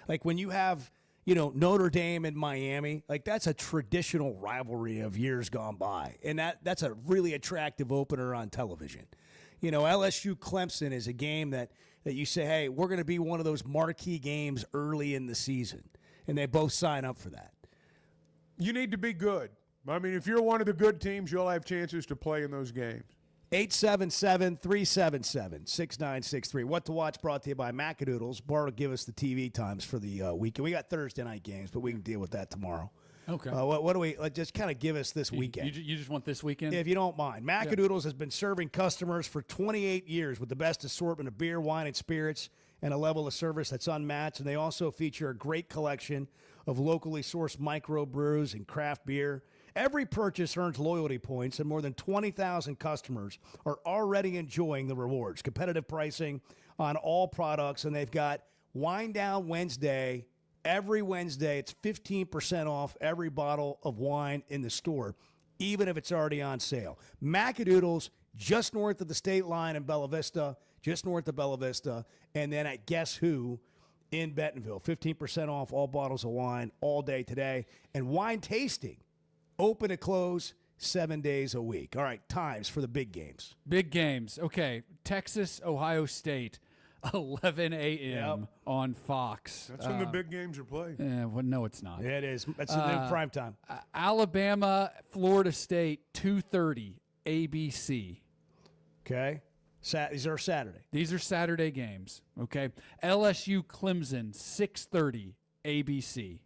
Like when you have, Notre Dame and Miami, like that's a traditional rivalry of years gone by, and that's a really attractive opener on television. LSU Clemson is a game that you say, hey, we're going to be one of those marquee games early in the season, and they both sign up for that. You need to be good. I mean, if you're one of the good teams, you'll have chances to play in those games. 877-377-6963. What to Watch brought to you by Macadoodles. Bart will give us the TV times for the weekend. We got Thursday night games, but we can deal with that tomorrow. Okay. What do we just kind of give us this weekend? You just want this weekend? If you don't mind. Macadoodles has been serving customers for 28 years with the best assortment of beer, wine, and spirits and a level of service that's unmatched. And they also feature a great collection of locally sourced microbrews and craft beer. Every purchase earns loyalty points, and more than 20,000 customers are already enjoying the rewards. Competitive pricing on all products, and they've got Wine Down Wednesday. Every Wednesday, it's 15% off every bottle of wine in the store, even if it's already on sale. Macadoodles, just north of the state line in Bella Vista, and then at Guess Who in Bentonville. 15% off all bottles of wine all day today. And wine tasting, open to close 7 days a week. All right, times for the big games. Big games. Okay, Texas, Ohio State. 11 a.m. on Fox. That's when the big games are played. Well, no, it's not. It is. That's the new prime time. Alabama, Florida State, 2:30 ABC. Okay. These are Saturday. These are Saturday games. Okay. LSU, Clemson, 6:30 ABC.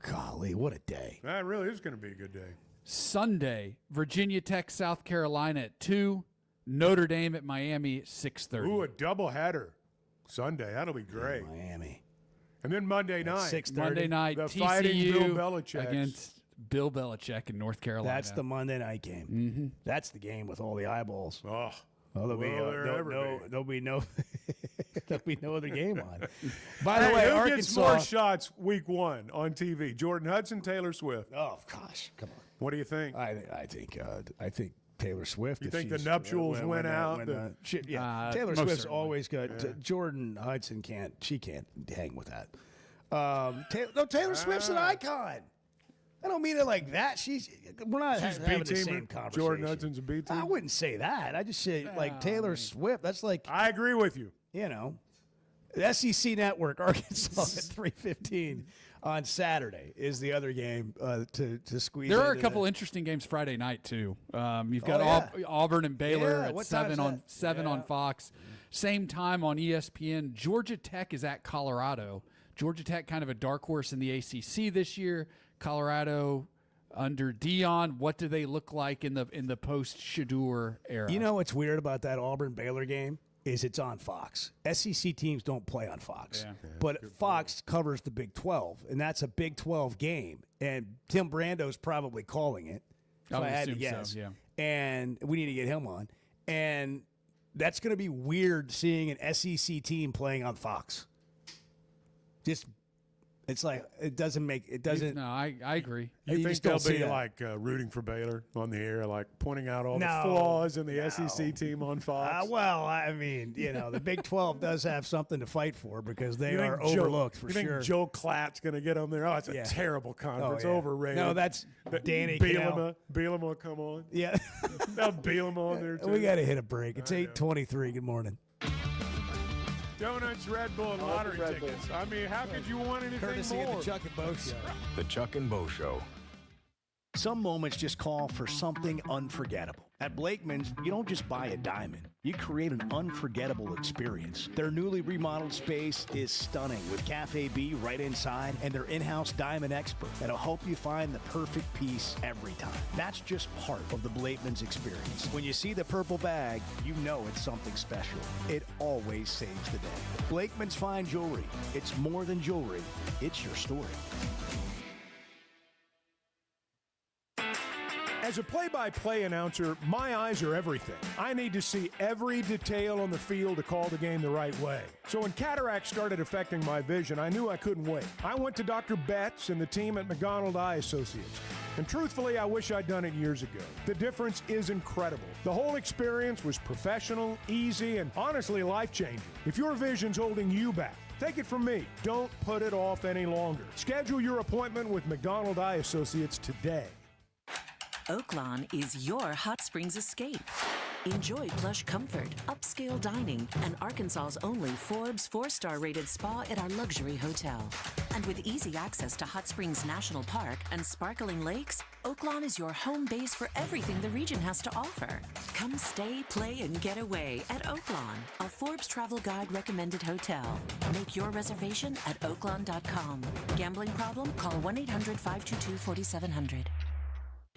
Golly, what a day. That really is going to be a good day. Sunday, Virginia Tech, South Carolina at 2. Notre Dame at Miami, 6:30. Ooh, a doubleheader Sunday. That'll be great. Miami. And then Monday night. 6:30. Monday night, the TCU Fighting Bill Belichick against Bill Belichick in North Carolina. That's the Monday night game. Mm-hmm. That's the game with all the eyeballs. Oh, there'll be no other game on. By the way, who gets more shots week 1 on TV? Jordan Hudson, Taylor Swift? Oh gosh, come on. What do you think? I think Taylor Swift. You think the nuptials went out? Taylor Swift's always good. Yeah. Jordan Hudson can't hang with that. Taylor Swift's an icon. I don't mean it like that. We're not having the same conversation. Jordan Hudson's a B team. I wouldn't say that. I just say like Taylor Swift. That's like I agree with you. The SEC Network, Arkansas at 3:15 on Saturday is the other game to squeeze. There are a couple interesting games Friday night too. You've got Auburn and Baylor at 7 on Fox. Same time on ESPN. Georgia Tech is at Colorado. Georgia Tech kind of a dark horse in the ACC this year. Colorado under Dion. What do they look like in the post Shador era? You know what's weird about that Auburn Baylor game? Is it's on Fox. SEC teams don't play on Fox. Yeah. But Fox covers the Big 12, and that's a Big 12 game. And Tim Brando's probably calling it, if I had to guess. So, yeah. And we need to get him on. And that's going to be weird seeing an SEC team playing on Fox. Just It's like it doesn't make it doesn't. No, I agree. You think they'll be that. like rooting for Baylor on the air, like pointing out all the flaws in the SEC team on Fox? Well, I mean, the Big 12 does have something to fight for because they are overlooked for sure. You think Joe Klatt's going to get on there? Oh, it's a terrible conference. Overrated. No, that's Danny Bielema will come on. Yeah. They'll Bielema on there, too. We got to hit a break. It's 8:23. Good morning. Donuts, Red Bull, and lottery tickets. I mean, how could you want anything Courtesy more? of the Chuck and Bo Show. The Chuck and Bo Show. Some moments just call for something unforgettable. At Blakeman's, you don't just buy a diamond. You create an unforgettable experience. Their newly remodeled space is stunning with Cafe B right inside and their in-house diamond expert that'll help you find the perfect piece every time. That's just part of the Blakeman's experience. When you see the purple bag, you know it's something special. It always saves the day. Blakeman's Fine Jewelry. It's more than jewelry. It's your story. As a play-by-play announcer, my eyes are everything. I need to see every detail on the field to call the game the right way. So when cataracts started affecting my vision, I knew I couldn't wait. I went to Dr. Betts and the team at McDonald Eye Associates. And truthfully, I wish I'd done it years ago. The difference is incredible. The whole experience was professional, easy, and honestly life-changing. If your vision's holding you back, take it from me. Don't put it off any longer. Schedule your appointment with McDonald Eye Associates today. Oaklawn is your hot springs escape. Enjoy plush comfort, upscale dining, and Arkansas's only Forbes 4-star rated spa at our luxury hotel. And with easy access to Hot Springs National Park and sparkling lakes, Oaklawn is your home base for everything the region has to offer. Come stay, play, and get away at Oaklawn, a Forbes Travel Guide recommended hotel. Make your reservation at oaklawn.com. Gambling problem? Call 1-800-522-4700.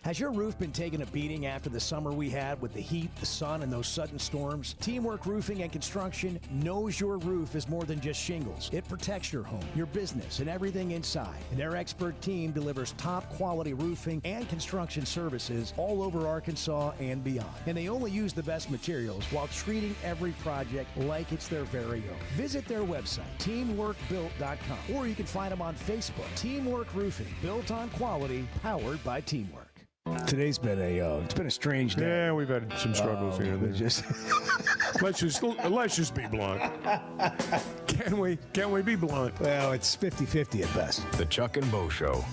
Has your roof been taking a beating after the summer we had with the heat, the sun, and those sudden storms? Teamwork Roofing and Construction knows your roof is more than just shingles. It protects your home, your business, and everything inside. And their expert team delivers top-quality roofing and construction services all over Arkansas and beyond. And they only use the best materials while treating every project like it's their very own. Visit their website, teamworkbuilt.com, or you can find them on Facebook. Teamwork Roofing, built on quality, powered by teamwork. Today's been it's been a strange day. Yeah, we've had some struggles here and there. Let's just be blunt. Can we be blunt? Well, it's 50-50 at best. The Chuck and Bo Show.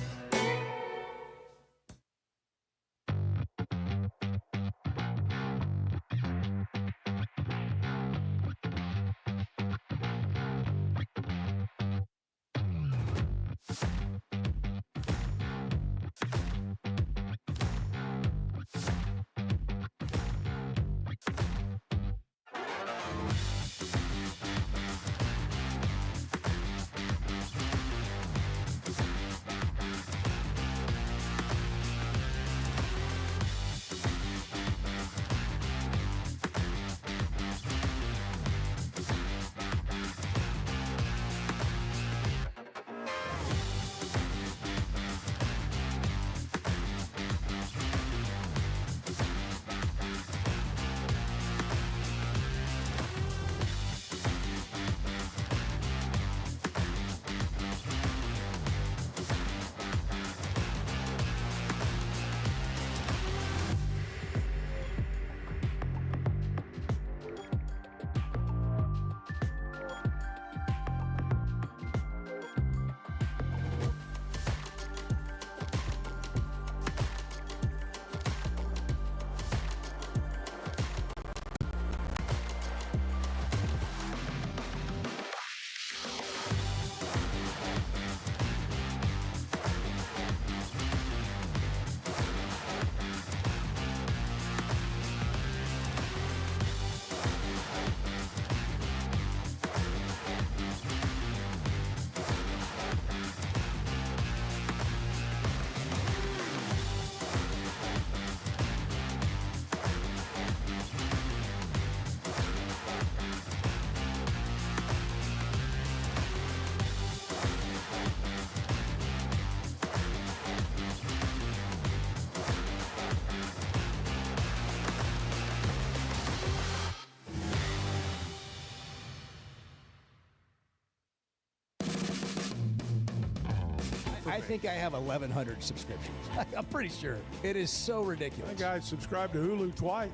I think I have 1,100 subscriptions. I'm pretty sure. It is so ridiculous. That guy subscribed to Hulu twice.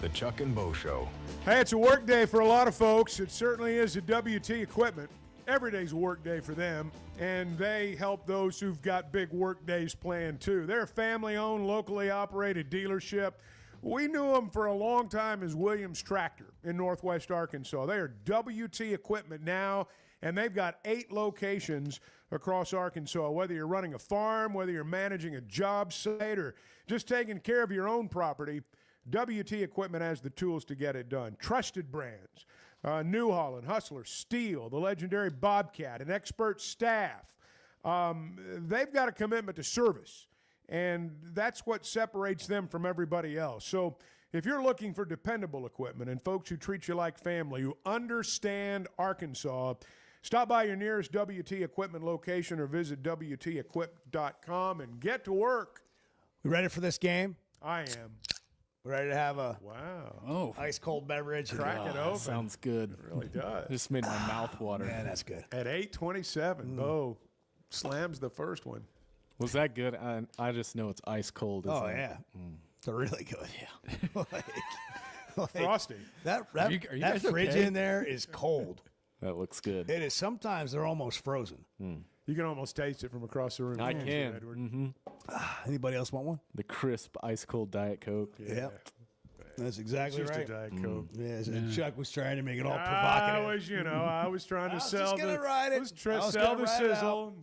The Chuck and Bo Show. Hey, it's a work day for a lot of folks. It certainly is at WT Equipment. Every day's a work day for them, and they help those who've got big work days planned too. They're a family-owned, locally operated dealership. We knew them for a long time as Williams Tractor in Northwest Arkansas. They are WT Equipment now, and they've got 8 locations across Arkansas. Whether you're running a farm, whether you're managing a job site, or just taking care of your own property, WT Equipment has the tools to get it done. Trusted brands, New Holland, Hustler, Steel, the legendary Bobcat, an expert staff. They've got a commitment to service, and that's what separates them from everybody else. So if you're looking for dependable equipment and folks who treat you like family, who understand Arkansas, stop by your nearest WT Equipment location or visit WTEquip.com and get to work. We ready for this game? I am. Ready to have a ice cold beverage? Crack it open. Sounds good. It really does. Just made my mouth water. Yeah, that's good. At 8:27, Bo slams the first one. Was that good? I just know it's ice cold. Yeah. They're really good. Yeah. Frosty. That Are you that guys fridge okay? in there is cold. That looks good. It is. Sometimes they're almost frozen. You can almost taste it from across the room. I can. Edward. Anybody else want one? The crisp ice cold Diet Coke. Yeah. That's exactly It's just right. a Diet Coke. Yes, and Chuck was trying to make it all I provocative. was trying to I was sell just gonna ride it. sell the sizzle.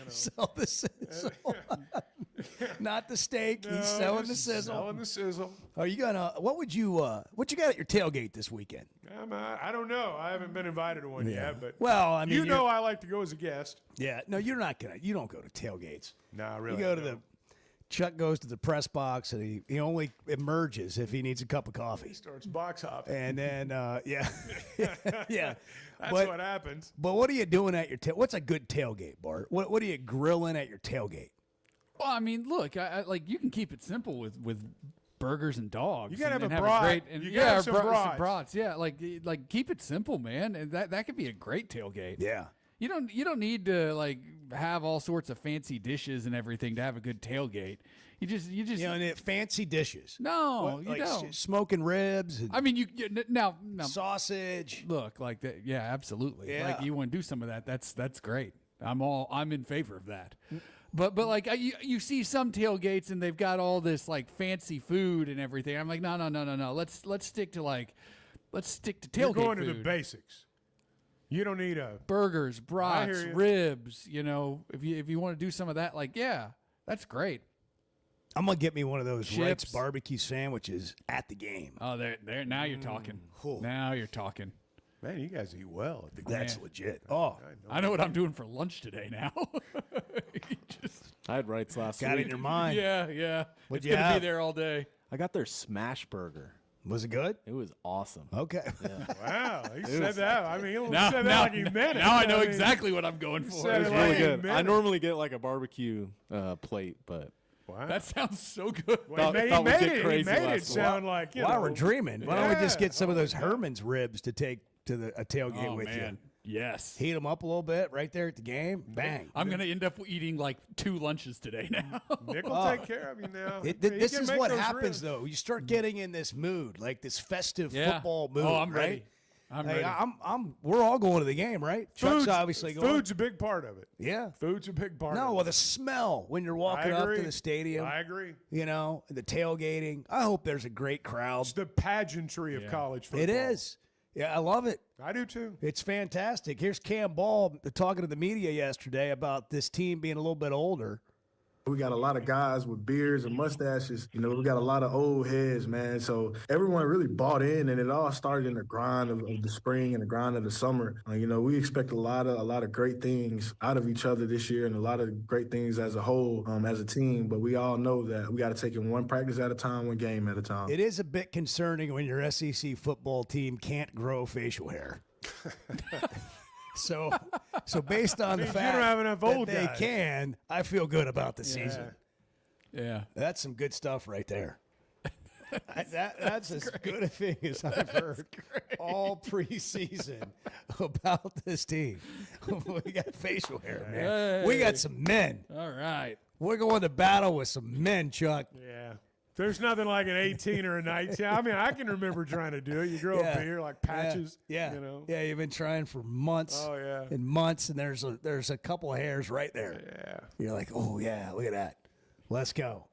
Sell the sizzle. Not the steak. He's selling the sizzle. Selling the sizzle. Are you gonna? What you got at your tailgate this weekend? I don't know. I haven't been invited to one yet, but well, I mean, I like to go as a guest. Yeah, no, you're not gonna. You don't go to tailgates. No, really. You go to the. Chuck goes to the press box, and he only emerges if he needs a cup of coffee. He starts box hopping. And then, yeah. That's what happens. But what are you doing at your what's a good tailgate, Bart? What are you grilling at your tailgate? Well, I mean, look, I like you can keep it simple with burgers and dogs. You gotta have and a have brat. great, and You gotta have some brats. brats. Yeah, like keep it simple, man, and that could be a great tailgate. Yeah. You don't need to like have all sorts of fancy dishes and everything to have a good tailgate. You just need fancy dishes. No, you like don't. smoking ribs. I mean, now sausage. Look, like that. Yeah, absolutely. Yeah. Like you want to do some of that. That's great. I'm in favor of that. But like you see some tailgates and they've got all this like fancy food and everything. I'm like, no. Let's stick to tailgate. You're going food. to the basics. You don't need a burgers, brats, ribs. You know, if you want to do some of that, like that's great. I'm gonna get me one of those Chips. Wright's barbecue sandwiches at the game. Oh, there. Now you're talking. Now you're talking. Man, you guys eat well at the game. That's legit. Oh, I know what I'm doing for lunch today now. I had Wright's last got week. it in your mind. Yeah. What'd It's you gonna have? be there all day. I got their smash burger. Was it good? It was awesome. Okay. Yeah. Wow, he said that. I mean, he Now- said that now- like he meant it. now I know mean, exactly what I'm going he for. said It was it really like he good. meant I it. normally get like a barbecue plate, but Wow. That sounds so good. Well, he thought we'd made get it. He crazy made it last sound like While we're dreaming, why don't we just Yeah. get some of those Herman's ribs to take to a tailgate Oh, with man. Yes. you? Heat them up a little bit right there at the game. Bang. I'm going to end up eating like 2 lunches today now. Nick will take care of you now. This can is make what those happens, ribs. though. You start getting in this mood, like this festive Yeah. football mood. Oh, I'm right? ready. I'm Hey, ready. we're all going to the game, right? Chuck's obviously going. Food's a big part of it. Yeah. Food's a big part of No, it. well, the smell when you're walking up to agree. the stadium. I agree. You know, the tailgating. I hope there's a great crowd. It's the pageantry of college football. It is. Yeah, I love it. I do too. It's fantastic. Here's Cam Ball talking to the media yesterday about this team being a little bit older. We got a lot of guys with beards and mustaches. You know, we got a lot of old heads, man. So everyone really bought in, and it all started in the grind of the spring and the grind of the summer. You know, we expect a lot of great things out of each other this year, and a lot of great things as a whole, as a team. But we all know that we got to take it one practice at a time, one game at a time. It is a bit concerning when your SEC football team can't grow facial hair. So based on the Means you fact don't have enough that old they guys. can, I feel good about the season. Yeah. That's some good stuff right there. That's as good a thing as I've heard all preseason about this team. We got facial hair, man. We got some men. All right. We're going to battle with some men, Chuck. Yeah. There's nothing like an 18 or a 19. I mean, I can remember trying to do it. You grow a beard like patches. Yeah. You know? Yeah, you've been trying for months. Oh, yeah. And months, and there's a couple of hairs right there. Yeah. You're like, oh, yeah, look at that. Let's go.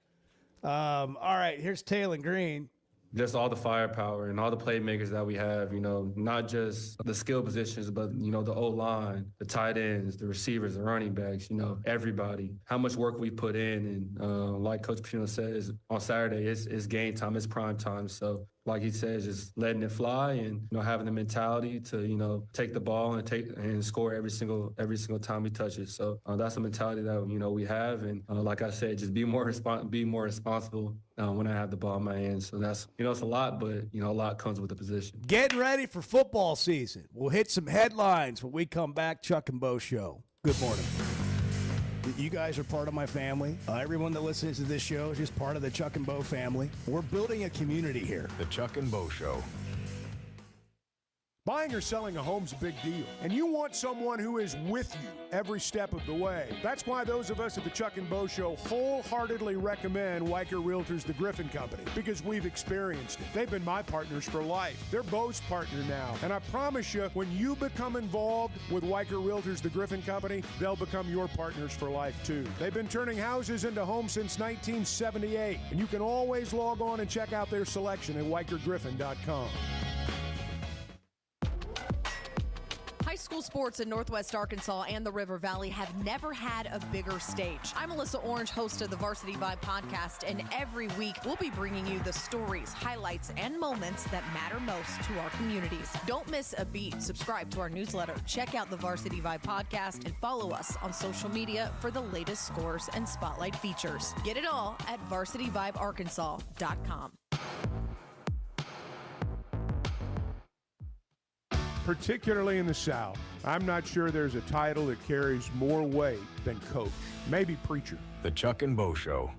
All right, here's Taylor Green. Just all the firepower and all the playmakers that we have, not just the skill positions, but, the O-line, the tight ends, the receivers, the running backs, everybody. How much work we put in. And like Coach Pittman says, on Saturday, it's game time, it's prime time. So like he says, just letting it fly and, having the mentality to, take the ball and score every single time we touch it. So that's the mentality that, we have. And like I said, just be more responsible when I have the ball in my hands. So that's, it's a lot, but, a lot comes with the position. Getting ready for football season. We'll hit some headlines when we come back. Chuck and Bo Show. Good morning. You guys are part of my family. Everyone that listens to this show is just part of the Chuck and Bo family. We're building a community here. The Chuck and Bo Show. Buying or selling a home's a big deal, and you want someone who is with you every step of the way. That's why those of us at the Chuck and Bo Show wholeheartedly recommend Weicker Realtors, the Griffin Company, because we've experienced it. They've been my partners for life. They're Bo's partner now, and I promise you, when you become involved with Weicker Realtors, the Griffin Company, they'll become your partners for life too. They've been turning houses into homes since 1978, and you can always log on and check out their selection at WeicherGriffin.com. High school sports in Northwest Arkansas and the River Valley have never had a bigger stage. I'm Melissa Orange, host of the Varsity Vibe podcast, and every week we'll be bringing you the stories, highlights, and moments that matter most to our communities. Don't miss a beat. Subscribe to our newsletter, check out the Varsity Vibe podcast, and follow us on social media for the latest scores and spotlight features. Get it all at varsityvibearkansas.com. Particularly in the South, I'm not sure there's a title that carries more weight than coach. Maybe preacher. The Chuck and Bo Show.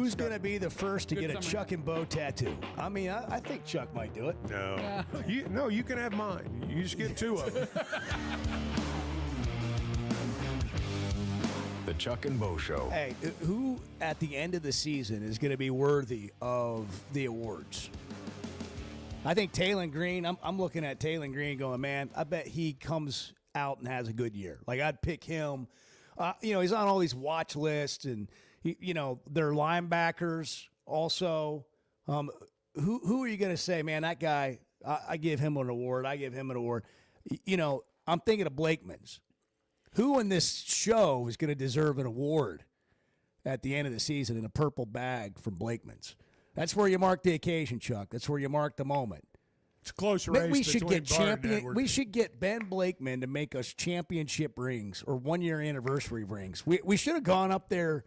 Who's going to be the first to get a Chuck and Bo tattoo? I mean, I think Chuck might do it. No. You can have mine. You just get 2 of them. The Chuck and Bo Show. Hey, who at the end of the season is going to be worthy of the awards? I think Taylor Green. I'm looking at Taylor Green going, man, I bet he comes out and has a good year. Like, I'd pick him. He's on all these watch lists, and they're linebackers also. Who are you going to say, man, that guy, I give him an award. I give him an award. I'm thinking of Blakeman's. Who in this show is going to deserve an award at the end of the season in a purple bag from Blakeman's? That's where you mark the occasion, Chuck. That's where you mark the moment. It's a close race. We should between get Bart and Edward. We should get Ben Blakeman to make us championship rings or 1-year anniversary rings. We should have gone up there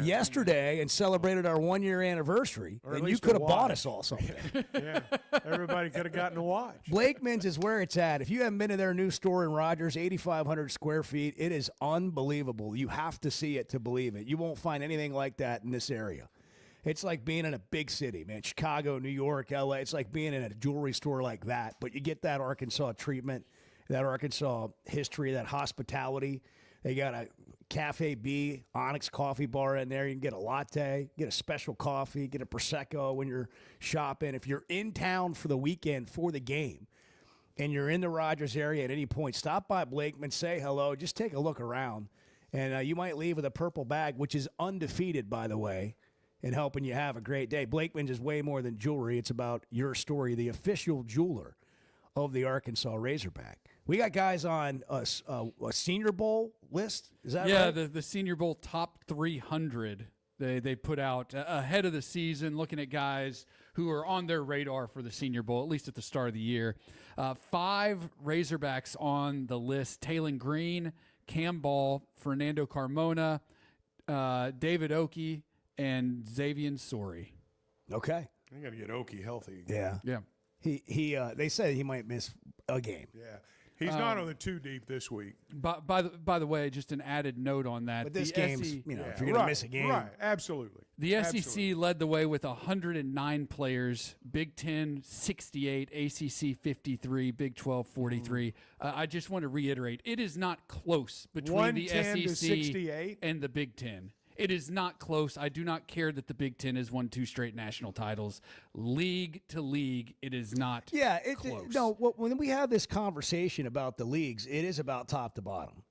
yesterday and celebrated our 1-year anniversary, Or at and you least could a have bought watch. us all something. Yeah, everybody could have gotten a watch. Blakeman's is where it's at. If you haven't been to their new store in Rogers, 8,500 square feet, it is unbelievable. You have to see it to believe it. You won't find anything like that in this area. It's like being in a big city, man. Chicago, New York, LA. It's like being in a jewelry store like that. But you get that Arkansas treatment, that Arkansas history, that hospitality. They got a Cafe B, Onyx coffee bar in there. You can get a latte, get a special coffee, get a Prosecco when you're shopping. If you're in town for the weekend for the game and you're in the Rogers area at any point, stop by Blakeman, say hello, just take a look around. And you might leave with a purple bag, which is undefeated, by the way, and helping you have a great day. Blakeman's is way more than jewelry. It's about your story, the official jeweler of the Arkansas Razorback. We got guys on a Senior Bowl list. Is that right? Yeah, the Senior Bowl top 300. They put out ahead of the season, looking at guys who are on their radar for the Senior Bowl, at least at the start of the year. 5 Razorbacks on the list: Taylor Green, Cam Ball, Fernando Carmona, David Oki, and Xavier Sori. Okay. I got to get Oki healthy Yeah. Yeah. He they said he might miss a game. Yeah. He's not on the 2 deep this week. By the way, just an added note on that. But this the game's, if you're going to miss a game. Right, absolutely. The SEC led the way with 109 players, Big Ten 68, ACC 53, Big 12 43. I just want to reiterate, it is not close between the 110 to SEC 68? and the Big Ten. It is not close. I do not care that the Big Ten has won 2 straight national titles. League to league, it is not close. When we have this conversation about the leagues, it is about top to bottom.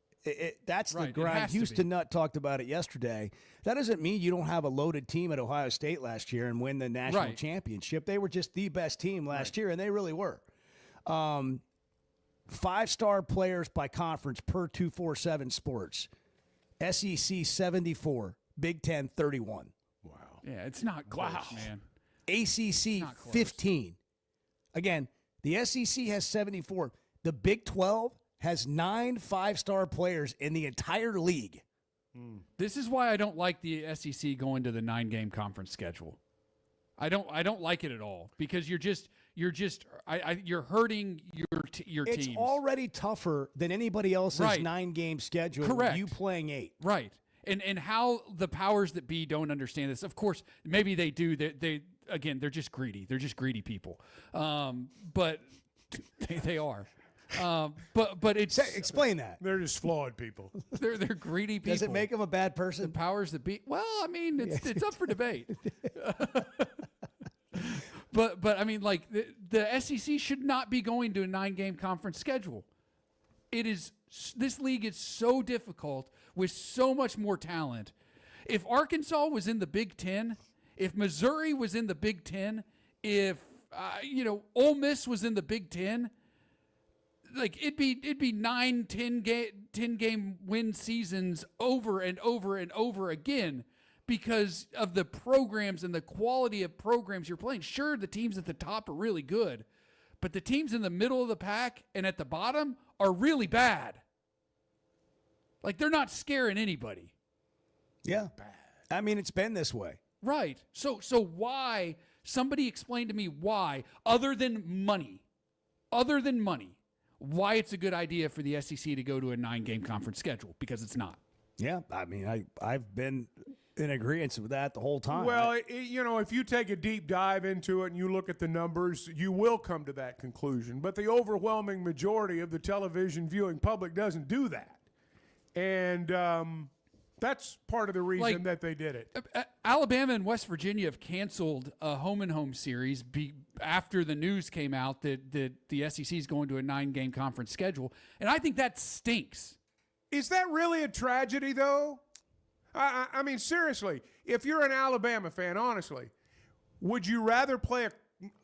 That's the Right, it grind. has to Houston Nutt talked about it yesterday. That doesn't mean you don't have a loaded team at Ohio State last year and win the national championship. They were just the best team last year, and they really were. 5-star players by conference per 247 Sports. SEC 74, Big Ten 31. Wow. Yeah, it's not close, man. ACC 15. Again, the SEC has 74. The Big 12 has 9 5-star players in the entire league. This is why I don't like the SEC going to the 9-game conference schedule. I don't like it at all, because you're hurting your It's teams. already tougher than anybody else's Right. 9-game schedule. Correct. You playing 8. Right. And how the powers that be don't understand this. Of course, maybe they do. They're just greedy. They're just greedy people. But they are. But it's explain that. They're just flawed people. They're greedy people. Does it make them a bad person? The powers that be. Well, I mean, it's up for debate. But I mean, like the SEC should not be going to a 9-game conference schedule. This league is so difficult with so much more talent. If Arkansas was in the Big Ten, if Missouri was in the Big Ten, if Ole Miss was in the Big Ten, like it'd be 9, 10 game win seasons over and over and over again, because of the programs and the quality of programs you're playing. Sure, the teams at the top are really good, but the teams in the middle of the pack and at the bottom are really bad. Like, they're not scaring anybody. Yeah. I mean, it's been this way. Right. So why, somebody explain to me why, other than money, why it's a good idea for the SEC to go to a 9-game conference schedule, because it's not. Yeah. I mean, I've been in agreement with that the whole time. Well, if you take a deep dive into it and you look at the numbers, you will come to that conclusion. But the overwhelming majority of the television viewing public doesn't do that. And that's part of the reason that they did it. Alabama and West Virginia have canceled a home-and-home series after the news came out that the SEC is going to a 9-game conference schedule. And I think that stinks. Is that really a tragedy, though? I mean, seriously, if you're an Alabama fan, honestly, would you rather play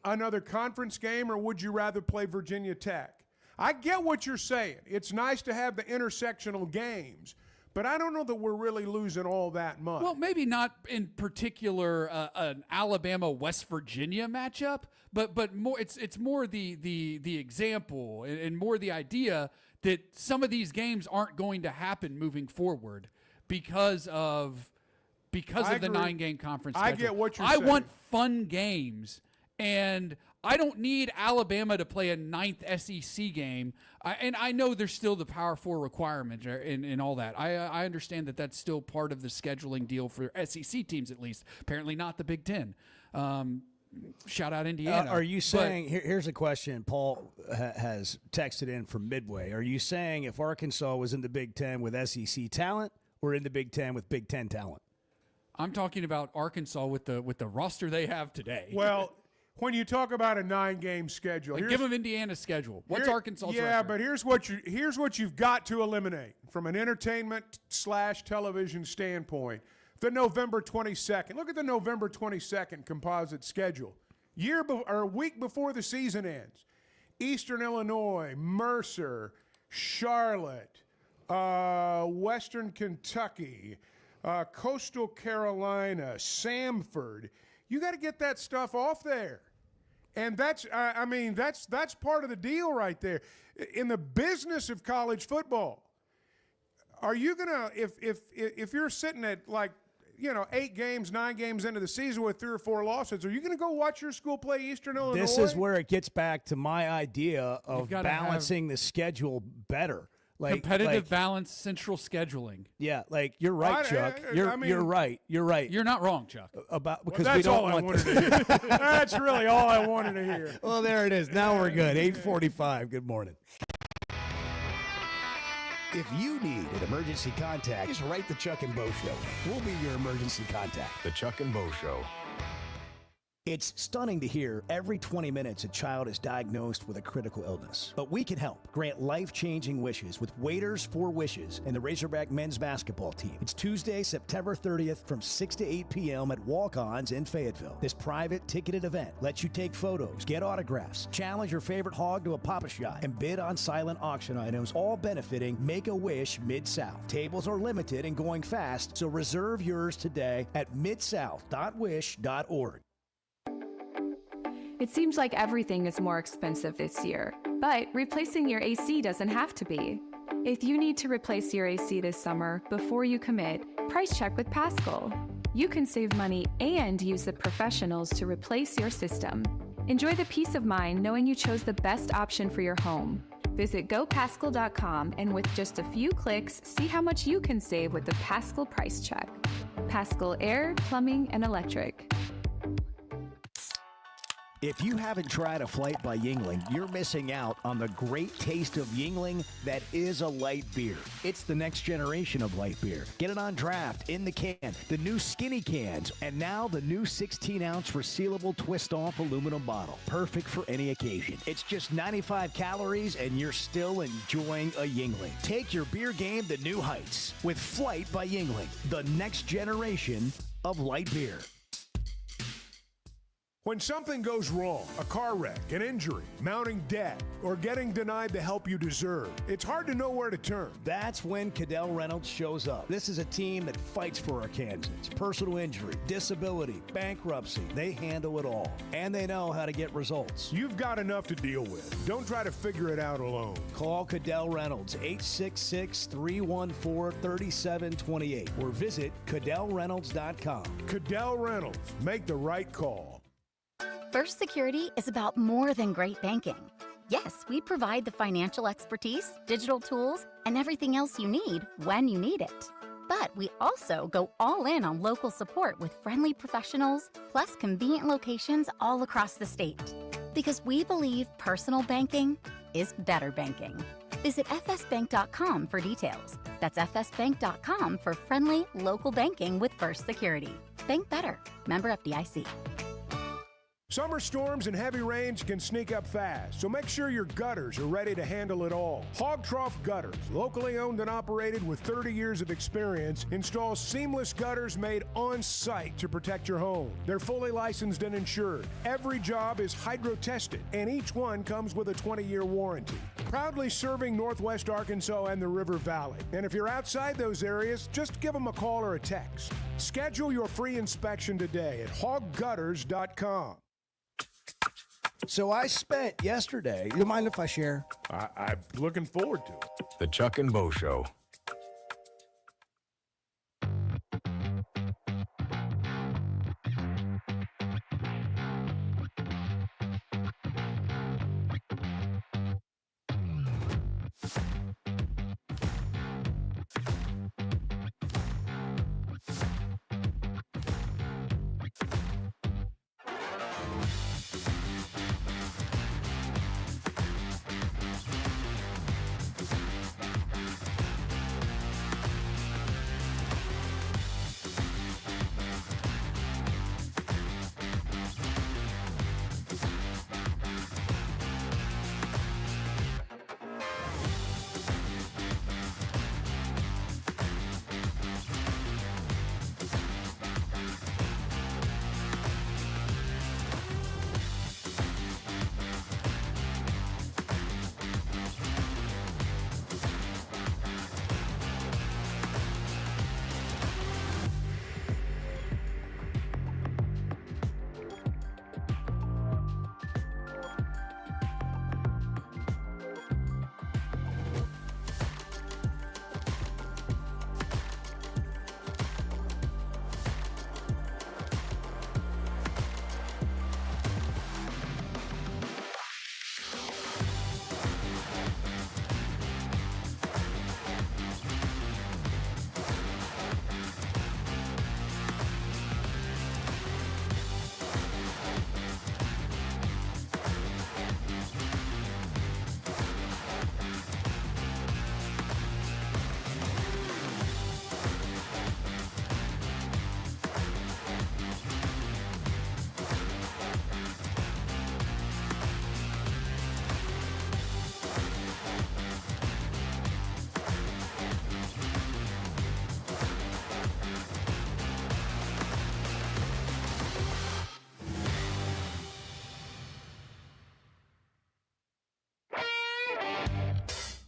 another conference game or would you rather play Virginia Tech? I get what you're saying. It's nice to have the intersectional games, but I don't know that we're really losing all that much. Well, maybe not in particular an Alabama-West Virginia matchup, but more it's more the example and more the idea that some of these games aren't going to happen moving forward because of the 9-game conference schedule. I get what you're saying. I want fun games, and I don't need Alabama to play a 9th SEC game. And I know there's still the Power 4 requirement and all that. I understand that that's still part of the scheduling deal for SEC teams, at least. Apparently not the Big Ten. Shout out Indiana. Are you saying, here's a question Paul has texted in from Midway. Are you saying if Arkansas was in the Big Ten with SEC talent or in the Big Ten with Big Ten talent? I'm talking about Arkansas with the roster they have today. Well, when you talk about a 9-game schedule, give them Indiana's schedule. What's Arkansas's record? But here's what you've got to eliminate from an entertainment/television standpoint. The November 22nd. Look at the November 22nd composite schedule. A week before the season ends. Eastern Illinois, Mercer, Charlotte, Western Kentucky, Coastal Carolina, Samford. You got to get that stuff off there. And that's part of the deal right there. In the business of college football, are you going to, if you're sitting at 8 games, 9 games into the season with 3 or 4 losses, are you going to go watch your school play Eastern Illinois? This is where it gets back to my idea of balancing the schedule better. Competitive balance, central scheduling. Yeah, you're right, Chuck. You're right. You're right. You're not wrong, Chuck. Because we don't want wanted to hear. That's really all I wanted to hear. Well, there it is. Now we're good. 8:45. Good morning. If you need an emergency contact, just write the Chuck and Bo Show. We'll be your emergency contact. The Chuck and Bo Show. It's stunning to hear every 20 minutes a child is diagnosed with a critical illness. But we can help. Grant life-changing wishes with Waiters for Wishes and the Razorback men's basketball team. It's Tuesday, September 30th from 6 to 8 p.m. at Walk-Ons in Fayetteville. This private ticketed event lets you take photos, get autographs, challenge your favorite hog to a Pop-A-Shot, and bid on silent auction items, all benefiting Make-A-Wish Mid-South. Tables are limited and going fast, so reserve yours today at midsouth.wish.org. It seems like everything is more expensive this year, but replacing your AC doesn't have to be. If you need to replace your AC this summer, before you commit, price check with Paschal. You can save money and use the professionals to replace your system. Enjoy the peace of mind knowing you chose the best option for your home. Visit gopaschal.com and with just a few clicks, see how much you can save with the Paschal price check. Paschal Air, Plumbing, and Electric. If you haven't tried a flight by Yingling, you're missing out on the great taste of Yingling that is a light beer. It's the next generation of light beer. Get it on draft, in the can, the new skinny cans, and now the new 16-ounce resealable twist-off aluminum bottle. Perfect for any occasion. It's just 95 calories, and you're still enjoying a Yingling. Take your beer game to new heights with Flight by Yingling, the next generation of light beer. When something goes wrong, a car wreck, an injury, mounting debt, or getting denied the help you deserve, it's hard to know where to turn. That's when Cadell Reynolds shows up. This is a team that fights for Arkansans. Personal injury, disability, bankruptcy, they handle it all. And they know how to get results. You've got enough to deal with. Don't try to figure it out alone. Call Cadell Reynolds, 866-314-3728, or visit CadellReynolds.com. Cadell Reynolds, make the right call. First Security is about more than great banking. Yes, we provide the financial expertise, digital tools, and everything else you need when you need it. But we also go all in on local support with friendly professionals, plus convenient locations all across the state. Because we believe personal banking is better banking. Visit fsbank.com for details. That's fsbank.com for friendly, local banking with First Security. Bank better. Member FDIC. Summer storms and heavy rains can sneak up fast, so make sure your gutters are ready to handle it all. Hog Trough Gutters, locally owned and operated with 30 years of experience, installs seamless gutters made on site to protect your home. They're fully licensed and insured. Every job is hydro-tested, and each one comes with a 20-year warranty. Proudly serving Northwest Arkansas and the River Valley. And if you're outside those areas, just give them a call or a text. Schedule your free inspection today at hoggutters.com. So I spent yesterday. You mind if I share? I'm looking forward to it. The Chuck and Bo Show.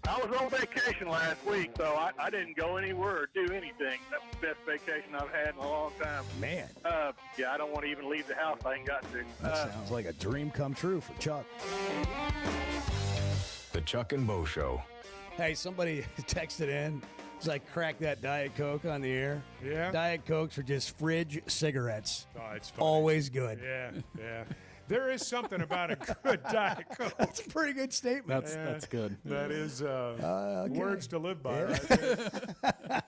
I was on vacation last week, so I didn't go anywhere or do anything. That's the best vacation I've had in a long time. Man. Yeah, I don't want to even leave the house. I ain't got to. That sounds like a dream come true for Chuck. The Chuck and Bo Show. Hey, somebody texted in. It's like, crack that Diet Coke on the air. Yeah. Diet Cokes are just fridge cigarettes. Oh, it's funny. Always good. Yeah. There is something about a good Diet Coke. That's a pretty good statement. That's good. That is words to live by. Yeah. Right there.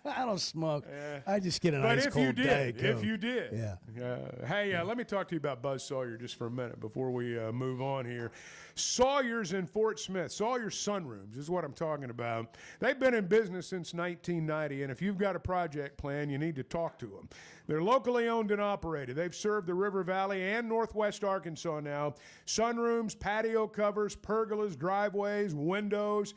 I don't smoke. Yeah. I just get an ice cold Diet Coke. If you did. Yeah. Hey, let me talk to you about Buzz Sawyer just for a minute before we move on here. Sawyer's in Fort Smith. Sawyer's Sunrooms is what I'm talking about. They've been in business since 1990, and if you've got a project plan, you need to talk to them. They're locally owned and operated. They've served the River Valley and Northwest Arkansas now. Sunrooms, patio covers, pergolas, driveways, windows,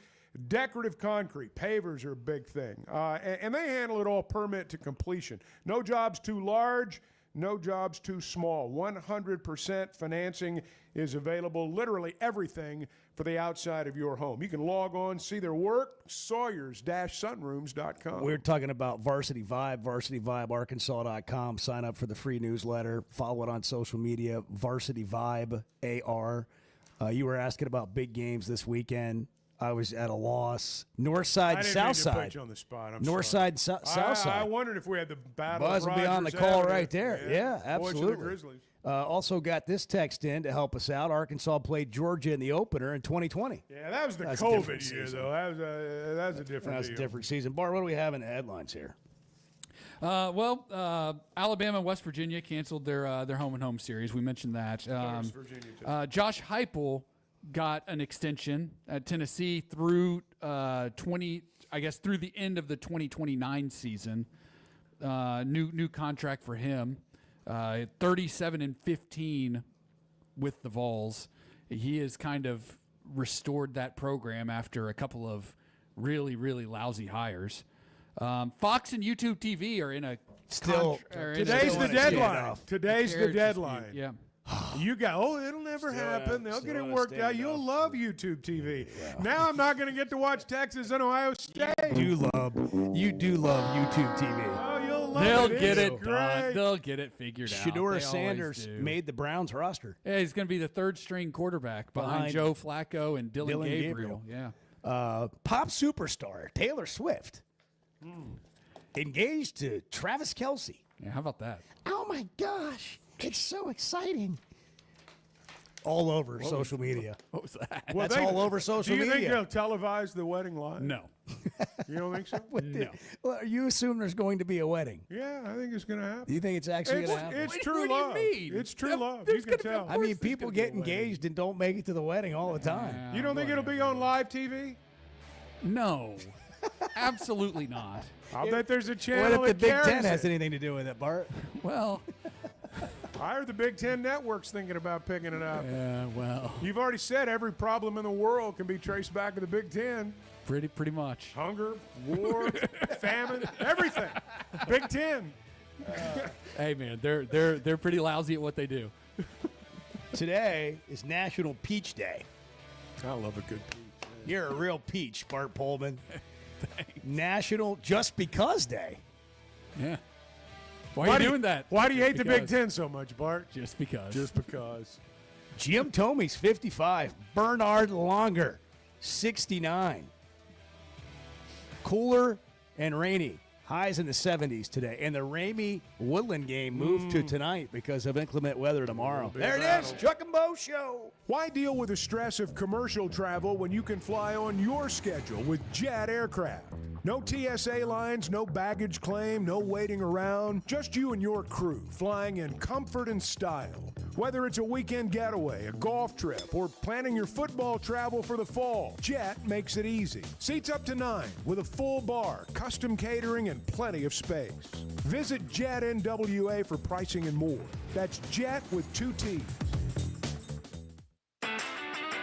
decorative concrete, pavers are a big thing. And they handle it all permit to completion. No jobs too large, no jobs too small. 100% financing is available, literally everything for the outside of your home. You can log on, see their work, Sawyers-sunrooms.com. We're talking about Varsity Vibe, varsityvibearkansas.com. Sign up for the free newsletter. Follow it on social media, Varsity Vibe AR. You were asking about big games this weekend. I was at a loss. North side, South side. Put you on the spot. North side, South side. I wondered if we had the battle. Buzz will be on the call right there. Yeah, absolutely. Boys of the Grizzlies. Also got this text in to help us out. Arkansas played Georgia in the opener in 2020. Yeah, that was the COVID year, though. That was a different deal. That's a different season. Bart, what do we have in the headlines here? Alabama and West Virginia canceled their home and home series. We mentioned that. Josh Heupel got an extension at Tennessee through through the end of the 2029 season. New contract for him. 37-15 with the Vols. He has kind of restored that program after a couple of really, really lousy hires. Fox and YouTube TV are in a today's the deadline. Today's the deadline. Yeah. You got, it'll never happen. They'll get it worked out. You'll love YouTube TV. Now I'm not going to get to watch Texas and Ohio State. You do love YouTube TV. Oh, you'll love They'll it. get it done. They'll get it figured out. Shedeur Sanders made the Browns roster. Yeah, he's going to be the third-string quarterback behind Joe Flacco and Dylan Gabriel. Yeah. Pop superstar Taylor Swift engaged to Travis Kelce. Yeah, how about that? Oh, my gosh. It's so exciting. All over social media. What was that? Well, that's all over social media. Do you think they'll televise the wedding live? No. You don't think so? No. Well, you assume there's going to be a wedding. Yeah, I think it's going to happen. Do you think it's actually going to happen? It's true love. What do you mean? It's true love. You can tell. I mean, people get engaged and don't make it to the wedding all the time. Yeah, you don't think it'll be on live TV? No. Absolutely not. I'll bet there's a channel. What if the Big carries Ten has it? anything to do with it, Bart? Well, I heard the Big Ten network's thinking about picking it up. yeah, well, You've already said every problem in the world can be traced back to the Big Ten. pretty much. Hunger, war, famine, everything. Big Ten. Hey, man, they're pretty lousy at what they do. Today is National Peach Day. I love a good peach. You're a real peach, Bart Pullman. National Just Because Day. Yeah. Why are you doing that? Why do you hate the Big Because. Ten so much, Bart? Just because. Just because. Jim Tomey's 55. Bernard Longer, 69. Cooler and rainy. Highs in the 70s today. And the Ramey Woodland game moved to tonight because of inclement weather tomorrow. There it is, Chuck and Bo Show. Why deal with the stress of commercial travel when you can fly on your schedule with Jet Aircraft? No TSA lines, no baggage claim, no waiting around. Just you and your crew flying in comfort and style. Whether it's a weekend getaway, a golf trip, or planning your football travel for the fall, Jet makes it easy. Seats up to 9 with a full bar, custom catering, and plenty of space. Visit Jet NWA for pricing and more. That's Jet with 2 T's.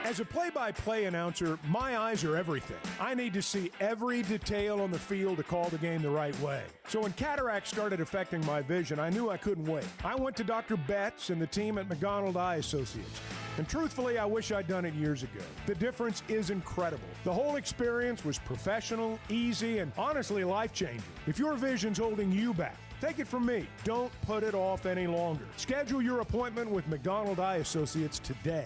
As a play-by-play announcer, my eyes are everything. I need to see every detail on the field to call the game the right way. So when cataracts started affecting my vision, I knew I couldn't wait. I went to Dr. Betts and the team at McDonald Eye Associates. And truthfully, I wish I'd done it years ago. The difference is incredible. The whole experience was professional, easy, and honestly life-changing. If your vision's holding you back, take it from me. Don't put it off any longer. Schedule your appointment with McDonald Eye Associates today.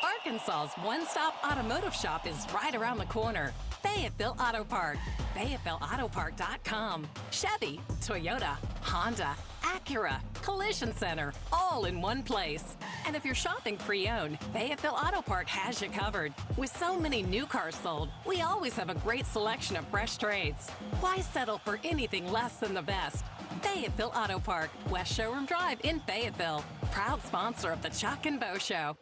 Arkansas's one-stop automotive shop is right around the corner. Fayetteville Auto Park. FayettevilleAutoPark.com. Chevy, Toyota, Honda, Acura, Collision Center, all in one place. And if you're shopping pre-owned, Fayetteville Auto Park has you covered. With so many new cars sold, we always have a great selection of fresh trades. Why settle for anything less than the best? Fayetteville Auto Park, West Showroom Drive in Fayetteville. Proud sponsor of the Chuck and Bo Show.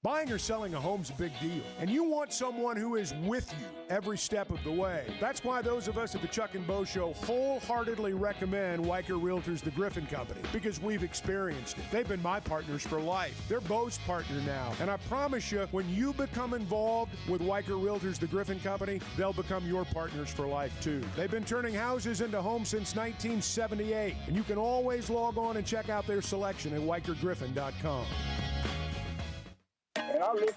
Buying or selling a home's a big deal, and you want someone who is with you every step of the way. That's why those of us at the Chuck and Bo Show wholeheartedly recommend Weicker Realtors, the Griffin Company, because we've experienced it. They've been my partners for life. They're Bo's partner now, and I promise you, when you become involved with Weicker Realtors, the Griffin Company, they'll become your partners for life, too. They've been turning houses into homes since 1978, and you can always log on and check out their selection at WeicherGriffin.com. And I'm listening